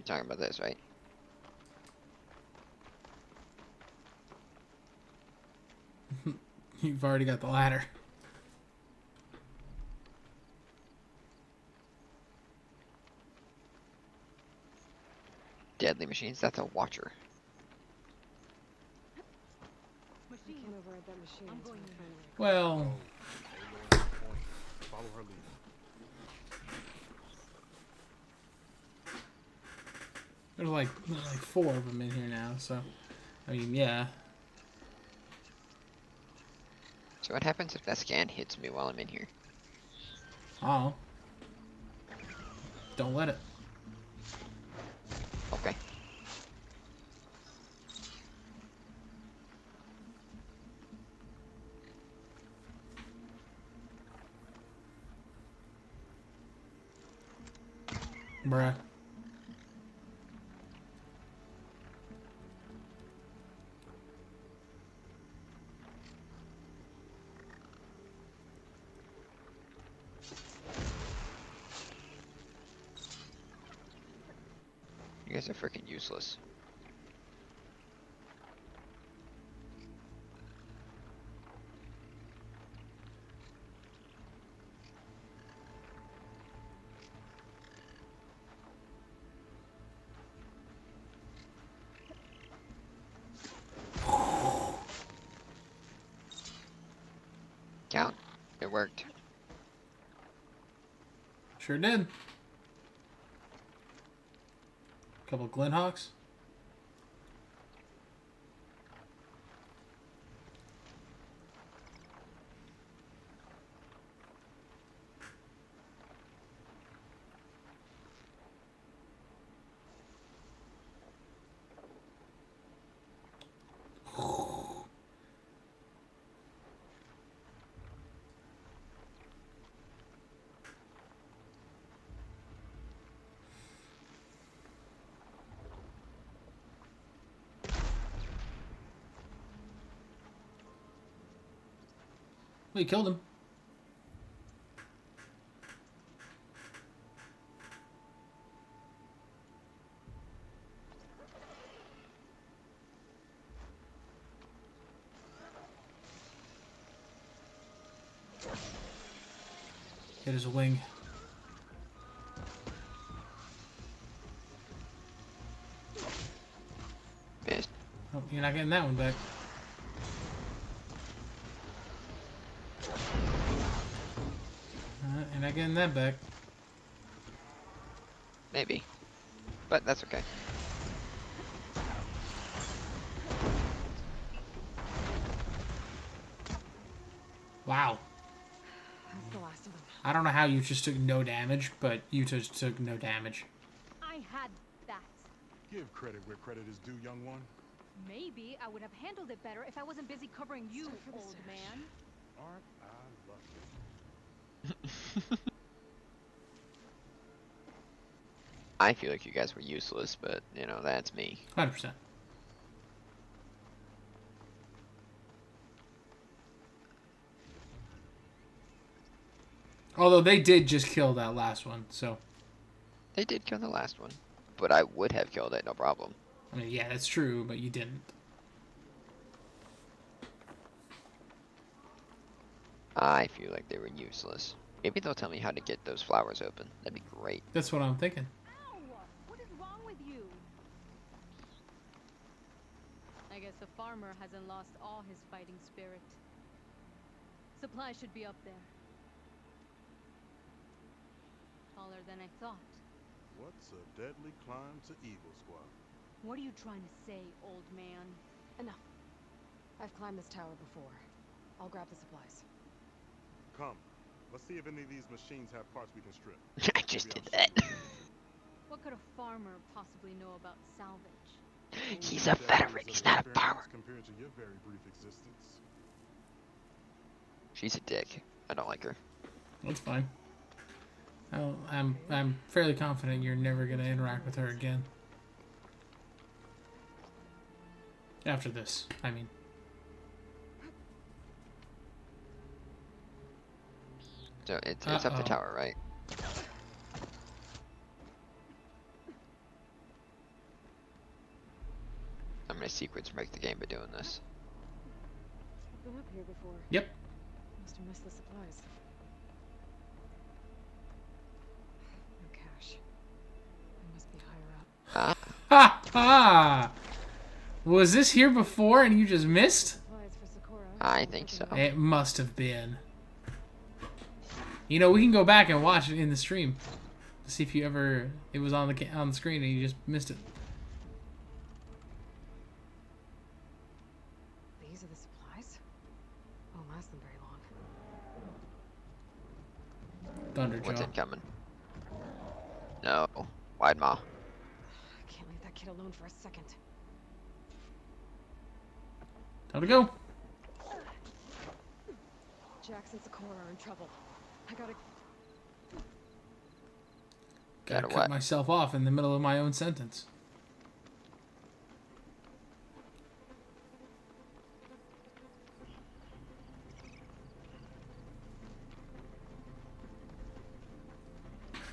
talking about this, right? You've already got the ladder. Deadly machines? That's a watcher. I came over at that machine. I'm going in. Well, Follow her lead. there's like 4 of them in here now, so I mean, yeah. So what happens if that scan hits me while I'm in here? Oh. Don't let it. Okay. Bruh. You guys are freaking useless. Count. It worked. Sure did. Couple of Glenhawks. We killed him. Hit his wing. Missed. Oh, you're not getting that one back. You're not getting that back. Maybe. But that's okay. Wow. That's the last of them. I don't know how you just took no damage, but you just took no damage. I had that. Give credit where credit is due, young one. Maybe I would have handled it better if I wasn't busy covering you, old man. Aren't I lucky? I feel like you guys were useless, but, you know, that's me. 100%. Although they did just kill that last one, so. They did kill the last one. But I would have killed it, no problem. I mean, yeah, that's true, but you didn't. I feel like they were useless. Maybe they'll tell me how to get those flowers open. That'd be great. That's what I'm thinking. Ow! What is wrong with you? I guess the farmer hasn't lost all his fighting spirit. Supply should be up there. Taller than I thought. What's a deadly climb to Eagle Squad? What are you trying to say, old man? Enough. I've climbed this tower before. I'll grab the supplies. Come, let's see if any of these machines have parts we can strip. I just Maybe did I'll that. show you. What could a farmer possibly know about salvage? He's a veteran, he's not a farmer. Compared to your very brief existence. She's a dick. I don't like her. That's fine. I'm fairly confident you're never gonna interact with her again. After this, I mean. So it's up the tower, right? How many secrets break the game by doing this? I've been up here before. Yep. Must have missed the supplies. No cash. I must be higher up. Ha ha! Was this here before and you just missed? Supplies for Sakura. I think so. It must have been. You know, we can go back and watch it in the stream to see if you ever it was on the screen and you just missed it. These are the supplies? Won't last them very long. Thunderjaw. What's incoming? No. Wide maw. I can't leave that kid alone for a second. Time to go. Jax and Sakura are in trouble. I gotta... Gotta Gotta cut what? myself off in the middle of my own sentence.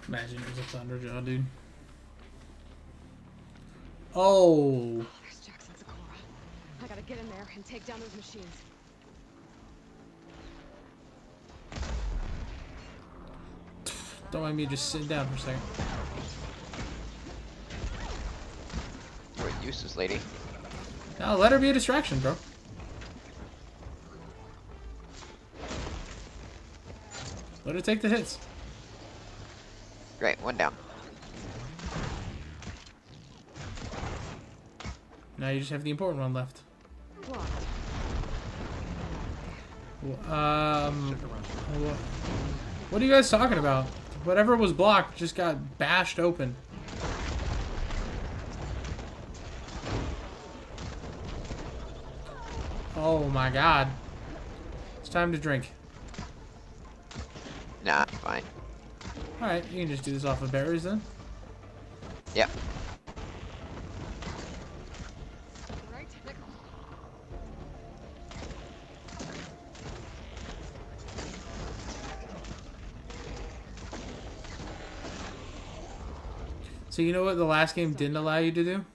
Imagine it was a Thunderjaw, dude. Oh. There's Jax and Sakura. I gotta get in there and take down those machines. Don't mind me just sitting down for a second. You're a useless lady. Now let her be a distraction, bro. Let her take the hits. Great, one down. Now you just have the important one left. Blocked. What are you guys talking about? Whatever was blocked just got bashed open. Oh my god. It's time to drink. Nah, fine. Alright, you can just do this off of berries then. Yep. Right? So you know what the last game didn't allow you to do?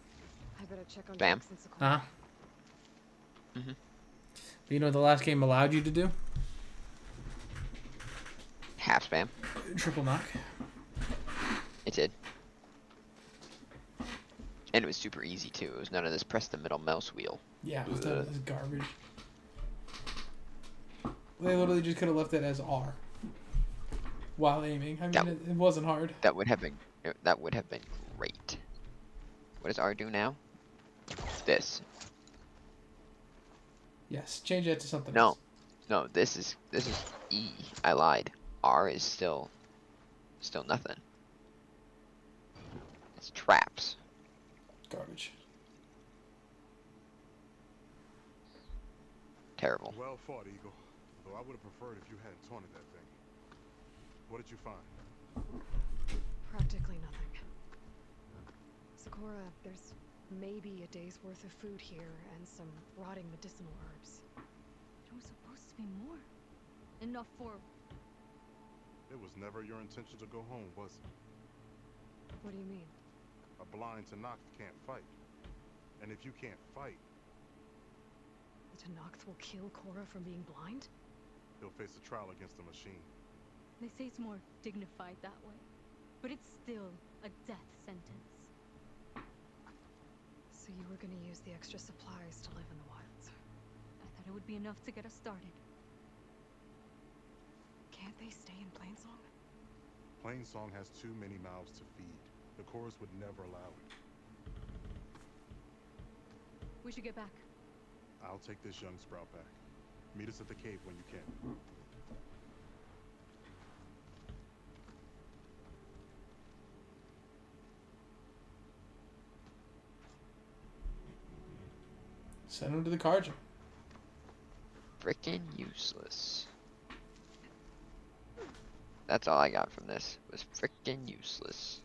I better check on Bam. Jax and Sakura. Uh-huh. Mhm. You know what the last game allowed you to do? Half spam. Triple knock. It did. And it was super easy too. It was none of this press the middle mouse wheel. Yeah, it was done as garbage. They literally just could have left it as R while aiming. I mean, it wasn't hard. That would have been great. What does R do now? This. Yes, change that to something No. else. No, this is E. I lied. R is still nothing. It's traps. Garbage. Terrible. Well fought, Eagle. Though I would have preferred if you hadn't taunted that thing. What did you find? Practically nothing. Sakura, there's maybe a day's worth of food here and some rotting medicinal herbs. There was supposed to be more. Enough for... It was never your intention to go home, was it? What do you mean? A blind Tanakh can't fight. And if you can't fight, The Tanakh will kill Korra from being blind? he'll face a trial against the machine. They say it's more dignified that way. But it's still a death sentence. So you were gonna use the extra supplies to live in the wilds. I thought it would be enough to get us started. they stay in Plainsong? Plainsong has too many mouths to feed. The chorus would never allow it. We should get back. I'll take this young sprout back. Meet us at the cave when you can. Send him to the card room. Frickin' useless. That's all I got from this. Was frickin' useless.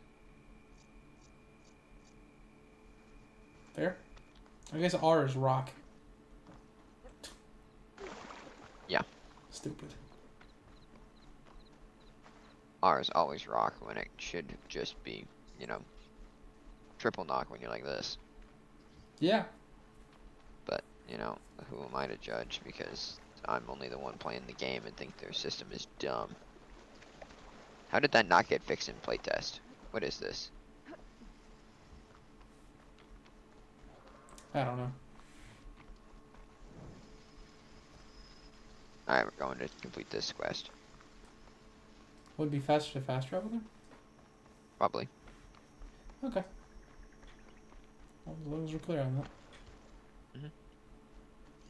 There. I guess R is rock. Yeah. Stupid. R is always rock when it should just be, you know, triple knock when you're like this. Yeah. But, you know, who am I to judge? Because I'm only the one playing the game and think their system is dumb. How did that not get fixed in playtest? What is this? I don't know. Alright, we're going to complete this quest. Would it be faster to fast travel there? Probably. Okay. Well, as long as we're clear on that. Mm-hmm.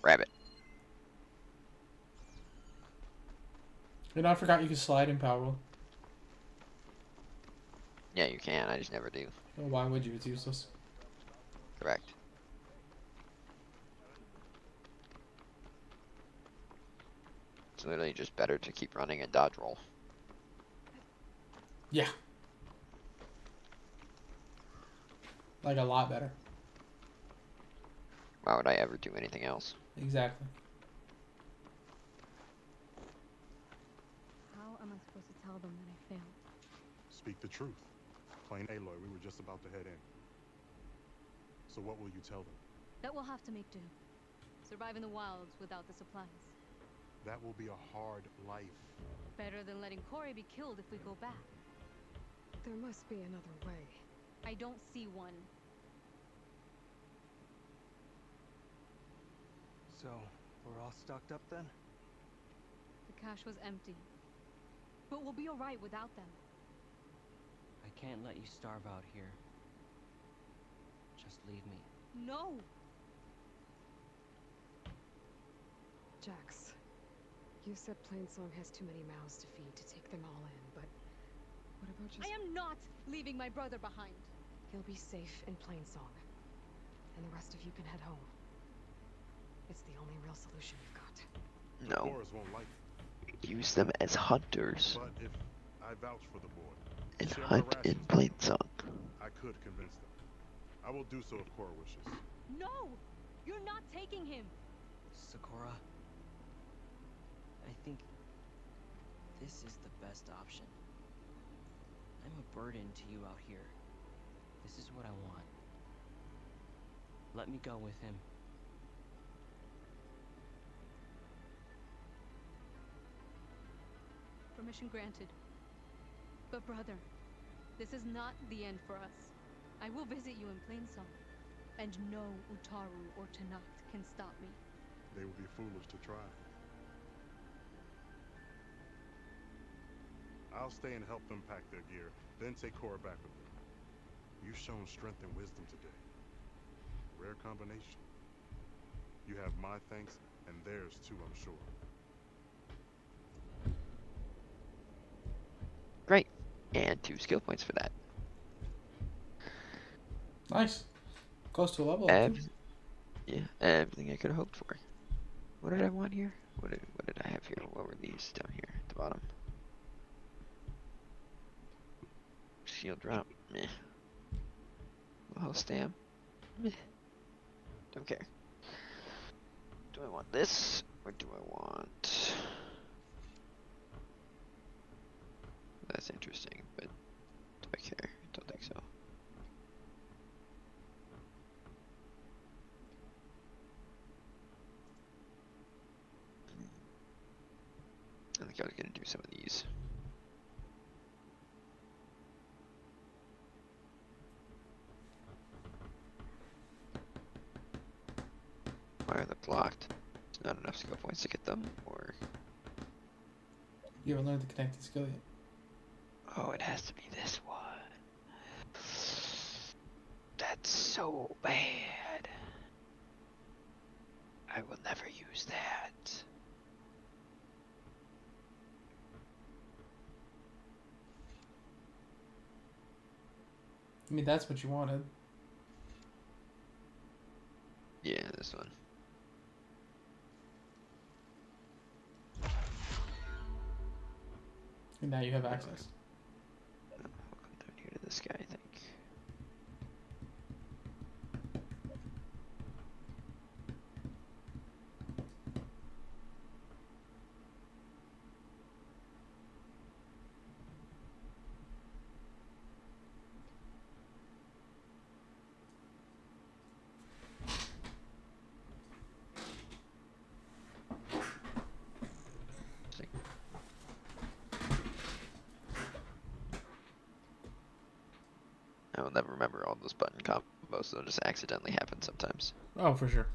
Rabbit. You know, I forgot you could slide in Power World. Yeah, you can. I just never do. Well, why would you? It's useless. Correct. It's literally just better to keep running and dodge roll. Yeah. Like a lot better. Why would I ever do anything else? Exactly. How am I supposed to tell them that I failed? Speak the truth. Plain Aloy, we were just about to head in. So what will you tell them? That we'll have to make do. Survive in the wilds without the supplies. That will be a hard life. Better than letting Corey be killed if we go back. There must be another way. I don't see one. So, we're all stocked up then? The cache was empty. But we'll be alright without them. I can't let you starve out here. Just leave me. No! Jax, you said Plainsong has too many mouths to feed to take them all in, but what about just... I am not leaving my brother behind. He'll be safe in Plainsong, and the rest of you can head home. It's the only real solution we've got. The No. Chorus won't like it. Use them as hunters But if I vouch for the boy and share my hunt in rations, Plainsong. I could convince them. I will do so if Cora wishes. No! You're not taking him! Sakura, I think this is the best option. I'm a burden to you out here. This is what I want. Let me go with him. Permission granted. But brother, this is not the end for us. I will visit you in Plainsong, and no Utaru or Tanakh can stop me. They would be foolish to try. I'll stay and help them pack their gear, then take Cora back with me. You've shown strength and wisdom today. Rare combination. You have my thanks, and theirs too, I'm sure. Great. And 2 skill points for that. Nice. Close to a level. I think. Yeah, everything I could have hoped for. What did I want here? What did I have here? What were these down here at the bottom? Shield drop. Meh. Well, stam. Meh. Don't care. Do I want this? Or do I want... That's interesting, but do I care? Don't think so. I think I was gonna do some of these. Why are they blocked? It's not enough skill points to get them, or... You haven't learned the connecting skill yet. Oh, it has to be this one. That's so bad. I will never use that. I mean, that's what you wanted. Yeah, this one. And now you have access. I'll come down here to this guy, I think. I will never remember all those button combos, they'll just accidentally happen sometimes. Oh, for sure.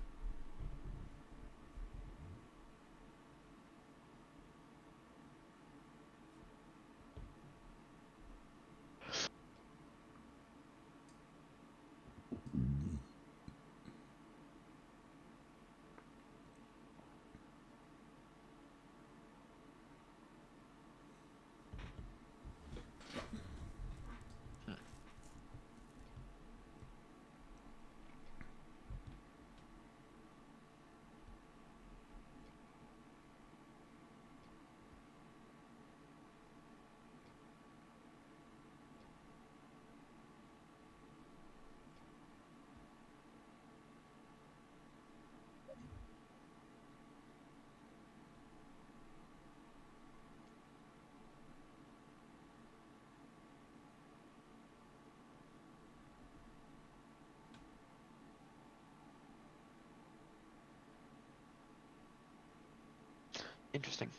Interesting.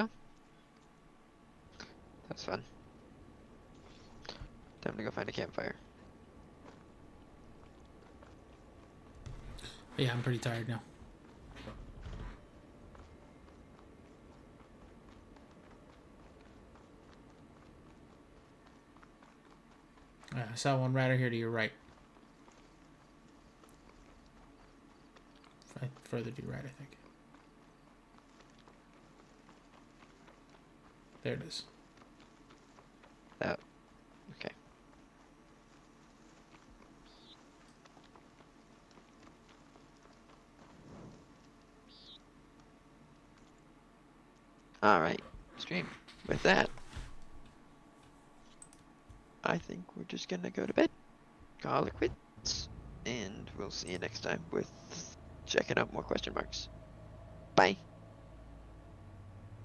Oh. That's fun. Time to go find a campfire. Yeah, I'm pretty tired now. I saw one right here to your right. Further to your right, I think. There it is. That. Okay. Alright, stream. With that, I think we're just gonna go to bed. Call it quits. And we'll see you next time with checking out more question marks. Bye.